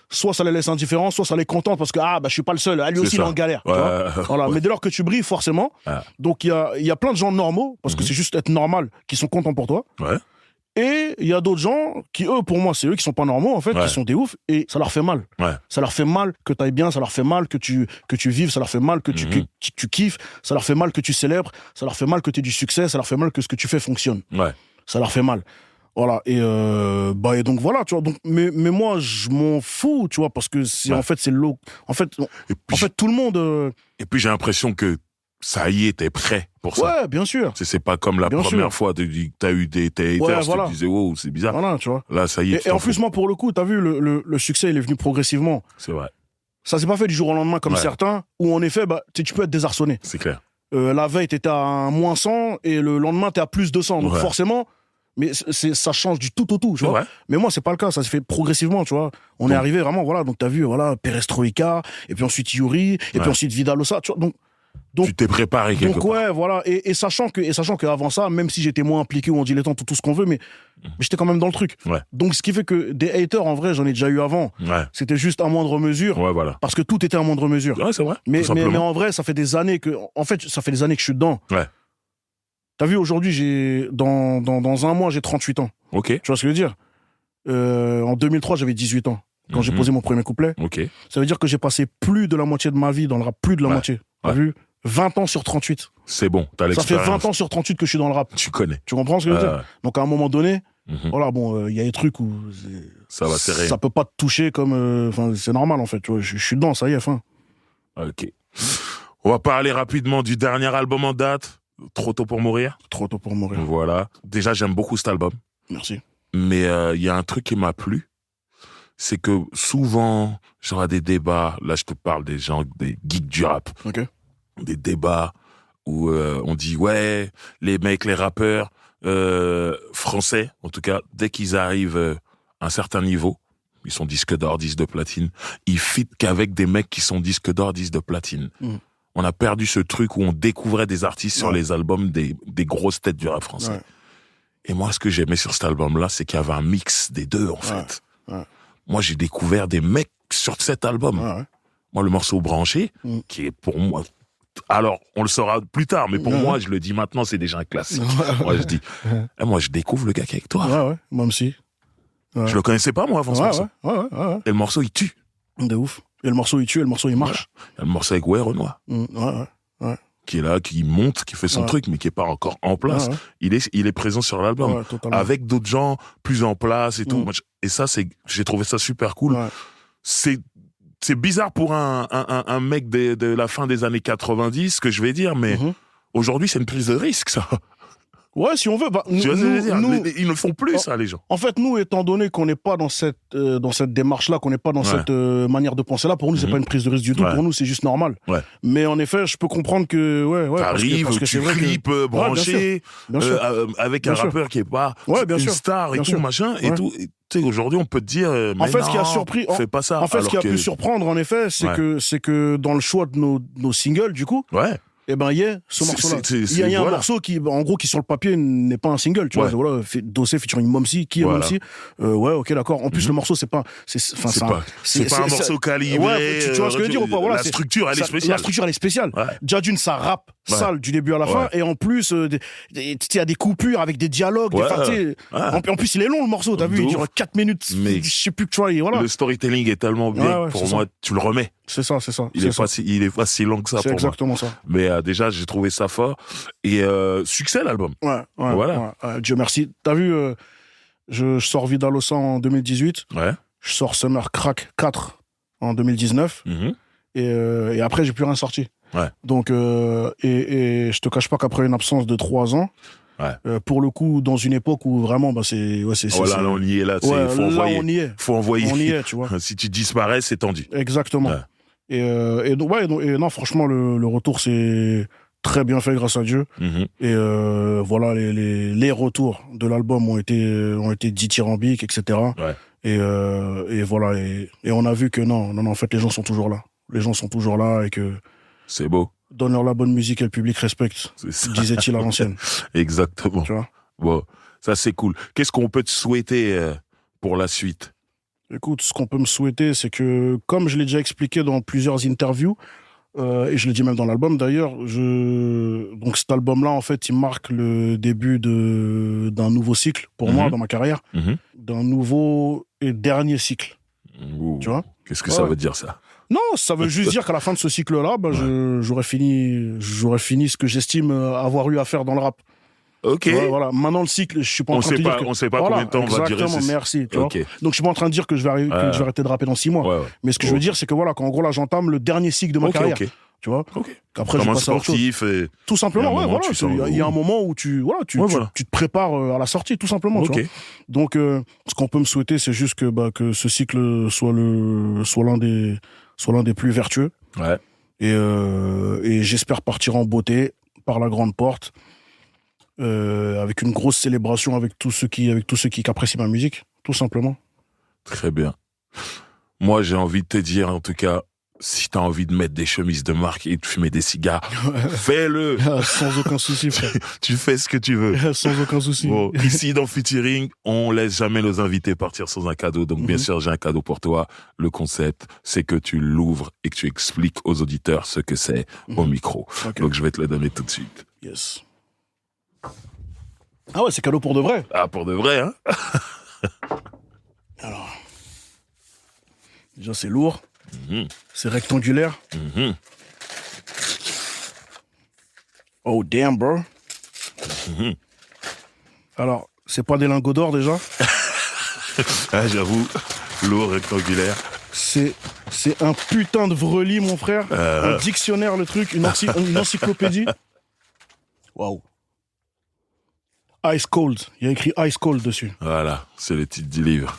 soit ça les laisse indifférents, soit ça les contente parce que je suis pas le seul. Lui aussi, il est en galère. Tu vois, voilà. Mais dès lors que tu brilles, forcément. Donc il y a plein de gens normaux, parce que c'est juste être normal, qui sont contents pour toi. Et il y a d'autres gens qui, eux, pour moi, c'est eux qui sont pas normaux, en fait, qui sont des oufs, et ça leur fait mal. Ça leur fait mal que t'ailles bien, ça leur fait mal que tu vives, ça leur fait mal que tu kiffes, ça leur fait mal que tu célèbres, ça leur fait mal que tu aies du succès, ça leur fait mal que ce que tu fais fonctionne. Ça leur fait mal. Voilà. Et donc voilà, tu vois. Donc, mais moi, je m'en fous, tu vois, parce que en fait, c'est l'eau. En fait, tout le monde. Et puis j'ai l'impression que ça y est, t'es prêt pour ça. Ouais, bien sûr. C'est pas comme la première fois que t'as eu des haters, tu disais, wow, c'est bizarre. Voilà, tu vois. Là, ça y est. Et en plus, moi, pour le coup, t'as vu, le succès, il est venu progressivement. C'est vrai. Ça s'est pas fait du jour au lendemain comme certains, où en effet, tu peux être désarçonné. C'est clair. La veille, t'étais à un moins 100, et le lendemain, t'es à plus 200. Donc forcément, mais ça change du tout au tout, tu vois. Mais moi, c'est pas le cas, ça s'est fait progressivement, tu vois. On est arrivé vraiment, voilà, donc t'as vu, voilà, Perestroïka, et puis ensuite Yuri, et puis ensuite Vidal Ossa, tu vois. Donc, tu t'es préparé quelque part. Donc voilà, et sachant qu'avant ça, même si j'étais moins impliqué ou en dilettante tout ce qu'on veut, mais j'étais quand même dans le truc. Donc ce qui fait que des haters, en vrai, j'en ai déjà eu avant. C'était juste à moindre mesure. Voilà. Parce que tout était à moindre mesure. Ouais, c'est vrai. Mais en vrai, ça fait des années que je suis dedans. T'as vu, aujourd'hui, dans un mois, j'ai 38 ans. Ok. Tu vois ce que je veux dire? En 2003, j'avais 18 ans. Quand j'ai posé mon premier couplet. Ça veut dire que j'ai passé plus de la moitié de ma vie dans le rap. Plus de la moitié. T'as vu? 20 ans sur 38. C'est bon, t'as l'expérience. Ça fait 20 ans sur 38 que je suis dans le rap. Tu connais. Tu comprends ce que je veux dire? Donc à un moment donné, voilà, bon, il y a des trucs où ça va serrer. Ça peut pas te toucher comme, c'est normal en fait. Tu vois, je suis dedans, ça y est, fin. Ok. On va parler rapidement du dernier album en date. Trop tôt pour mourir. Trop tôt pour mourir. Voilà. Déjà, j'aime beaucoup cet album. Merci. Mais il y a un truc qui m'a plu, c'est que souvent, j'aurai des débats. Là, je te parle des gens, des geeks du rap. Des débats où on dit ouais, les mecs, les rappeurs français, en tout cas, dès qu'ils arrivent à un certain niveau, ils sont disques d'or, disques de platine, ils fitent qu'avec des mecs qui sont disques d'or, disques de platine. On a perdu ce truc où on découvrait des artistes sur les albums des grosses têtes du rap français. Et moi, ce que j'aimais sur cet album-là, c'est qu'il y avait un mix des deux, en fait. Moi, j'ai découvert des mecs sur cet album. Moi, le morceau Branché, qui est pour moi... Alors, on le saura plus tard, mais pour moi, je le dis maintenant, c'est déjà un classique. Moi, je dis, moi, je découvre le gars qui est avec toi. Ouais, moi aussi. Je le connaissais pas, moi, avant ce morceau. Et le morceau, il tue. De ouf. Et le morceau, il tue, et le morceau, il marche. Il y a le morceau avec Renoir. Qui est là, qui monte, qui fait son truc, mais qui est pas encore en place. Il est présent sur l'album. Avec d'autres gens plus en place et tout. Et ça, j'ai trouvé ça super cool. C'est bizarre pour un mec de la fin des années 90, que je vais dire, mais aujourd'hui, c'est une prise de risque, ça. Ouais, si on veut. Bah, Tu vois ce que je veux dire? Ils ne font plus ça, les gens. En fait, nous, étant donné qu'on n'est pas dans cette démarche-là, qu'on n'est pas dans cette manière de penser-là, pour nous, c'est pas une prise de risque du tout. Pour nous, c'est juste normal. Ouais. Mais en effet, je peux comprendre que t'arrives, parce que tu clips branché, avec un rappeur qui est pas une star et tout, machin, et tout. Tu sais, aujourd'hui, on peut te dire, en fait, ce qui a surpris, fais pas ça. En fait, ce qui a pu surprendre, en effet, c'est que dans le choix de nos singles, du coup. Ouais. Eh ben, ce morceau-là. Il y a un morceau qui, en gros, qui sur le papier n'est pas un single, tu vois. Voilà, Dossé featuring Momsi. Qui est Momsi? Ouais, ok, d'accord. En plus, le morceau, c'est pas un morceau calibré. Ouais, tu vois ce que je veux dire ou pas? Voilà, la structure, elle est spéciale. La structure, elle est spéciale. Déjà d'une, ça rappe sale du début à la fin. Et en plus, il y a des coupures avec des dialogues. En plus, il est long, le morceau, t'as vu? Il dure 4 minutes. Mais je sais plus que tu vois. Voilà. Le storytelling est tellement bien pour moi, tu le remets. C'est ça. Il est pas si long que ça pour moi. C'est exactement ça. Mais déjà, j'ai trouvé ça fort. Et succès, l'album. Voilà. Dieu merci. T'as vu, je sors Vidalosa en 2018. Ouais. Je sors Summer Crack 4 en 2019. Et après, j'ai plus rien sorti. Ouais. Donc, et je te cache pas qu'après une absence de 3 ans, pour le coup, dans une époque où vraiment, là, on y est, là. Faut envoyer. On y est. Faut envoyer. On y est, tu vois. Si tu disparais, c'est tendu. Exactement. Ouais. Et non, franchement, le retour, c'est très bien fait, grâce à Dieu. Et voilà, les retours de l'album ont été dithyrambiques, etc. Ouais. Et voilà, et on a vu que non, en fait, les gens sont toujours là. Les gens sont toujours là et que... C'est beau. Donne-leur la bonne musique et le public respecte, disait-il à l'ancienne. Exactement. Tu vois? Bon, ça c'est cool. Qu'est-ce qu'on peut te souhaiter pour la suite? Écoute, ce qu'on peut me souhaiter, c'est que, comme je l'ai déjà expliqué dans plusieurs interviews, et je l'ai dit même dans l'album d'ailleurs, donc cet album-là, en fait, il marque le début d'un nouveau cycle pour moi dans ma carrière, d'un nouveau et dernier cycle. Tu vois? Qu'est-ce que ça veut dire, ça? Non, ça veut juste dire qu'à la fin de ce cycle-là, j'aurais fini ce que j'estime avoir eu à faire dans le rap. Ok. Voilà. Maintenant, le cycle, je suis pas en train de dire que... On sait pas combien de temps on va durer. Exactement, merci. Tu vois. Donc, je suis pas en train de dire que je vais arrêter de rapper dans 6 mois. Mais ce que je veux dire, c'est que voilà, qu'en gros, là, j'entame le dernier cycle de ma carrière. Tu vois. Après, comme un sportif. Tout simplement, il y a un moment où tu te prépares à la sortie, tout simplement. Tu vois. Donc, ce qu'on peut me souhaiter, c'est juste que ce cycle soit l'un des plus vertueux. Ouais. Et j'espère partir en beauté par la grande porte, avec une grosse célébration avec tous ceux qui apprécient ma musique, tout simplement. Très bien. Moi, j'ai envie de te dire, en tout cas, si t'as envie de mettre des chemises de marque et de fumer des cigares, fais-le. Sans aucun souci, frère. Tu fais ce que tu veux. Sans aucun souci. Bon, ici, dans Featuring, on laisse jamais nos invités partir sans un cadeau. Donc, bien sûr, j'ai un cadeau pour toi. Le concept, c'est que tu l'ouvres et que tu expliques aux auditeurs ce que c'est au micro. Okay. Donc, je vais te le donner tout de suite. Yes. Ah ouais, c'est cadeau pour de vrai. Ah, pour de vrai, hein. Alors, déjà, c'est lourd. C'est rectangulaire. Oh, damn, bro. Alors, c'est pas des lingots d'or, déjà. Ah, j'avoue, lourd, rectangulaire. C'est un putain de vreli, mon frère. Un dictionnaire, le truc. Une encyclopédie. Waouh. Ice Cold. Il y a écrit Ice Cold dessus. Voilà, c'est le titre du livre.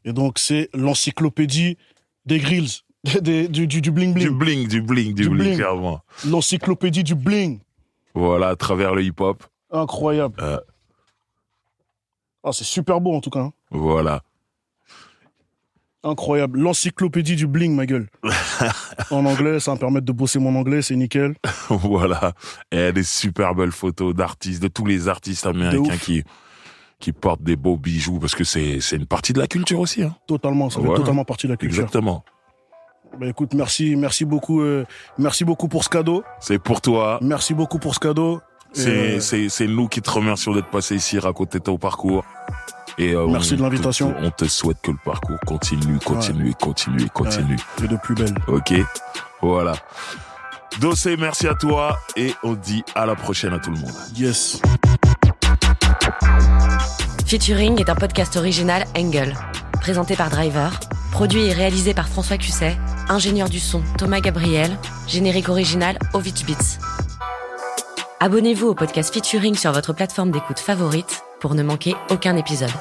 Et donc, c'est l'encyclopédie des grills, du bling-bling. Du bling, clairement. L'encyclopédie du bling. Voilà, à travers le hip-hop. Incroyable. Ah, c'est super beau, en tout cas. Hein. Voilà. Incroyable. L'encyclopédie du bling, ma gueule. En anglais, ça va me permettre de bosser mon anglais, c'est nickel. Voilà. Et il y a des super belles photos d'artistes, de tous les artistes américains qui portent des beaux bijoux, parce que c'est une partie de la culture aussi. Hein. Totalement, ça fait totalement partie de la culture. Exactement. Bah écoute, merci beaucoup pour ce cadeau. C'est pour toi. Merci beaucoup pour ce cadeau. C'est nous qui te remercions d'être passé ici, raconter ton parcours. Et merci de l'invitation. On te souhaite que le parcours continue. Et de plus belle. Ok, voilà. Dossé, merci à toi et on dit à la prochaine à tout le monde. Yes. Featuring est un podcast original Angle, présenté par Driver, produit et réalisé par François Cusset, ingénieur du son Thomas Gabriel, générique original Ovich Beats. Abonnez-vous au podcast Featuring sur votre plateforme d'écoute favorite pour ne manquer aucun épisode.